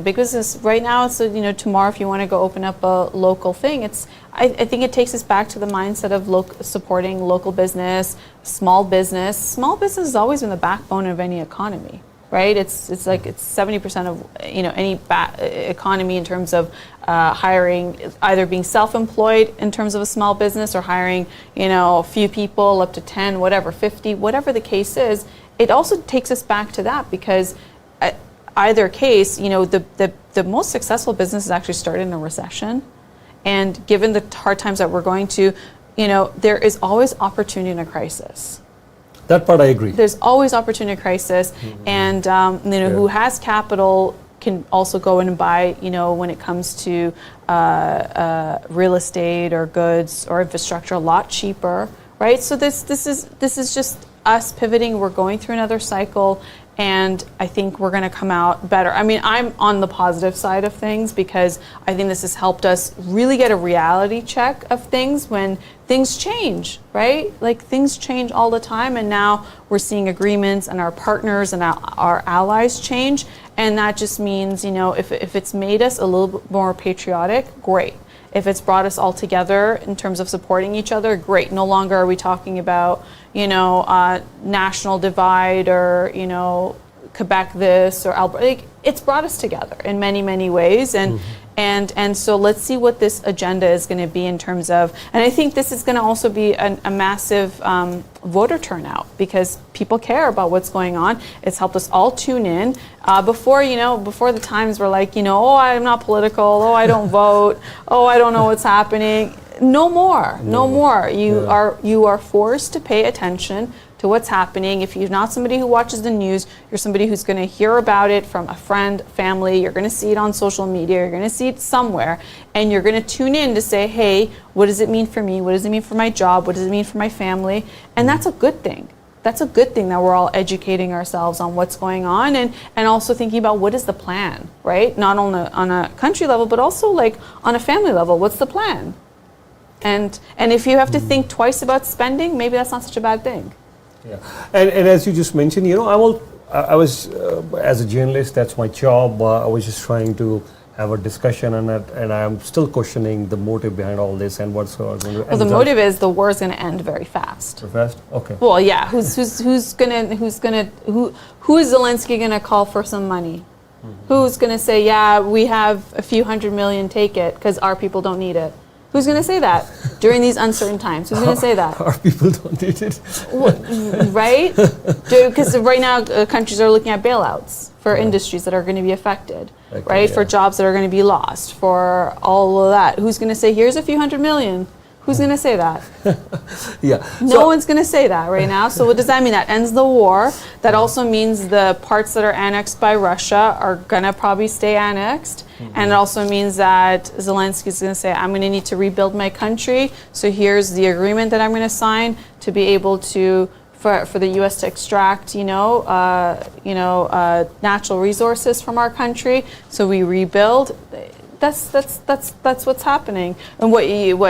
big business. Right now, it's tomorrow if you want to go open up a local thing, I think it takes us back to the mindset of supporting local business, small business. Small business has always been the backbone of any economy. Right, it's 70% of any economy in terms of hiring, either being self-employed in terms of a small business or hiring a few people up to 10, whatever, 50, whatever the case is. It also takes us back to that, because either case, the most successful businesses actually started in a recession, and given the hard times that we're going to, there is always opportunity in a crisis. That part I agree. There's always opportunity crisis, and who has capital can also go in and buy. When it comes to real estate or goods or infrastructure, a lot cheaper, right? So this is just us pivoting. We're going through another cycle, and I think we're going to come out better. I mean, I'm on the positive side of things, because I think this has helped us really get a reality check of things when things change, right? Like things change all the time, and now we're seeing agreements and our partners and our allies change, and that just means, if it's made us a little bit more patriotic, great. If it's brought us all together in terms of supporting each other, great. No longer are we talking about, national divide or, Quebec this or Alberta. Like, it's brought us together in many, many ways. And so let's see what this agenda is going to be in terms of, and I think this is going to also be a massive voter turnout, because people care about what's going on. It's helped us all tune in. Before the times were like, oh, I'm not political. Oh, I don't vote. Oh, I don't know what's happening. No more. You are forced to pay attention to what's happening. If you're not somebody who watches the news, you're somebody who's going to hear about it from a friend, family. You're going to see it on social media. You're going to see it somewhere, and you're going to tune in to say, hey, what does it mean for me? What does it mean for my job? What does it mean for my family? And that's a good thing. That's a good thing that we're all educating ourselves on what's going on, and also thinking about what is the plan, right? Not only on a country level, but also like on a family level. What's the plan? And if you have to think twice about spending, maybe that's not such a bad thing. Yeah, and as you just mentioned, I was as a journalist, that's my job. I was just trying to have a discussion on that, and I'm still questioning the motive behind all this and what's going to. Well, the motive is the war is going to end very fast. Very fast? Okay. Well, yeah. Who is Zelensky gonna call for some money? Who's gonna say, yeah, we have a few $100 million, take it, because our people don't need it? Who's going to say that during these uncertain times? Who's going to say that? Our people don't need it. Right? Because right now countries are looking at bailouts for industries that are going to be affected, right? Yeah. For jobs that are going to be lost, for all of that. Who's going to say, here's a few $100 million? Who's going to say that? Yeah. No one's going to say that right now. So what does that mean? That ends the war. That also means the parts that are annexed by Russia are going to probably stay annexed. And it also means that Zelensky is going to say, I'm going to need to rebuild my country. So here's the agreement that I'm going to sign to be able to for the U.S. to extract, natural resources from our country. So we rebuild. That's what's happening. And what NATO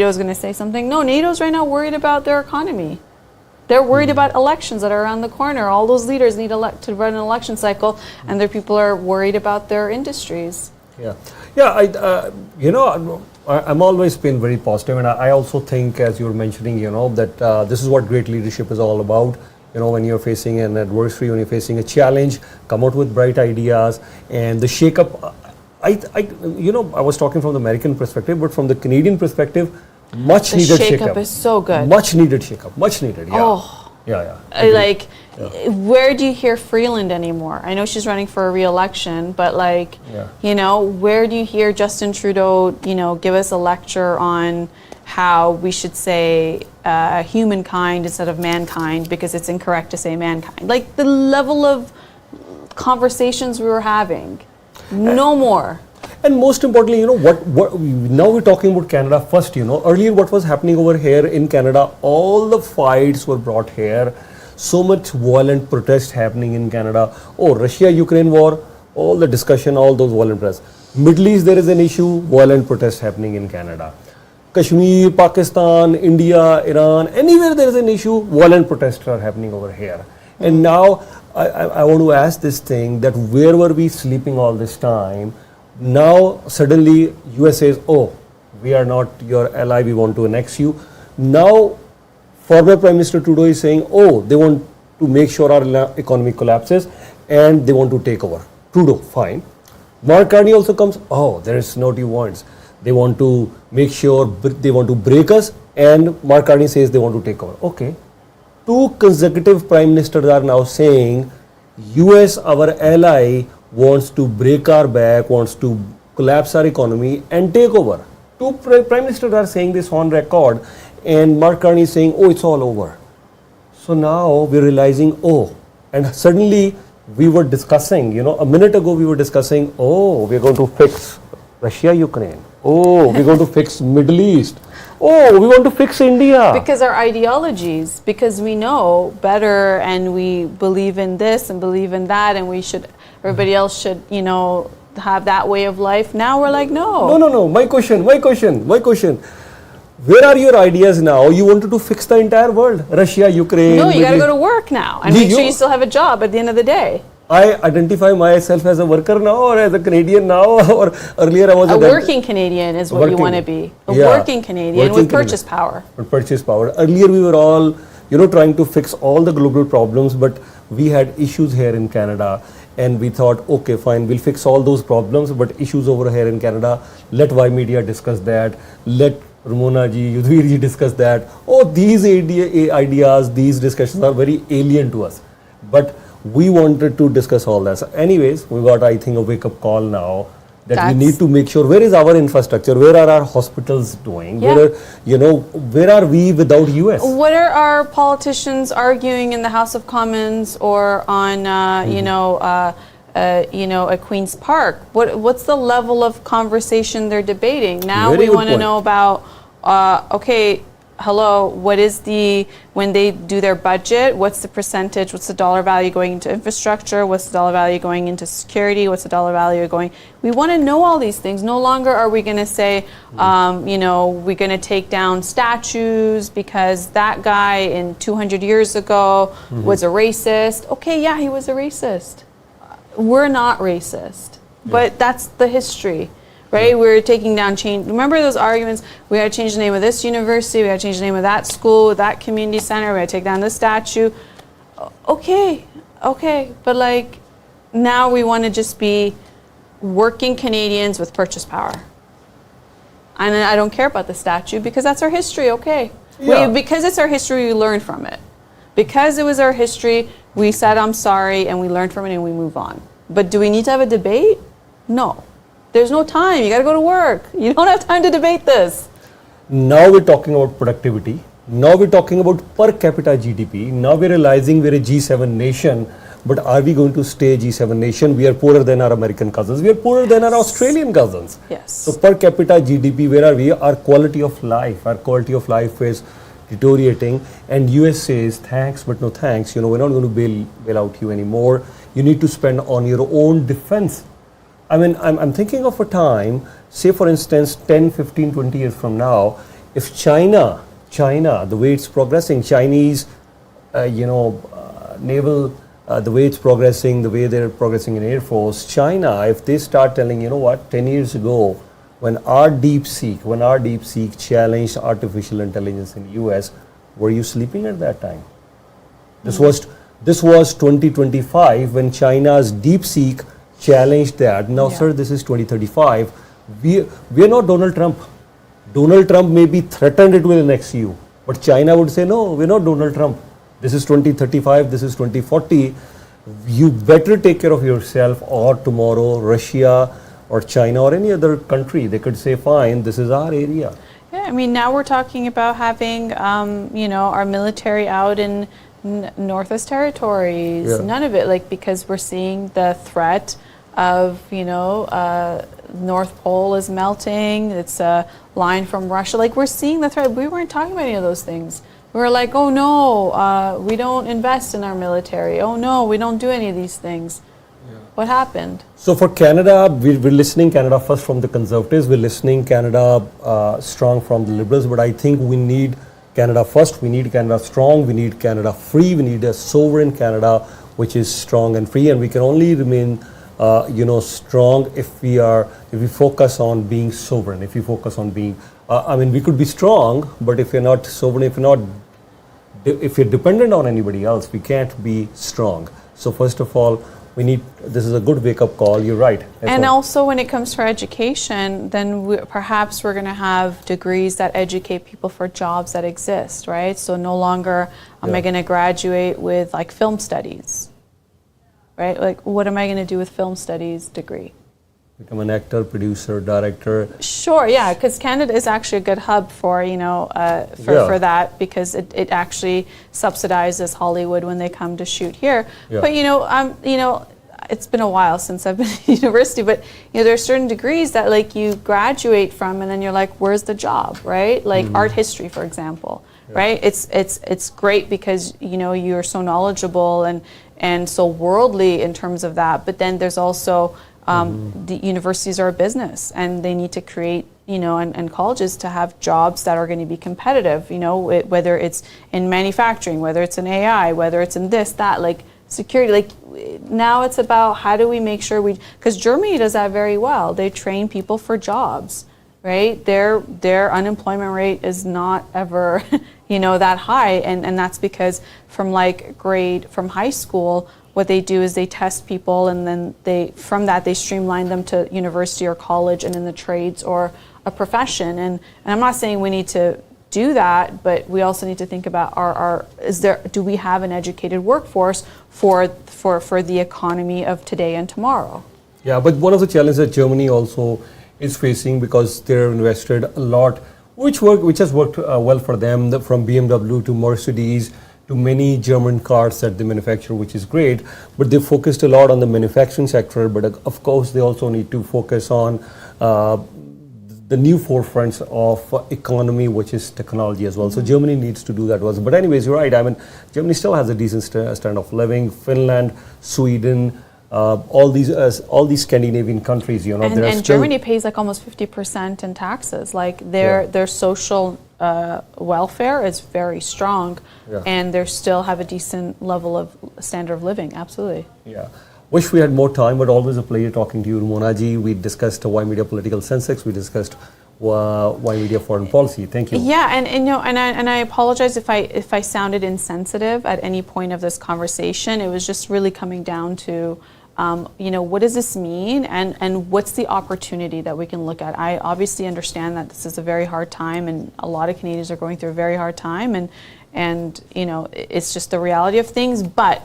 is going to say something? No, NATO's right now worried about their economy. They're worried about elections that are around the corner. All those leaders need to run an election cycle, and their people are worried about their industries. I'm always been very positive, and I also think, as you were mentioning, that this is what great leadership is all about. When you're facing an adversary, when you're facing a challenge, come out with bright ideas, and the shake-up. I was talking from the American perspective, but from the Canadian perspective, much needed shake-up. The shake-up is so good. Much needed shake-up. Much needed. Yeah. Oh. Yeah. Where do you hear Freeland anymore? I know she's running for a re-election, but where do you hear Justin Trudeau, give us a lecture on how we should say humankind instead of mankind because it's incorrect to say mankind? Like the level of conversations we were having. No more. And most importantly, what now we're talking about Canada first, earlier what was happening over here in Canada, all the fights were brought here, so much violent protest happening in Canada. Oh, Russia-Ukraine war, all the discussion, all those violent protests. Middle East, there is an issue, violent protest happening in Canada. Kashmir, Pakistan, India, Iran, anywhere there is an issue, violent protests are happening over here. And now I want to ask this thing, that where were we sleeping all this time? Now suddenly US says, oh, we are not your ally, we want to annex you. Now former Prime Minister Trudeau is saying, oh, they want to make sure our economy collapses and they want to take over. Trudeau, fine. Mark Carney also comes, oh, there is no what he wants. They want to make sure, they want to break us, and Mark Carney says they want to take over. Okay. 2 consecutive Prime Ministers are now saying, US, our ally, wants to break our back, wants to collapse our economy and take over. 2 Prime Ministers are saying this on record, and Mark Carney is saying, oh, it's all over. So now we're realizing, oh, and suddenly we were discussing, a minute ago we were discussing, oh, we're going to fix Russia, Ukraine. Oh, we're going to fix Middle East. Oh, we want to fix India. Because our ideologies, because we know better and we believe in this and believe in that, and everybody else should, have that way of life. Now we're like, no. No. My question. Where are your ideas now? You wanted to fix the entire world. Russia, Ukraine. No, you got to go to work now and make sure you still have a job at the end of the day. I identify myself as a worker now or as a Canadian now, or earlier I was a working Canadian is what you want to be. A working Canadian with purchase power. With purchase power. Earlier we were all, trying to fix all the global problems, but we had issues here in Canada. And we thought, okay, fine, we'll fix all those problems, but issues over here in Canada, let Ymedia discuss that, let Ramona ji, Yudhvir ji discuss that. Oh, these ideas, these discussions are very alien to us. But we wanted to discuss all that. So anyways, we got, I think, a wake-up call now that we need to make sure, where is our infrastructure? Where are our hospitals doing? Yeah. Where are we without US? What are our politicians arguing in the House of Commons or on, at Queen's Park? What's the level of conversation they're debating? Now we want to know about, what is when they do their budget, what's the percentage, what's the dollar value going into infrastructure, what's the dollar value going into security, what's the dollar value going, we want to know all these things. No longer are we going to say, we're going to take down statues because that guy in 200 years ago was a racist. Okay, yeah, he was a racist. We're not racist, but that's the history. Right, we're taking down change. Remember those arguments? We got to change the name of this university. We got to change the name of that school, that community center. We got to take down this statue. Okay, but now we want to just be working Canadians with purchase power. And I don't care about the statue because that's our history. Okay, because it's our history, we learn from it. Because it was our history, we said I'm sorry, and we learned from it, and we move on. But do we need to have a debate? No. There's no time. You got to go to work. You don't have time to debate this. Now we're talking about productivity. Now we're talking about per capita GDP. Now we're realizing we're a G7 nation. But are we going to stay G7 nation? We are poorer than our American cousins. We are poorer than our Australian cousins. Yes. So per capita GDP, where are we? Our quality of life. Our quality of life is deteriorating, and US says thanks but no thanks. We're not going to bail out you anymore. You need to spend on your own defense. I mean, I'm thinking of a time, say for instance 10, 15, 20 years from now, if China, the way it's progressing, Chinese, naval, the way it's progressing, the way they're progressing in Air Force, China, if they start telling, 10 years ago, when our DeepSeek challenged artificial intelligence in the US, were you sleeping at that time? This was 2025 when China's DeepSeek challenged that. Now, sir, this is 2035. We are not Donald Trump. Donald Trump may be threatened it will annex you, but China would say, no, we're not Donald Trump. This is 2035, this is 2040. You better take care of yourself, or tomorrow Russia or China or any other country, they could say, fine, this is our area. Yeah, I mean, now we're talking about having, our military out in Northwest Territories. Yeah. None of it, because we're seeing the threat of, North Pole is melting. It's a line from Russia. We're seeing the threat. We weren't talking about any of those things. We were like, oh no, we don't invest in our military. Oh no, we don't do any of these things. Yeah. What happened? So for Canada, we're listening Canada first from the Conservatives. We're listening Canada strong from the Liberals. But I think we need Canada first. We need Canada strong. We need Canada free. We need a sovereign Canada which is strong and free. And we can only remain strong if we focus on being sovereign. If we focus on being, we could be strong, but if you're not sovereign, if you're dependent on anybody else, we can't be strong. So first of all, this is a good wake-up call. You're right. And also, when it comes to education, then perhaps we're going to have degrees that educate people for jobs that exist, right? So no longer am I going to graduate with film studies, right? What am I going to do with film studies degree? Become an actor, producer, director. Sure, yeah, because Canada is actually a good hub for for that, because it actually subsidizes Hollywood when they come to shoot here. Yeah. But it's been a while since I've been at university, but there are certain degrees that you graduate from, and then you're like, where's the job, right? Art history, for example, right? It's great because you're so knowledgeable and so worldly in terms of that, but then there's also the universities are a business, and they need to create, and colleges to have jobs that are going to be competitive, whether it's in manufacturing, whether it's in AI, whether it's in this, that, security. Now it's about how do we make sure because Germany does that very well. They train people for jobs, right? Their unemployment rate is not ever, that high, and that's because from high school, what they do is they test people, and then they streamline them to university or college and in the trades or a profession. And I'm not saying we need to do that, but we also need to think about do we have an educated workforce for the economy of today and tomorrow? Yeah, but one of the challenges that Germany also is facing, because they're invested a lot, which has worked well for them, from BMW to Mercedes to many German cars that they manufacture, which is great, but they focused a lot on the manufacturing sector. But of course, they also need to focus on the new forefronts of economy, which is technology as well. So Germany needs to do that also. But anyways, you're right. Germany still has a decent standard of living. Finland, Sweden, all these Scandinavian countries, and Germany pays almost 50% in taxes. Their social welfare is very strong, and they still have a decent level of standard of living. Absolutely. Yeah. Wish we had more time, but always a pleasure talking to you, Monaji. We discussed Ymedia political Sensex. We discussed Ymedia foreign policy. Thank you. Yeah, and I apologize if I sounded insensitive at any point of this conversation. It was just really coming down to what does this mean, and what's the opportunity that we can look at? I obviously understand that this is a very hard time, and a lot of Canadians are going through a very hard time, and it's just the reality of things. But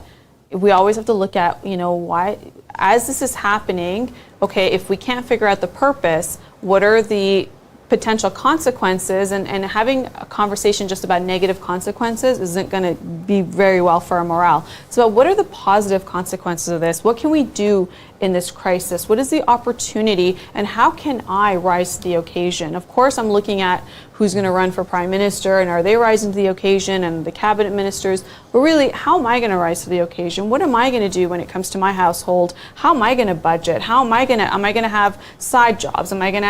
we always have to look at why, as this is happening. Okay, if we can't figure out the purpose, what are the potential consequences, and having a conversation just about negative consequences isn't going to be very well for our morale. So what are the positive consequences of this? What can we do in this crisis? What is the opportunity, and how can I rise to the occasion? Of course, I'm looking at who's going to run for prime minister, and are they rising to the occasion, and the cabinet ministers. But really, how am I going to rise to the occasion? What am I going to do when it comes to my household? How am I going to budget? How am I going to have side jobs? Am I going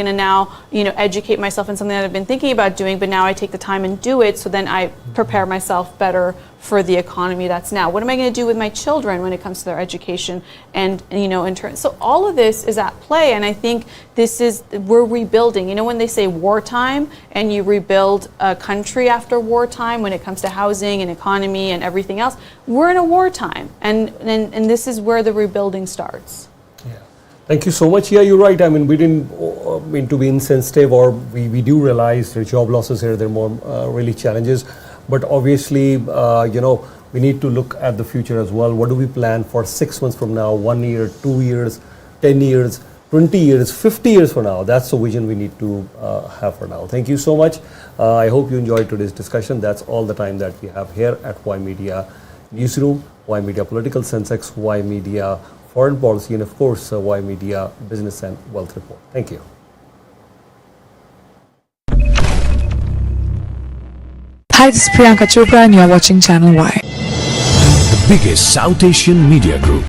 to now, educate myself in something that I've been thinking about doing, but now I take the time and do it, so then I prepare myself better for the economy that's now. What am I going to do with my children when it comes to their education and, in turn? So all of this is at play, and I think we're rebuilding. When they say wartime and you rebuild a country after wartime when it comes to housing and economy and everything else, we're in a wartime, and this is where the rebuilding starts. Yeah. Thank you so much. Yeah, you're right. I mean, we didn't mean to be insensitive, or we do realize there are job losses here, there are more really challenges. But obviously, we need to look at the future as well. What do we plan for 6 months from now, 1 year, 2 years, 10 years, 20 years, 50 years from now? That's the vision we need to have for now. Thank you so much. I hope you enjoyed today's discussion. That's all the time that we have here at Ymedia Newsroom, Ymedia Political, Sensex, Ymedia Foreign Policy, and of course, Ymedia Business and Wealth Report. Thank you. Hi, this is Priyanka Chopra and you're watching Channel Y. The biggest South Asian media group.